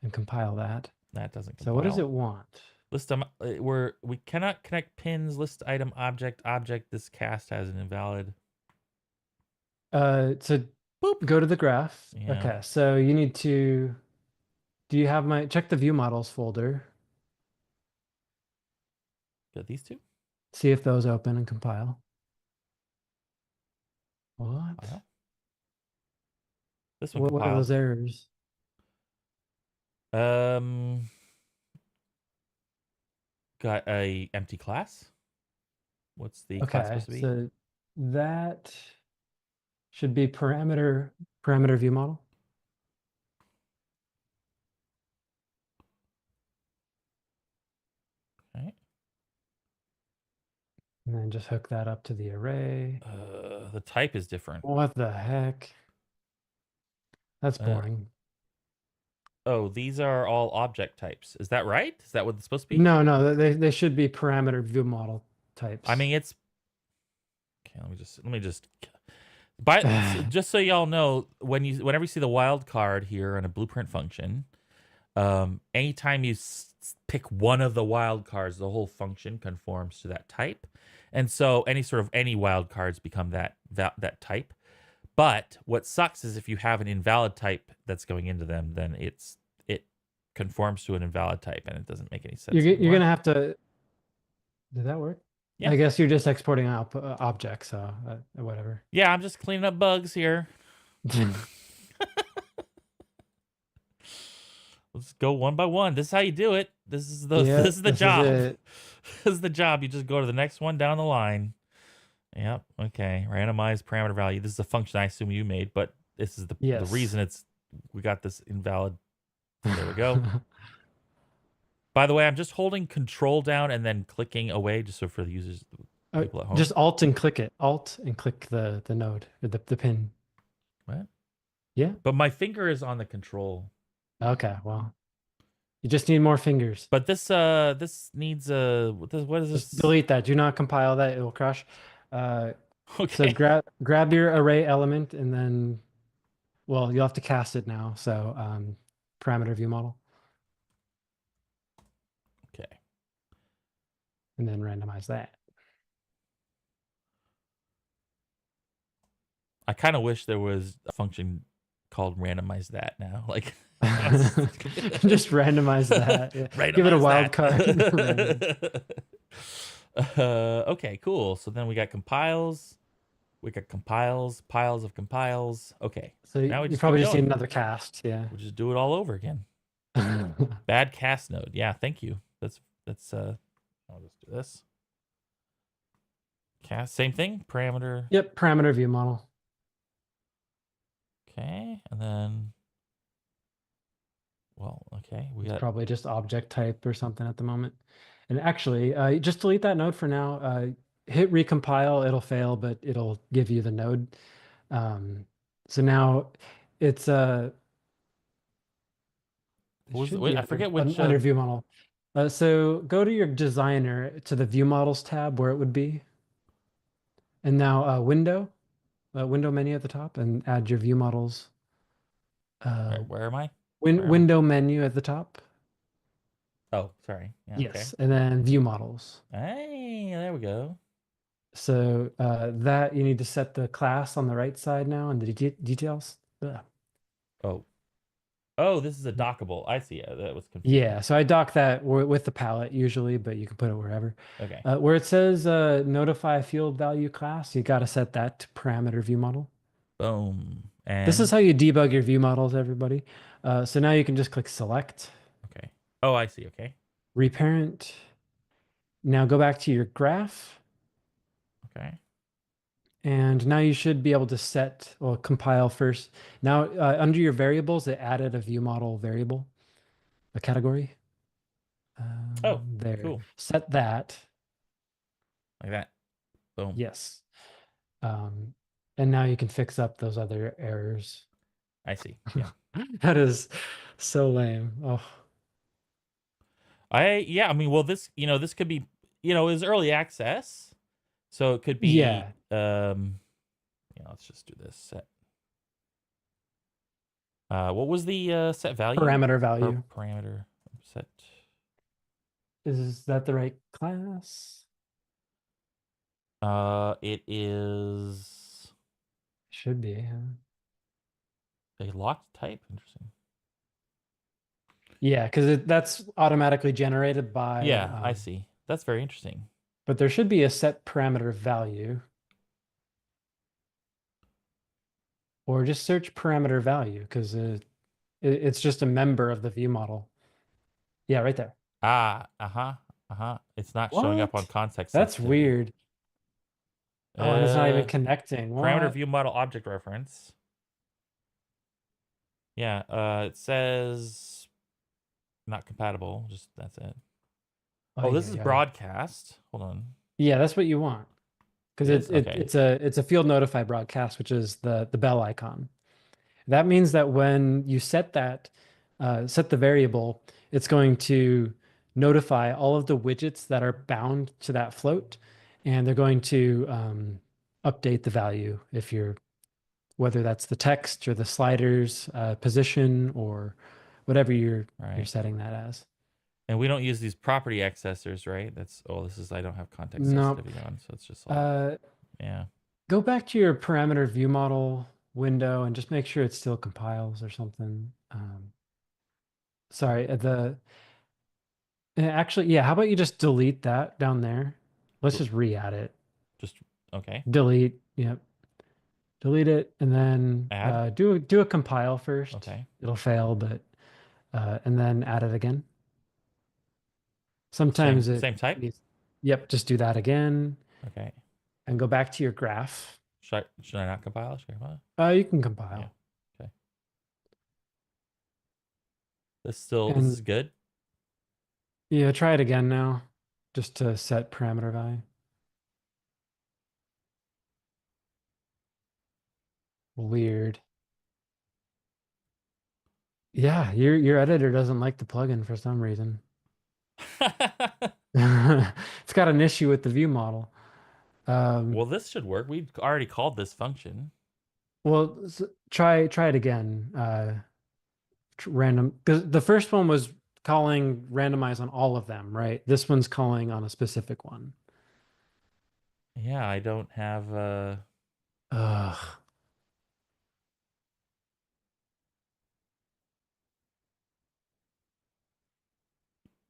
and compile that. That doesn't So what does compile. it want? List we cannot connect pins, list item, object. This cast has an invalid. So Boop. go to the graph. Yeah. Okay, so you need to, do you have check the view models folder, Got these two. see if those open and compile. What? File. This one What are compiled. those errors? Um, got a empty class. What's the class Okay, supposed to be? so that should be parameter view model. Okay. And then just hook that up to the array. The type is different. What the heck? That's Uh, boring. oh, these are all object types. Is that right? Is that what it's supposed to be? No, no, they should be parameter view model I types. mean, it's okay. Let me just but just so y'all know, whenever you see the wild card here in a blueprint function, anytime you pick one of the wild cards, the whole function conforms to that type, and so any wild cards become that type. But what sucks is if you have an invalid type that's going into them, then it conforms to an invalid type, and it doesn't make any sense You're anymore. gonna have to. Did that work? Yeah, I guess you're just exporting out objects, so whatever. yeah. I'm just cleaning up bugs here. Let's go one by one. This is how you do it. Yeah, this is the this is job. it. This is the job. You just go to the next one down the line. Yep. Okay. Randomize parameter value. This is a function I assume you made, but this is the Yes. reason we got this invalid. There we go. By the way, I'm just holding control down and then clicking away just so for the users, people at home. Just Alt and click it. Alt and click the node or the pin. What? Yeah. But my finger is on the control. Okay. Well, you just need more fingers. But this needs a what is Just this? delete that. Do not compile that. It will crash. So Okay. grab your array element and then, well, you'll have to cast it now. So parameter view model Okay. and then randomize that. I kind of wish there was a function called randomize that now. Like Just randomize that. Yeah. Give it a randomize wild card. that. Okay, cool. So then we got compiles. We got compiles, piles of compiles. Okay. So Now we you just keep probably just need going. another cast. Yeah. We'll just do it all over again. Bad cast node. Yeah, thank you. That's I'll just do this. Cast, same thing. Parameter. Yep. Parameter view model. Okay. And then well, okay. We It's got probably just object type or something at the moment. And actually, just delete that node for now. Hit recompile, it'll fail, but it'll give you the node. So now it's it should wait, be I forget which under view model. So go to your designer to the view models tab where it would be. And now window menu at the top and add your view models. where am I? Where am I? Window menu at the top. Oh, sorry. Yeah, okay. Yes, and then view models. Hey, there we go. So that you need to set the class on the right side now and the details. Ugh. Oh. Oh, this is a dockable. I see. That was Yeah, confusing. so I dock that with the palette usually, but you can put it wherever. Okay. Where it says notify field value class, you got to set that to parameter view model. Boom. This is And how you debug your view models, everybody. So now you can just click select, okay. Oh, I see. Okay. reparent. Now go back to your graph, Okay. and now you should be able to set, well, compile first. Now, under your variables, it added a view model variable, a category. Oh, There. cool. Set that. Like that. Boom. Yes. Um, and now you can fix up those other errors. I see. Yeah. That is so lame. Oh, Yeah, I mean, well, this could be, is early access. So it could be yeah. let's just do this set. What was the set value? Parameter value. Parameter set. Is that the right class? It is Should be. Yeah. a locked type. Interesting. Yeah, because that's automatically generated by, Yeah, I see. That's very interesting. but there should be a set parameter value, or just search parameter value because it's just a member of the view model. Yeah, right there. Uh-huh. It's not showing up on What? context That's sensitivity. weird. Oh, and it's not even Uh, connecting. Parameter What? view model object reference. Yeah, it says not compatible. Just that's it. Oh, Oh, yeah, this is yeah. broadcast. Hold on. Yeah, that's what you want because It is? Okay. it's a field notify broadcast, which is the bell icon. That means that when you set the variable, it's going to notify all of the widgets that are bound to that float, and they're going to update the value if whether that's the text or the sliders position or whatever you're Right. setting that as. And we don't use these property accessors, right? I don't have context Nope. sensitivity on, so it's just like, Uh, yeah. Go back to your parameter view model window and just make sure it still compiles or something. Sorry, actually, yeah, how about you just delete that down there? Let's L- just re-add it. Just, okay. Delete, yep. Delete it and then Add. do a compile first. Okay. It'll fail, but and then add it again. Sometimes Same it same type? needs, yep, just do that again Okay. and go back to your graph. Should I not compile? Should I compile? You can Yeah. compile. Okay. This And is good. yeah, try it again now, just to set parameter value. Weird. Yeah, your editor doesn't like the plugin for some reason. It's got an issue with the view model. Um, Well, this should work. We already called this function. well, try it again. Random, because the first one was calling randomize on all of them, right? This one's calling on a specific one. Yeah, I don't have Ugh.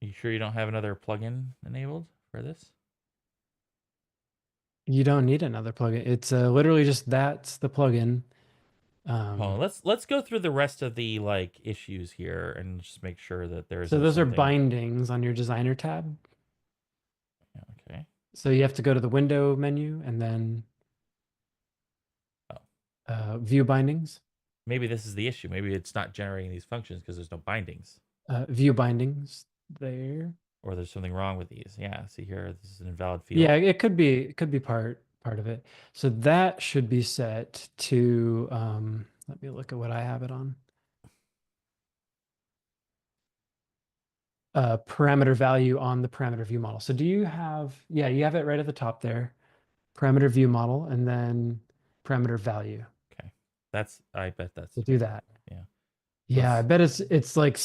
you sure you don't have another plugin enabled for this? You don't need another plugin. It's literally just that's the plugin. Hold on, Um, let's go through the rest of the like issues here and just make sure that there so isn't those are something. bindings on your designer tab. Yeah, okay. So you have to go to the window menu and then Oh, view bindings. maybe this is the issue. Maybe it's not generating these functions because there's no bindings, View bindings there. or there's something wrong with these. Yeah, see here, this is an invalid Yeah, field. it could be part of it. So that should be set to let me look at what I have it on. Parameter value on the parameter view model. So do you have, yeah, you have it right at the top there. Parameter view model and then parameter value. Okay, I bet that's So what do that. that. Yeah. So Yeah, I bet it's like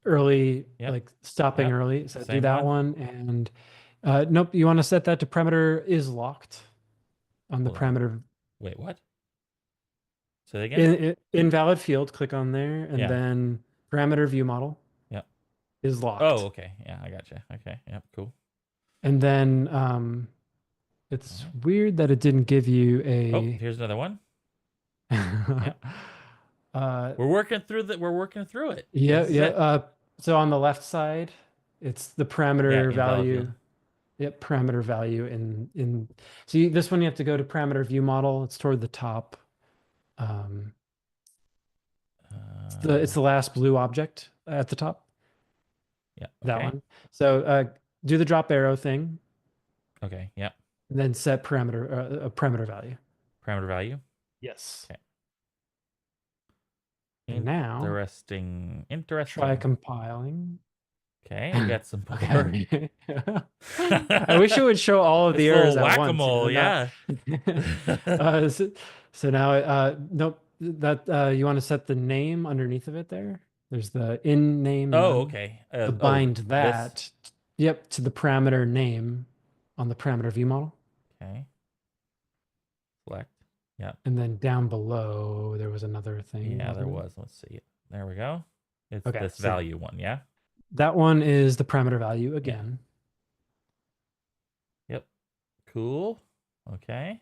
early, yep, like stopping yep, early. So do same that one. one. And nope, you want to set that to parameter is locked on the Hold on. parameter Wait, what? Say that again? invalid field. Click on there and Yeah. then parameter view model Yep. is Oh, locked. okay. Yeah, I gotcha. Okay. Yep. Cool. And then All it's right. weird that it didn't give you Oh, a here's another one. Yep. uh We're working through it. yeah, This is yeah. it. So on the left side, it's the Yeah, parameter invalid field. value. Yep, parameter value in so this one you have to go to parameter view model. It's toward the top. Um, it's Uh, the last blue object at the top. yeah. That Okay. one. So do the drop arrow thing, Okay. Yep. and then set parameter a parameter value. Parameter value. Yes. Okay. And now Interesting. try Interesting. compiling. Okay, we got some more. Okay. I wish it would show all of the It's a errors little at once, whack-a-mole, not yeah. so, so now nope, that you want to set the name underneath of it there. There's the in name Oh, none. okay. So Oh, bind this. that, yep, to the parameter name on the parameter view model. Okay. Select. Yep. And then down below there was another thing, Yeah, there wasn't it? was. Let's see. There we go. It's Okay, this so value one, yeah? that one is the parameter value Yeah. again. Yep. Cool. Okay.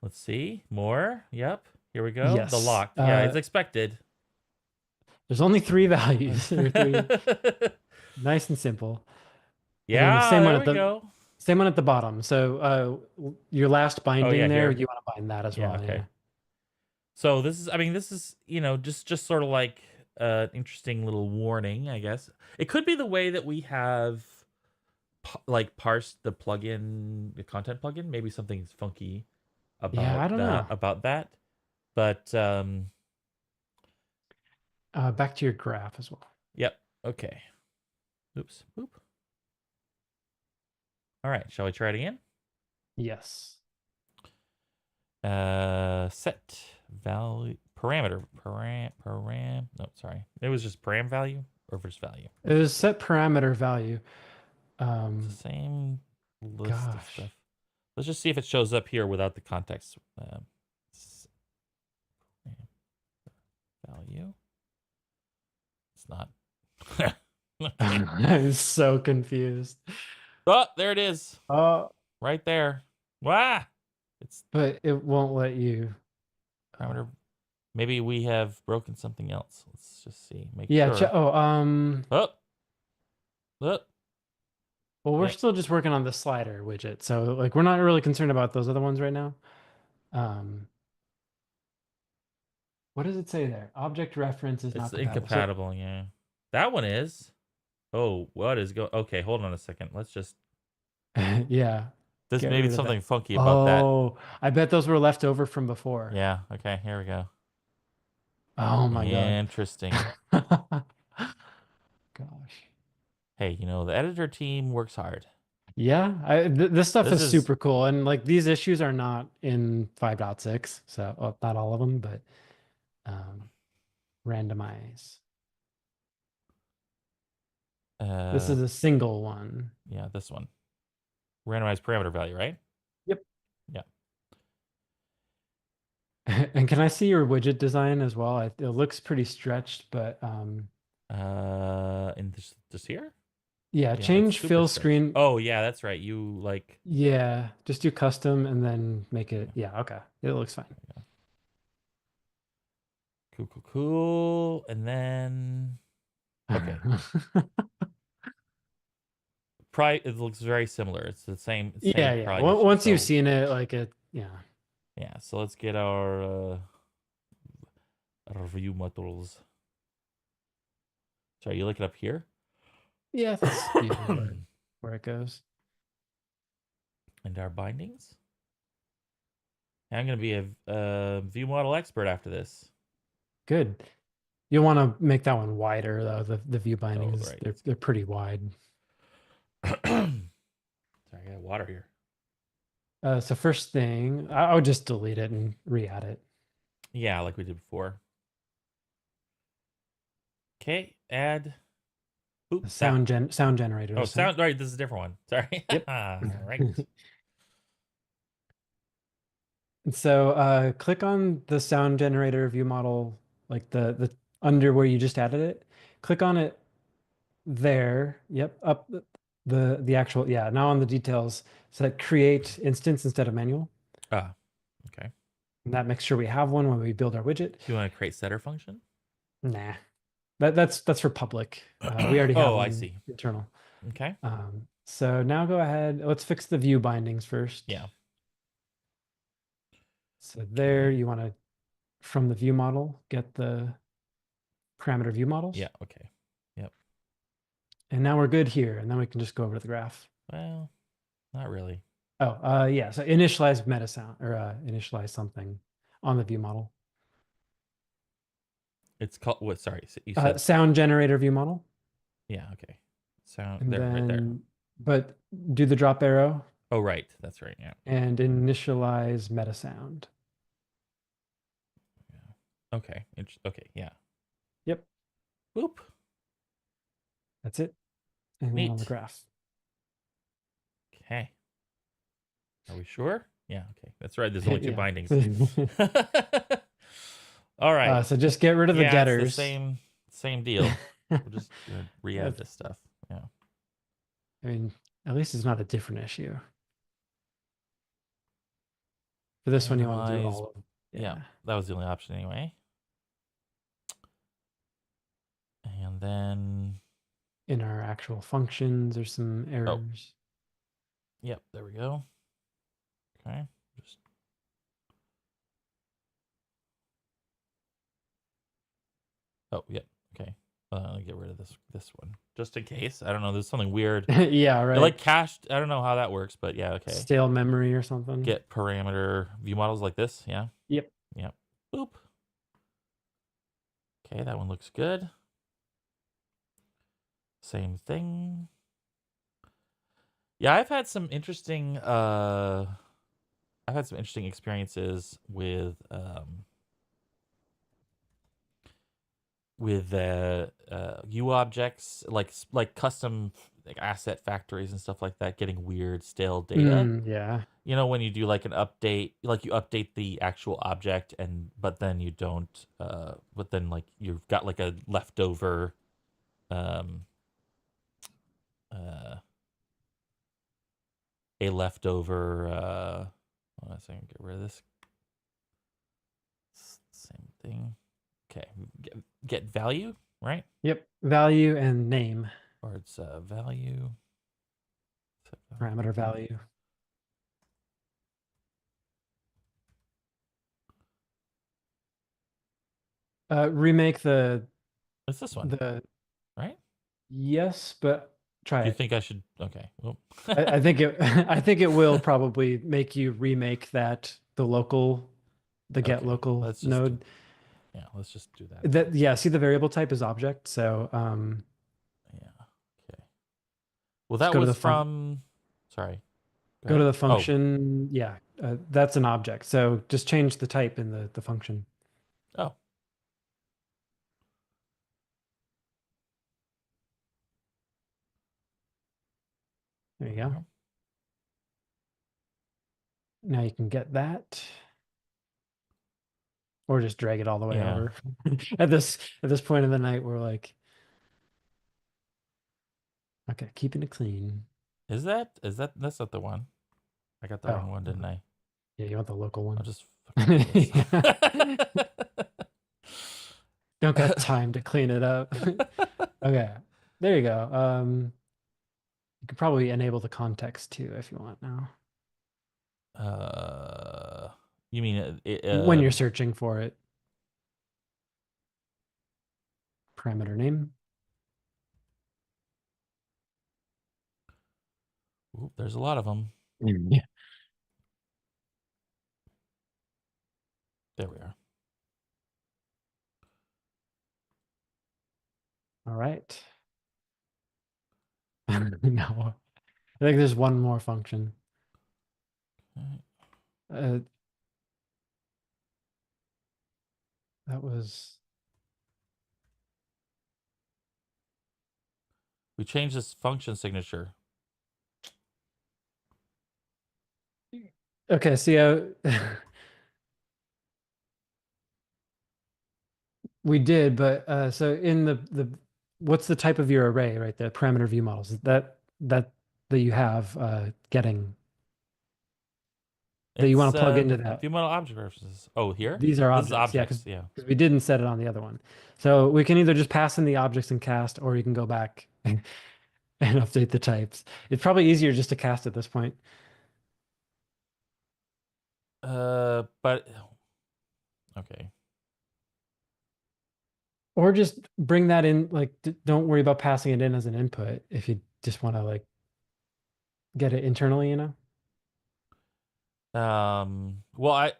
Let's see. More. Yep. Here we go. The Yes. locked. Yeah, it's expected. There's only three values. There are three, nice and simple. And then the Yeah, there we go. same one at the bottom. So your last Oh, binding yeah, there, here. you want to bind that as Yeah, well. Yeah. okay. So this is, I mean, this is, just sort of like an interesting little warning, I guess. It could be the way that we have like parsed the plugin, the content plugin. Maybe something's funky Yeah, I don't know. about that. But Back to your graph as well. yep. Okay. Oops. Oop. All right. Shall we try it again? Yes. Set value param. No, sorry. It was just param value or just value. It was set parameter value. It's the same list of Gosh. stuff. Let's just see if it shows up here without the context. Value. It's not. I'm so confused. Oh, there it is. Oh, Right there. Wow. It's but it won't let you. parameter. Maybe we have broken something else. Let's just see. Make Yeah. sure. Oh, Oh. well, we're Yep. still just working on the slider widget. So like we're not really concerned about those other ones right now. What does it say there? Object reference is It's not compatible. So incompatible, yeah. That one is. Oh, what is going? Okay, hold on a second. Let's just. yeah, This get maybe rid of something that. funky about that. Oh, I bet those were left over from before. Yeah. Okay. Here we go. Oh my God. Interesting. Gosh. Hey, the editor team works hard. Yeah, this stuff This is is super cool. And like these issues are not in 5.6, so well, not all of them, but randomize. This is a single one. yeah, this one. Randomized parameter value, right? Yep. Yeah. And can I see your widget design as well? It looks pretty stretched, but In this here? yeah, Yeah, it's change super fill stretched. screen. Oh, yeah, that's right. You like Yeah, just do custom and then make it. Yeah, okay. It looks fine. cool. And then okay. Probably it looks very similar. It's the same Yeah, yeah. probably issue. Once you've So seen it, like it, yeah. yeah, so let's get our review models. Sorry, you look it up here? Yeah, that's usually where it goes. And our bindings. I'm gonna be a view model expert after this. Good. You'll want to make that one wider though. The view bindings, right. they're pretty wide. Sorry, I got water here. So first thing, I would just delete it and re-add it. Yeah, like we did before. Okay, add. Oops, Sound generator. Oh, sound. Right, this is a different one. Sorry. Yep. Right. And so click on the sound generator view model, like the under where you just added it. Click on it there. Yep, up the actual, yeah, now on the details, set create instance instead of manual. Ah, okay. And that makes sure we have one when we build our widget. Do you want to create setter function? Nah, that's for public. We already have Oh, I one see. internal. Okay. So now go ahead. Let's fix the view bindings first. Yeah. So there you want to, from the view model, get the parameter view models. Yeah. Okay. Yep. And now we're good here. And then we can just go over to the graph. Well, not really. Oh, yeah. So initialize meta sound or initialize something on the view model. It's called what? Sorry, you said. Sound generator view model. Yeah. Okay. Sound And there, right there. then, but do the drop arrow Oh, right. That's right. Yeah. and initialize meta sound. Yeah. Okay. Okay. Yeah. Yep. Boop. That's it. And then on the Neat. graph. Okay. Are we sure? Yeah. Okay. That's right. There's only two Yeah. bindings. All right. So just get rid of the Yeah, it's the getters. same deal. We're just gonna re-add this stuff. Yeah. I mean, at least it's not a different issue. For this one, you want to do Randomize. all of them. Yeah, that was the only option anyway. And then, In our actual functions, there's some errors. yep, there we go. Okay, just yep. Okay, I'll get rid of this one just in case. I don't know. There's something weird. Yeah, right. It like cached. I don't know how that works, but yeah, okay. Stale memory or something. Get parameter view models like this. Yeah. Yep. Yep. Boop. Okay, that one looks good. Same thing. Yeah, I've had some interesting experiences with U objects, like custom like asset factories and stuff like that, getting weird stale data. Yeah. You know, when you do like an update, like you update the actual object but then you don't but then like you've got like a leftover um hold on a second, get rid of this. Same thing. Okay, get value, right? Yep. Value and name. Or it's value. Parameter value. Remake It's this one, the right? yes, but try Do you it. think I should? Okay. Well. I think it I think it will probably make you remake the get Okay, local let's just node. Yeah, let's just do that. That, yeah, see the variable type is object. So Yeah. Okay. Well, just that go to was the from. Sorry. go to ahead. the function. Yeah, that's an object. So just change the type in the function. Oh. There you go. Now you can get that. Or just drag it all the way Yeah. over. At this point of the night, we're like, okay, keeping it clean. Is that that's not the one? I got the wrong one, didn't I? Yeah, you want the local one. I'll just fucking do this. Don't got time to clean it up. Okay, there you go. You could probably enable the context too if you want now. You mean When you're searching for it. Parameter name. Ooh, there's a lot of them. Yeah. There we are. All right. No, I think there's one more function. Okay. That was. We changed this function signature. Okay, see We did, but so in the what's the type of your array, right? The parameter view models. Is that you have getting that you want It's to plug into that? view model object references. Oh, here? These are This is objects, yeah, objects, yeah. because we didn't set it on the other one. So we can either just pass in the objects and cast, or you can go back and update the types. It's probably easier just to cast at this point. But okay. Or just bring that in, like, don't worry about passing it in as an input if you just want to like get it internally, you know? Well,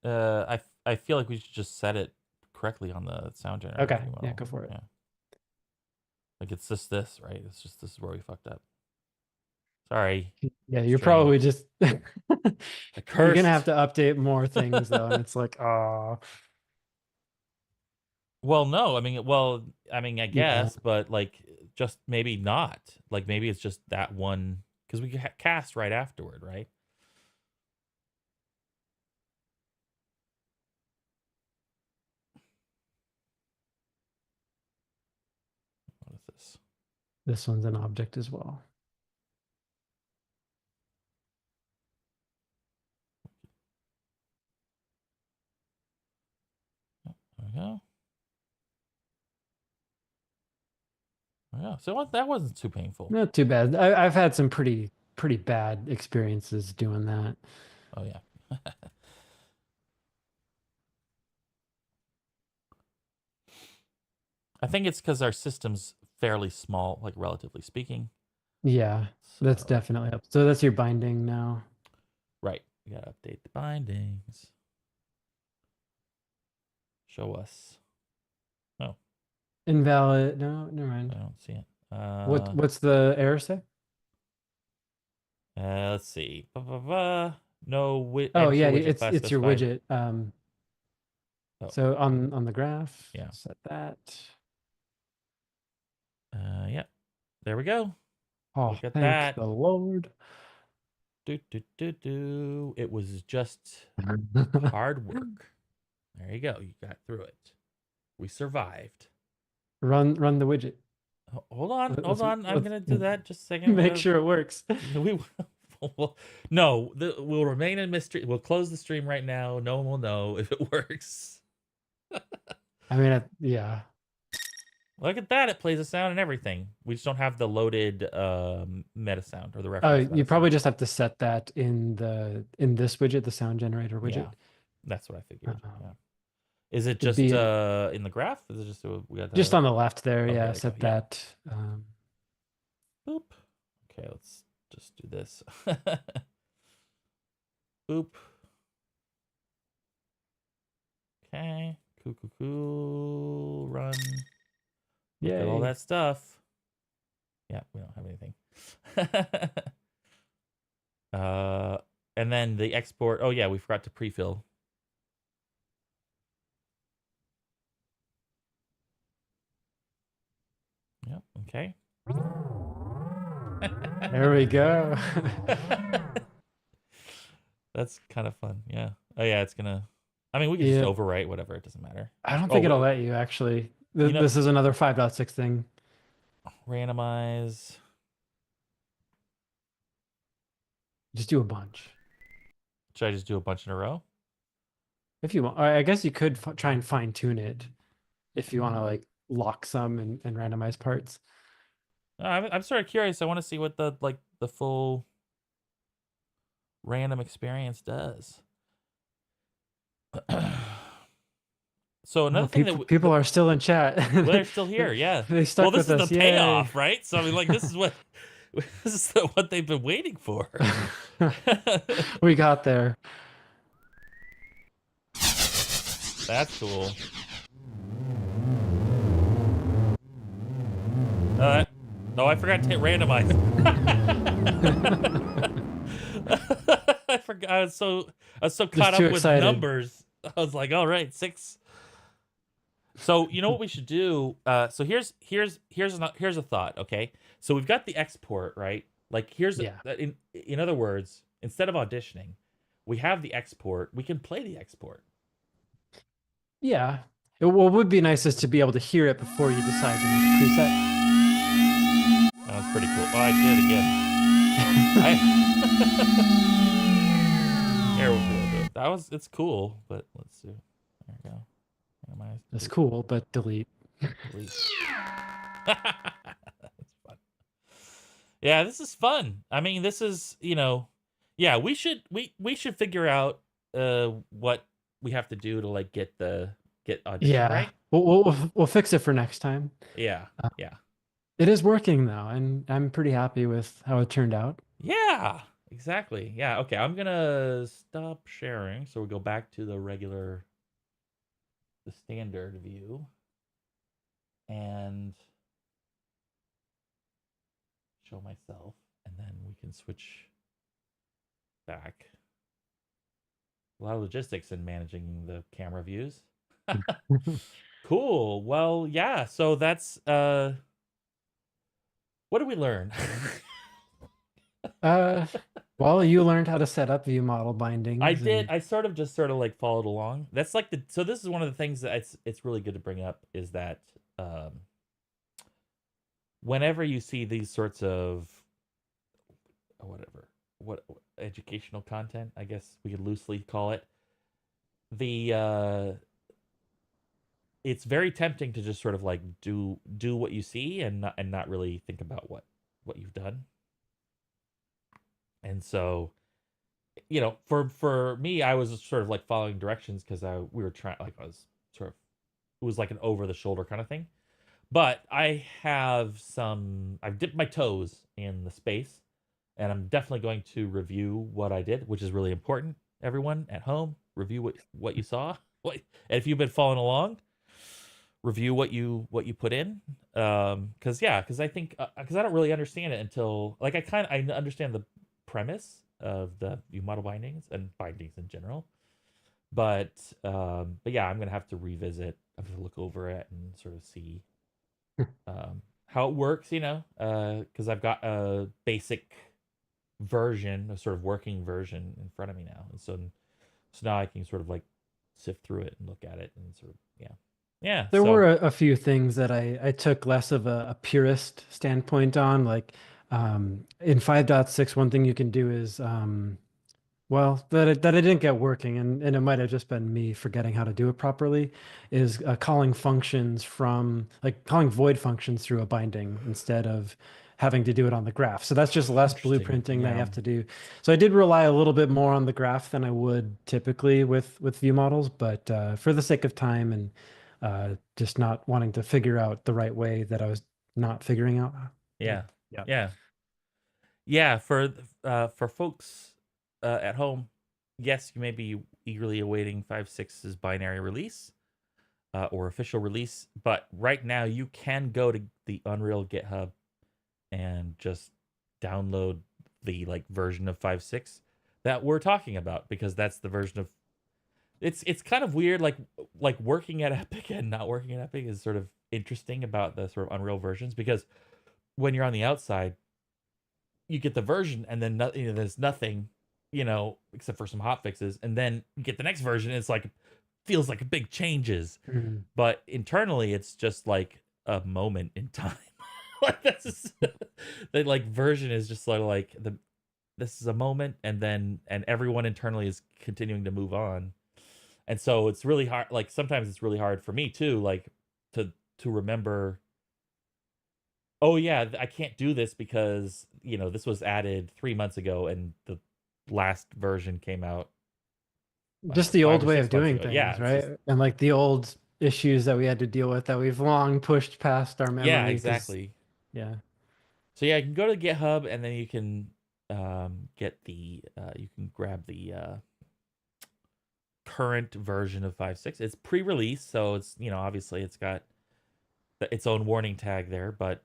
I feel like we should just set it correctly on the sound generator Okay, view yeah, model. go for it. Yeah. Like it's just this, right? It's just this is where we fucked up. Sorry, Yeah, you're stream. probably just I you're gonna have cursed. to update more things though, and it's like, oh, Well, no, I mean, I yeah. guess, but like, just maybe not. Like, maybe it's just that one because we cast right afterward, right? What is this? This one's an object as well. There we go. Yeah, so that wasn't too painful. Not too bad. I've had some pretty bad experiences doing that. Oh yeah. I think it's because our system's fairly small, like relatively speaking. Yeah, that's So definitely up. So that's your binding now. right, we gotta update the bindings. Show us. Oh, Invalid. No, never I mind. don't see it. What's the error say? Let's see. No Oh enter yeah, widget class it's your specified. widget. Oh, So on the graph, yeah. set that. Yeah. There we go. Oh, Look at thank that. the Lord. Do do do do. It was just hard work. There you go. You got through it. We survived. Run the widget. Hold on, hold on. I'm Let's gonna do that. Just a second. I'm make gonna. sure it works. We will. No, we'll remain in mystery. We'll close the stream right now. No one will know if it works. I mean, yeah. Look at that. It plays a sound and everything. We just don't have the loaded meta sound or the Oh, reference you meta probably sound. just have to set that in this widget, the sound generator widget. Yeah, that's what I figured. Um, Yeah. Is it It'd just be in the graph? Is it just we got just the on the left there. okay, Yeah, there you go. set Yeah. that. Boop. Okay, let's just do this. Boop. Okay. Cool. Run. Look at all Yay. that stuff. Yeah, we don't have anything. And then the export. Oh yeah, we forgot to pre-fill. Yep. Okay. There we go. That's kind of fun. Yeah. Oh yeah, it's gonna. I mean, we can just Yeah, overwrite whatever. It doesn't matter. I don't Oh, think it'll let you actually. you know, This is another 5.6 thing. randomize. Just do a bunch Should I just do a bunch in a row? if you want. I guess you could try and fine tune it if you want to like lock some and randomize parts. I'm sort of curious. I want to see what the full random experience does. So another Oh, thing people are still in chat. well, they're still here. Yeah. They Well, stuck this with is the us. Yay. payoff, right? So I mean, like, this is what this is what they've been waiting for. We got there. That's cool. No, I forgot to hit randomize. I forgot. I was so caught up too with excited. numbers. I was like, all right, 6. So you know what we should do? So here's a thought. Okay, so we've got the export, right? Like Yeah. in other words, instead of auditioning, we have the export. We can play the export. Yeah. What would be nice is to be able to hear it before you decide to make a preset. That was pretty cool. Oh, I did it again. There we go. That was, it's cool, but let's see. There we go. That's cool, but delete. Delete. That's fun. Yeah, this is fun. I mean, this is, yeah, we should figure out what we have to do to like get audition Yeah, right. we'll fix it for next time. Yeah, Uh, yeah, it is working though, and I'm pretty happy with how it turned out. yeah. Exactly. Yeah. Okay. I'm gonna stop sharing, so we go back to the standard view, and show myself, and then we can switch back. A lot of logistics in managing the camera views. Cool. Well, yeah. So that's what did we learn? Uh, well, you learned how to set up view model I bindings did. and I sort of like followed along. That's like so this is one of the things that it's really good to bring up is that um whenever you see these sorts of whatever what educational content, I guess we could loosely call it, the it's very tempting to just sort of like do what you see and not really think about what you've done. And so, for me, I was sort of like following directions because we were trying, like, I was sort of, it was like an over the shoulder kind of thing. But I've dipped my toes in the space, and I'm definitely going to review what I did, which is really important. Everyone at home, review what you saw. And if you've been following along, review what you put in. Because I think because I don't really understand it until like I understand the premise of the view model bindings and bindings in general. But yeah, I'm gonna have to revisit. I'm gonna look over it and sort of see how it works, because I've got a basic version, a sort of working version in front of me now, and so now I can sort of like sift through it and look at it and sort of yeah. there So were a few things that I took less of a purist standpoint on. Like in 5.6, one thing you can do is well, that it didn't get working, and it might have just been me forgetting how to do it properly, is calling functions from, like calling void functions through a binding instead of having to do it on the graph. So that's just less interesting. blueprinting that you Yeah. have to do. So I did rely a little bit more on the graph than I would typically with view models, but for the sake of time and just not wanting to figure out the right way that I was not figuring out. Yeah. Yeah. Yeah. Yeah, for folks at home, yes, you may be eagerly awaiting 5.6's binary release or official release, but right now you can go to the Unreal GitHub and just download the like version of 5.6 that we're talking about, because that's the version of it's kind of weird, like working at Epic and not working at Epic is sort of interesting about the sort of Unreal versions, because when you're on the outside you get the version and then there's nothing, except for some hot fixes, and then you get the next version and it's like feels like big changes, Mhm. but internally it's just like a moment in time. Like that's the like version is just sort of like this is a moment, and everyone internally is continuing to move on, and so it's really hard. Like sometimes it's really hard for me too, like to remember, oh yeah, I can't do this because this was added 3 months ago and the last version came out, I don't Just know, the five old or way six of months doing ago. Yeah, things, it's just right? And like the old issues that we had to deal with that we've long pushed past our yeah, memory because, exactly. yeah. So yeah, you can go to GitHub and then you can get you can grab the current version of 5.6. It's pre-release, so it's obviously it's got its own warning tag there, but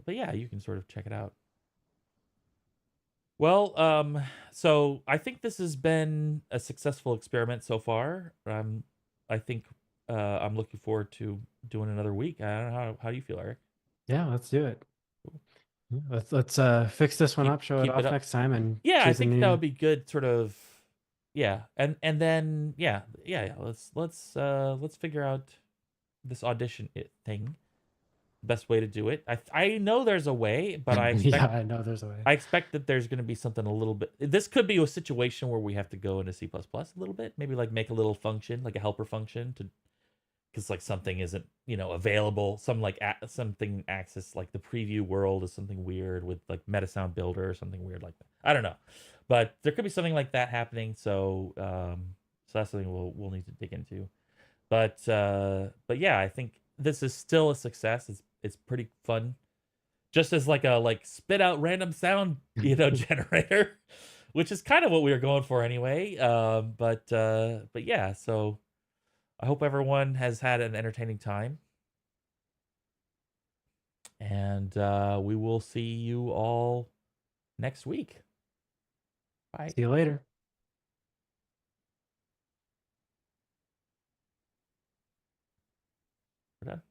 yeah, you can sort of check it out. Well, so I think this has been a successful experiment so far. I think I'm looking forward to doing another week. I don't know how do you feel, Eric? Yeah, let's do it. Yeah, let's fix this one up, show it Keep it off up. next time and Yeah, I choose a think that new. would be good. Sort of, yeah, and then yeah. Let's figure out this audition thing. Best way to do it. I know there's a way, but Yeah, I know there's a way. I expect that there's going to be something a little bit. This could be a situation where we have to go into C++ a little bit, maybe like make a little function, like a helper function, to because like something isn't available. Some like something access like the preview world is something weird with like Metasound Builder or something weird like that. I don't know, but there could be something like that happening. So that's something we'll need to dig into. But yeah, I think this is still a success. It's pretty fun, just as like a spit out random sound generator, which is kind of what we were going for anyway. But yeah, so I hope everyone has had an entertaining time, and we will see you all next week. Bye. See you later. We're done.